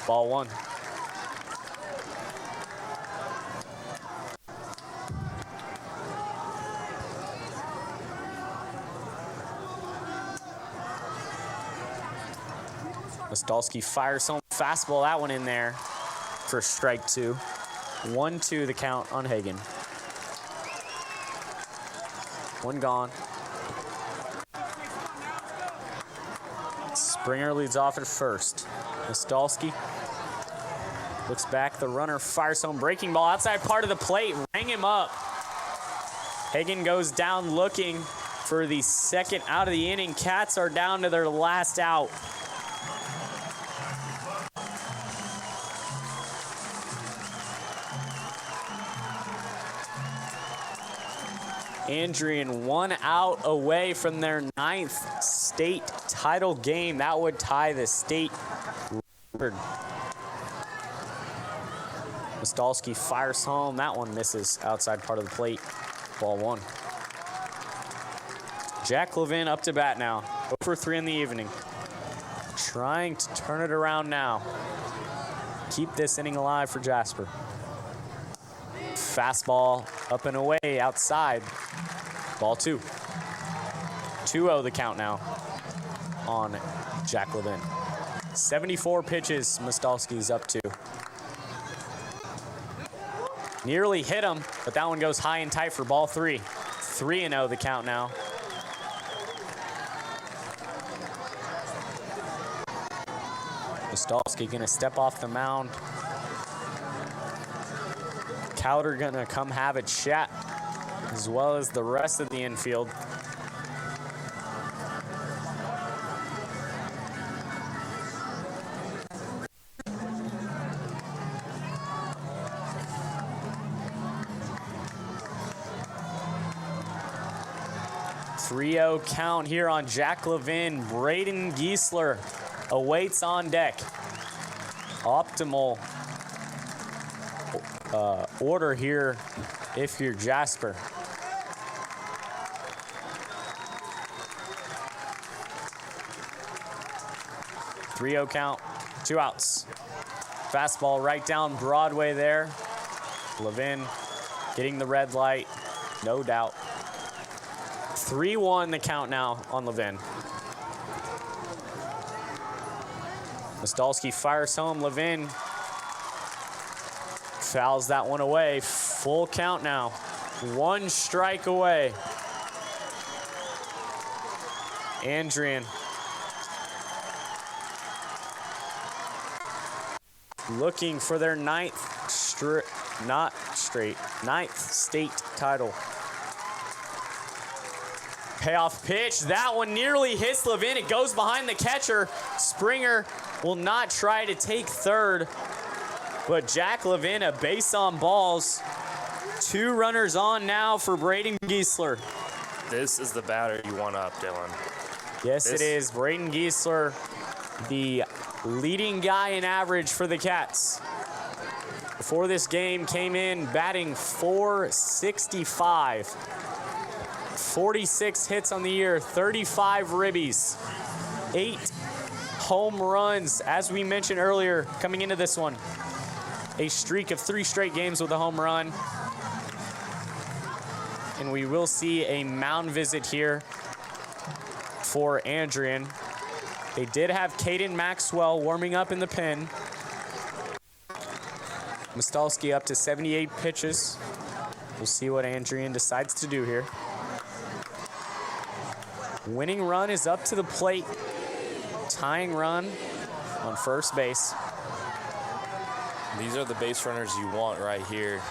Ball 1. Mostalski fires home fastball, that one in there for strike 2. 1-2 the count on Hagan. 1 gone. Springer leads off at first. Mostalski looks back, the runner fires home, breaking ball outside part of the plate, rang him up. Hagan goes down looking for the second out of the inning. Cats are down to their last out. Andrean 1 out away from their 9th state title game. That would tie the state record. Mostalski fires home. That one misses outside part of the plate. Ball 1. Jack Levin up to bat now. 0 for 3 in the evening. Trying to turn it around now. Keep this inning alive for Jasper. Fastball up and away outside. Ball 2. 2-0 the count now on Jack Levin. 74 pitches Mostalski's up to. Nearly hit him, but that one goes high and tight for ball 3. 3-0 the count now. Mostalski gonna step off the mound. Cowder gonna come have a chat, as well as the rest of the infield. Three-0 count here on Jack Levin. Braden Giesler awaits on deck. Optimal order here if you're Jasper. Three-0 count, 2 outs. Fastball right down Broadway there. Levin getting the red light, no doubt. 3-1 the count now on Levin. Mostalski fires home. Levin fouls that one away. Full count now. 1 strike away. Andrean looking for their ninth state title. Payoff pitch. That one nearly hits Levin. It goes behind the catcher. Springer will not try to take third. But Jack Levin, a base on balls. 2 runners on now for Braden Giesler. This is the batter you want up, Dylan. Yes, it is. Braden Giesler, the leading guy in average for the Cats. Before this game, came in batting .465. 46 hits on the year, 35 ribbies, 8 home runs. As we mentioned earlier, coming into this one, a streak of 3 straight games with a home run. And we will see a mound visit here for Andrean. They did have Caden Maxwell warming up in the pen. Mostalski up to 78 pitches. We'll see what Andrean decides to do here. Winning run is up to the plate. Tying run on first base. These are the base runners you want right here.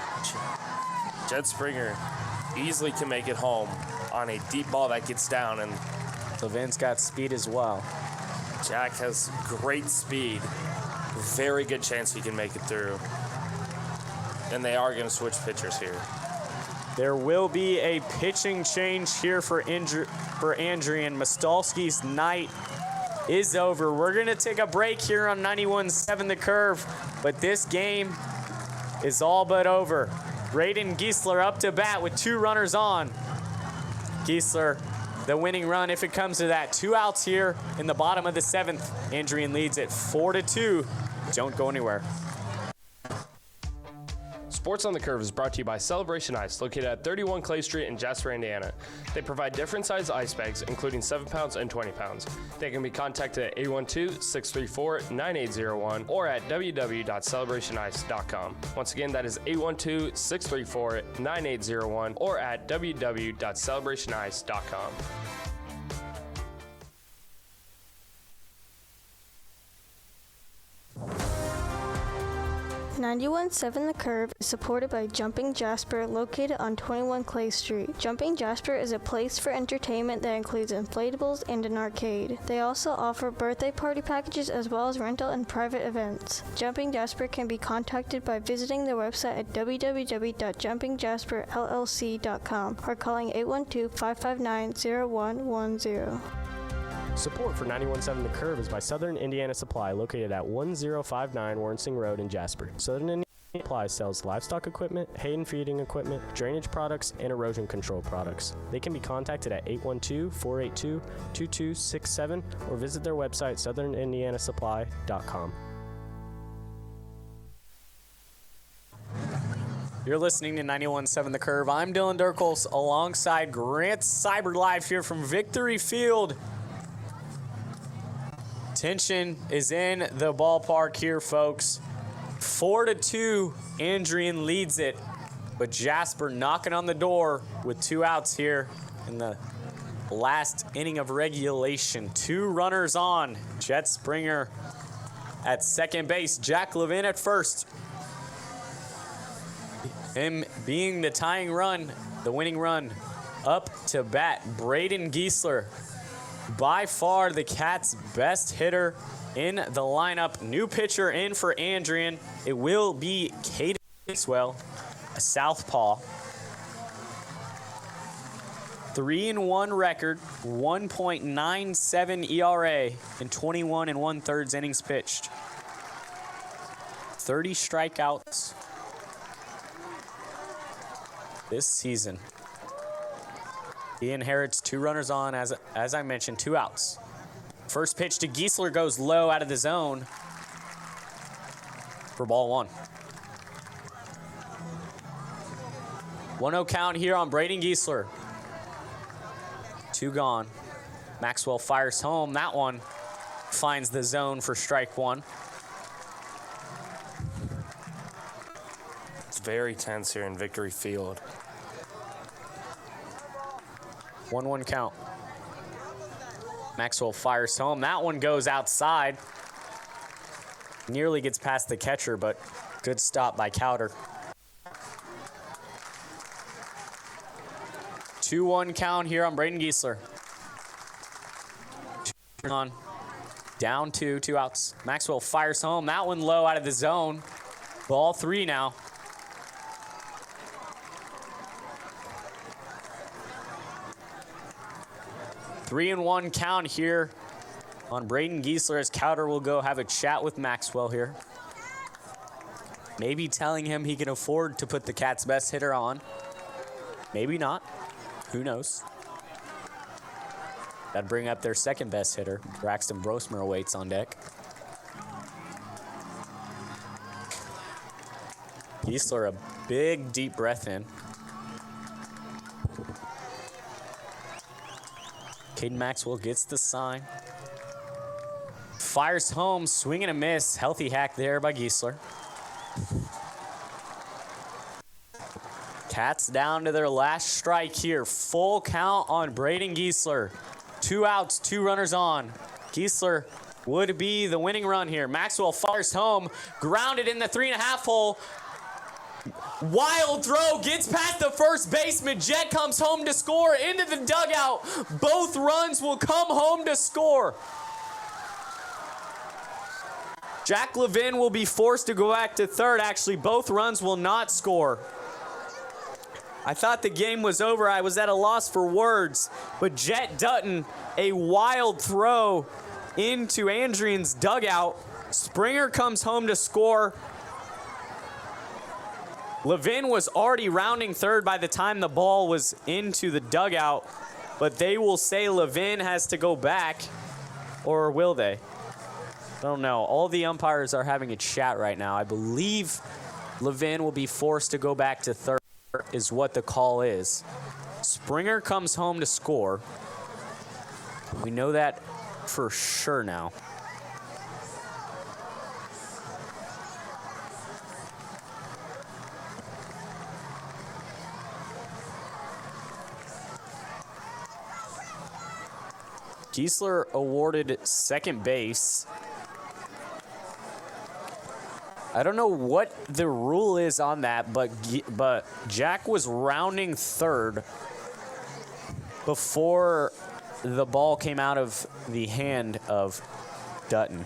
Jed Springer easily can make it home on a deep ball that gets down, and Levin's got speed as well. Jack has great speed. Very good chance he can make it through. And they are going to switch pitchers here. There will be a pitching change here for Andrean. Mostalski's night is over. We're going to take a break here on 91.7 The Curve, but this game is all but over. Braden Giesler up to bat with 2 runners on. Giesler, the winning run if it comes to that. 2 outs here in the bottom of the 7th. Andrean leads it 4-2. Don't go anywhere. Sports on the Curve is brought to you by Celebration Ice, located at 31 Clay Street in Jasper, Indiana. They provide different size ice bags, including 7 pounds and 20 pounds. They can be contacted at 812-634-9801 or at www.celebrationice.com. Once again, that is 812-634-9801 or at www.celebrationice.com. 91.7 The Curve is supported by Jumping Jasper, located on 21 Clay Street. Jumping Jasper is a place for entertainment that includes inflatables and an arcade. They also offer birthday party packages as well as rental and private events. Jumping Jasper can be contacted by visiting their website at www.jumpingjasperllc.com or calling 812-559-0110. Support for 91.7 The Curve is by Southern Indiana Supply, located at 1059 Warnsing Road in Jasper. Southern Indiana Supply sells livestock equipment, hay and feeding equipment, drainage products, and erosion control products. They can be contacted at 812-482-2267 or visit their website, southernindianasupply.com. You're listening to 91.7 The Curve. I'm Dylan Durcholz alongside Grant Seibert live here from Victory Field. Tension is in the ballpark here, folks. 4-2, Andrean leads it, but Jasper knocking on the door with 2 outs here in the last inning of regulation. 2 runners on. Jet Springer at second base. Jack Levin at first. Him being the tying run, the winning run. Up to bat, Braden Giesler. By far the Cats' best hitter in the lineup. New pitcher in for Andrean. It will be Caden Maxwell, a southpaw. 3-1 record, 1.97 ERA in 21 1/3 innings pitched. 30 strikeouts this season. He inherits 2 runners on, as I mentioned, 2 outs. First pitch to Giesler goes low out of the zone for ball 1. 1-0 count here on Braden Giesler. 2 gone. Maxwell fires home. That one finds the zone for strike 1. It's very tense here in Victory Field. 1-1 count. Maxwell fires home. That one goes outside. Nearly gets past the catcher, but good stop by Cowder. 2-1 count here on Braden Giesler. On. Down 2, 2 outs. Maxwell fires home. That one low out of the zone. Ball 3 now. Three and 1 count here on Braden Giesler as Cowder will go have a chat with Maxwell here. Maybe telling him he can afford to put the Cats' best hitter on. Maybe not. Who knows? That'd bring up their second best hitter. Braxton Brosmer awaits on deck. Giesler, a big deep breath in. Caden Maxwell gets the sign. Fires home, swing and a miss. Healthy hack there by Giesler. Cats down to their last strike here. Full count on Braden Giesler. 2 outs, 2 runners on. Giesler would be the winning run here. Maxwell fires home, grounded in the 3.5 hole. Wild throw, gets past the first baseman. Jet comes home to score into the dugout. Both runs will come home to score. Jack Levin will be forced to go back to third. Actually, both runs will not score. I thought the game was over. I was at a loss for words. But Jet Dutton, a wild throw into Andrean's dugout. Springer comes home to score. Levin was already rounding third by the time the ball was into the dugout, but they will say Levin has to go back, or will they? I don't know. All the umpires are having a chat right now. I believe Levin will be forced to go back to third is what the call is. Springer comes home to score. We know that for sure now. Giesler awarded second base. I don't know what the rule is on that, but Jack was rounding third before the ball came out of the hand of Dutton.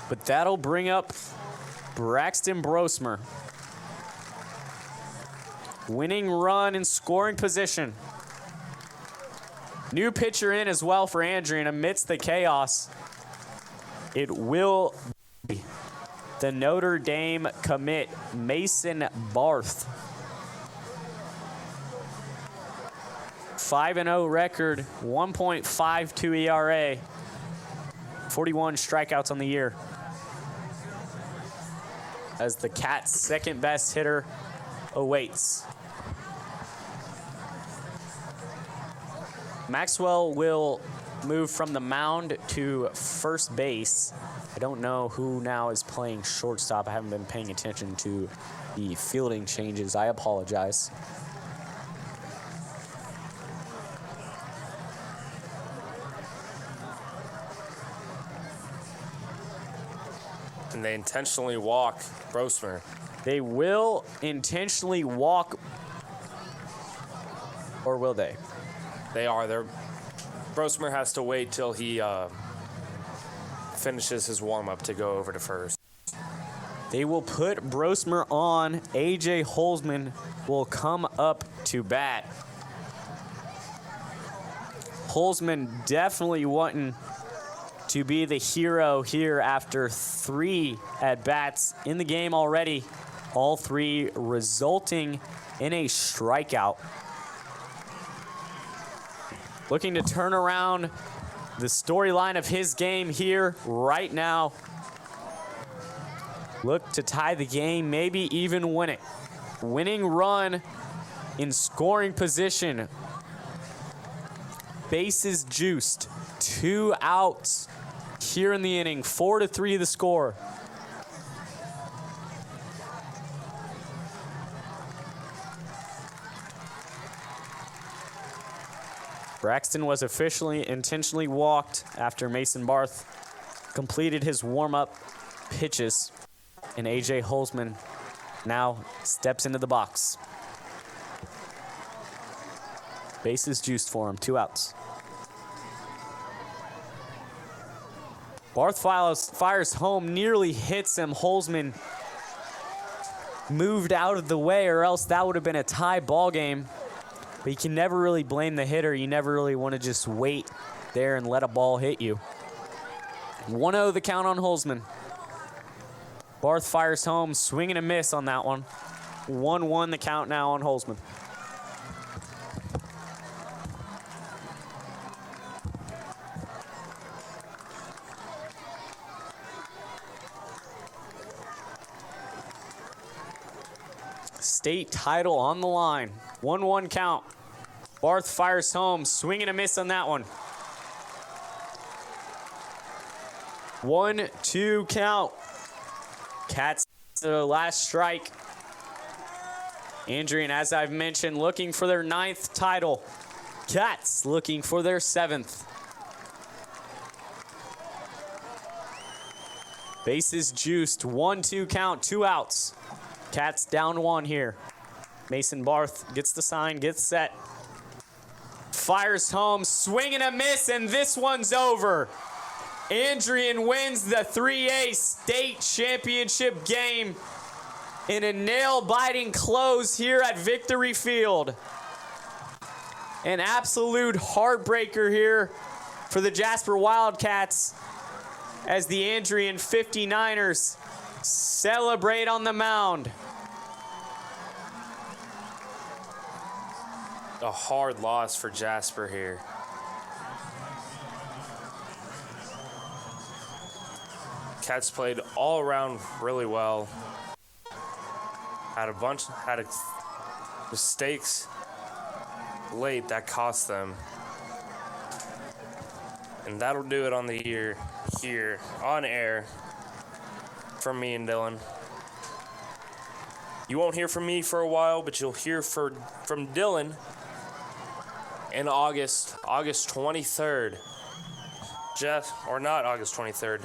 But that'll bring up Braxton Brosmer. Winning run in scoring position. New pitcher in as well for Andrean amidst the chaos. It will be the Notre Dame commit, Mason Barth. 5-0 record, 1.52 ERA. 41 strikeouts on the year. As the Cats' second best hitter awaits. Maxwell will move from the mound to first base. I don't know who now is playing shortstop. I haven't been paying attention to the fielding changes. I apologize. And they intentionally walk Brosmer. They will intentionally walk, or will they? They are. Brosmer has to wait till he finishes his warm-up to go over to first. They will put Brosmer on. A.J. Holzman will come up to bat. Holzman definitely wanting to be the hero here after 3 at-bats in the game already. All 3 resulting in a strikeout. Looking to turn around the storyline of his game here right now. Look to tie the game, maybe even win it. Winning run in scoring position. Bases juiced. 2 outs here in the inning. 4-3 the score. Braxton was officially intentionally walked after Mason Barth completed his warm-up pitches. And A.J. Holzman now steps into the box. Bases juiced for him, 2 outs. Barth fires home, nearly hits him. Holzman moved out of the way, or else that would have been a tie ball game. But you can never really blame the hitter. You never really want to just wait there and let a ball hit you. 1-0 the count on Holzman. Barth fires home, swing and a miss on that one. 1-1 the count now on Holzman. State title on the line. 1-1 count. Barth fires home, swing and a miss on that one. 1-2 count. Cats the last strike. Andrean, as I've mentioned, looking for their 9th title. Cats looking for their 7th. Bases juiced. 1-2 count, 2 outs. Cats down 1 here. Mason Barth gets the sign, gets set. Fires home, swing and a miss, and this one's over. Andrean wins the 3A state championship game in a nail-biting close here at Victory Field. An absolute heartbreaker here for the Jasper Wildcats as the Andrean 59ers celebrate on the mound. A hard loss for Jasper here. Cats played all around really well. Had mistakes late that cost them. And that'll do it on the year here on air from me and Dylan. You won't hear from me for a while, but you'll hear from Dylan in August 23rd. Or not August 23rd.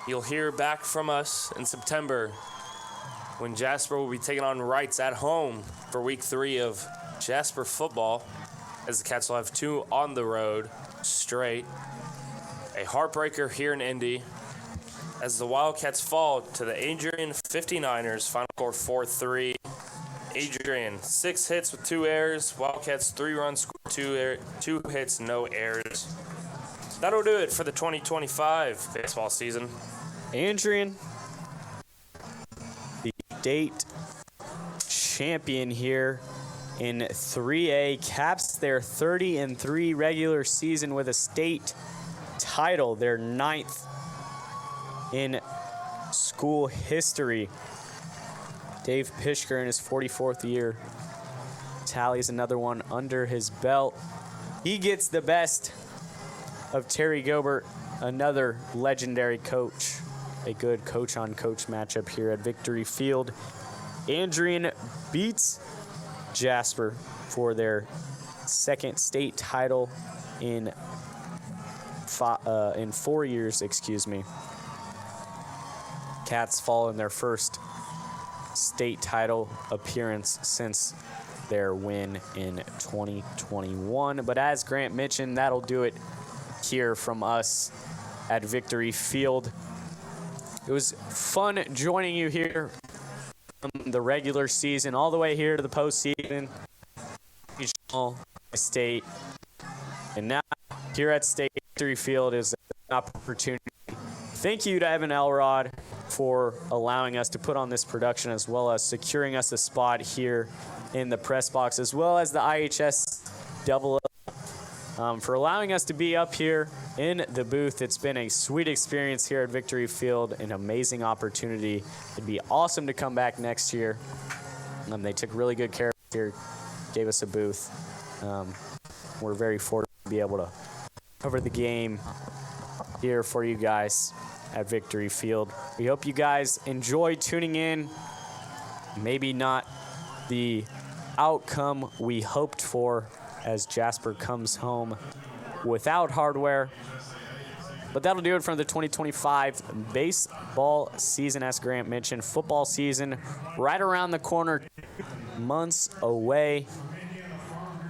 You'll hear back from us in September when Jasper will be taking on Wrights at home for week 3 of Jasper football, as the Cats will have 2 on the road straight. A heartbreaker here in Indy as the Wildcats fall to the Andrean 59ers. Final score 4-3. Andrean, 6 hits with 2 errors. Wildcats 3 runs scored, 2 hits, no errors. That'll do it for the 2025 baseball season. Andrean, the state champion here in 3A, caps their 30-3 regular season with a state title, their 9th in school history. Dave Pishker in his 44th year tallies another one under his belt. He gets the best of Terry Gilbert, another legendary coach. A good coach-on-coach matchup here at Victory Field. Andrean beats Jasper for their second state title in 4 years, Cats fall in their first state title appearance since their win in 2021. But as Grant mentioned, that'll do it here from us at Victory Field. It was fun joining you here from the regular season all the way here to the postseason, regional, state, and now here at State Victory Field is an opportunity. Thank you to Evan Elrod for allowing us to put on this production, as well as securing us a spot here in the press box, as well as the IHS Double for allowing us to be up here in the booth. It's been a sweet experience here at Victory Field, an amazing opportunity. It'd be awesome to come back next year. They took really good care of us here, gave us a booth. We're very fortunate to be able to cover the game here for you guys at Victory Field. We hope you guys enjoy tuning in. Maybe not the outcome we hoped for, as Jasper comes home without hardware. But that'll do it for the 2025 baseball season. As Grant mentioned, football season right around the corner, months away.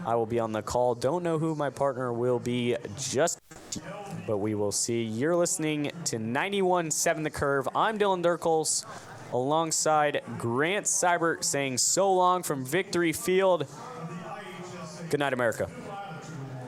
I will be on the call. Don't know who my partner will be just yet, but we will see. You're listening to 91.7 The Curve. I'm Dylan Durcholz alongside Grant Seibert saying so long from Victory Field. Good night, America.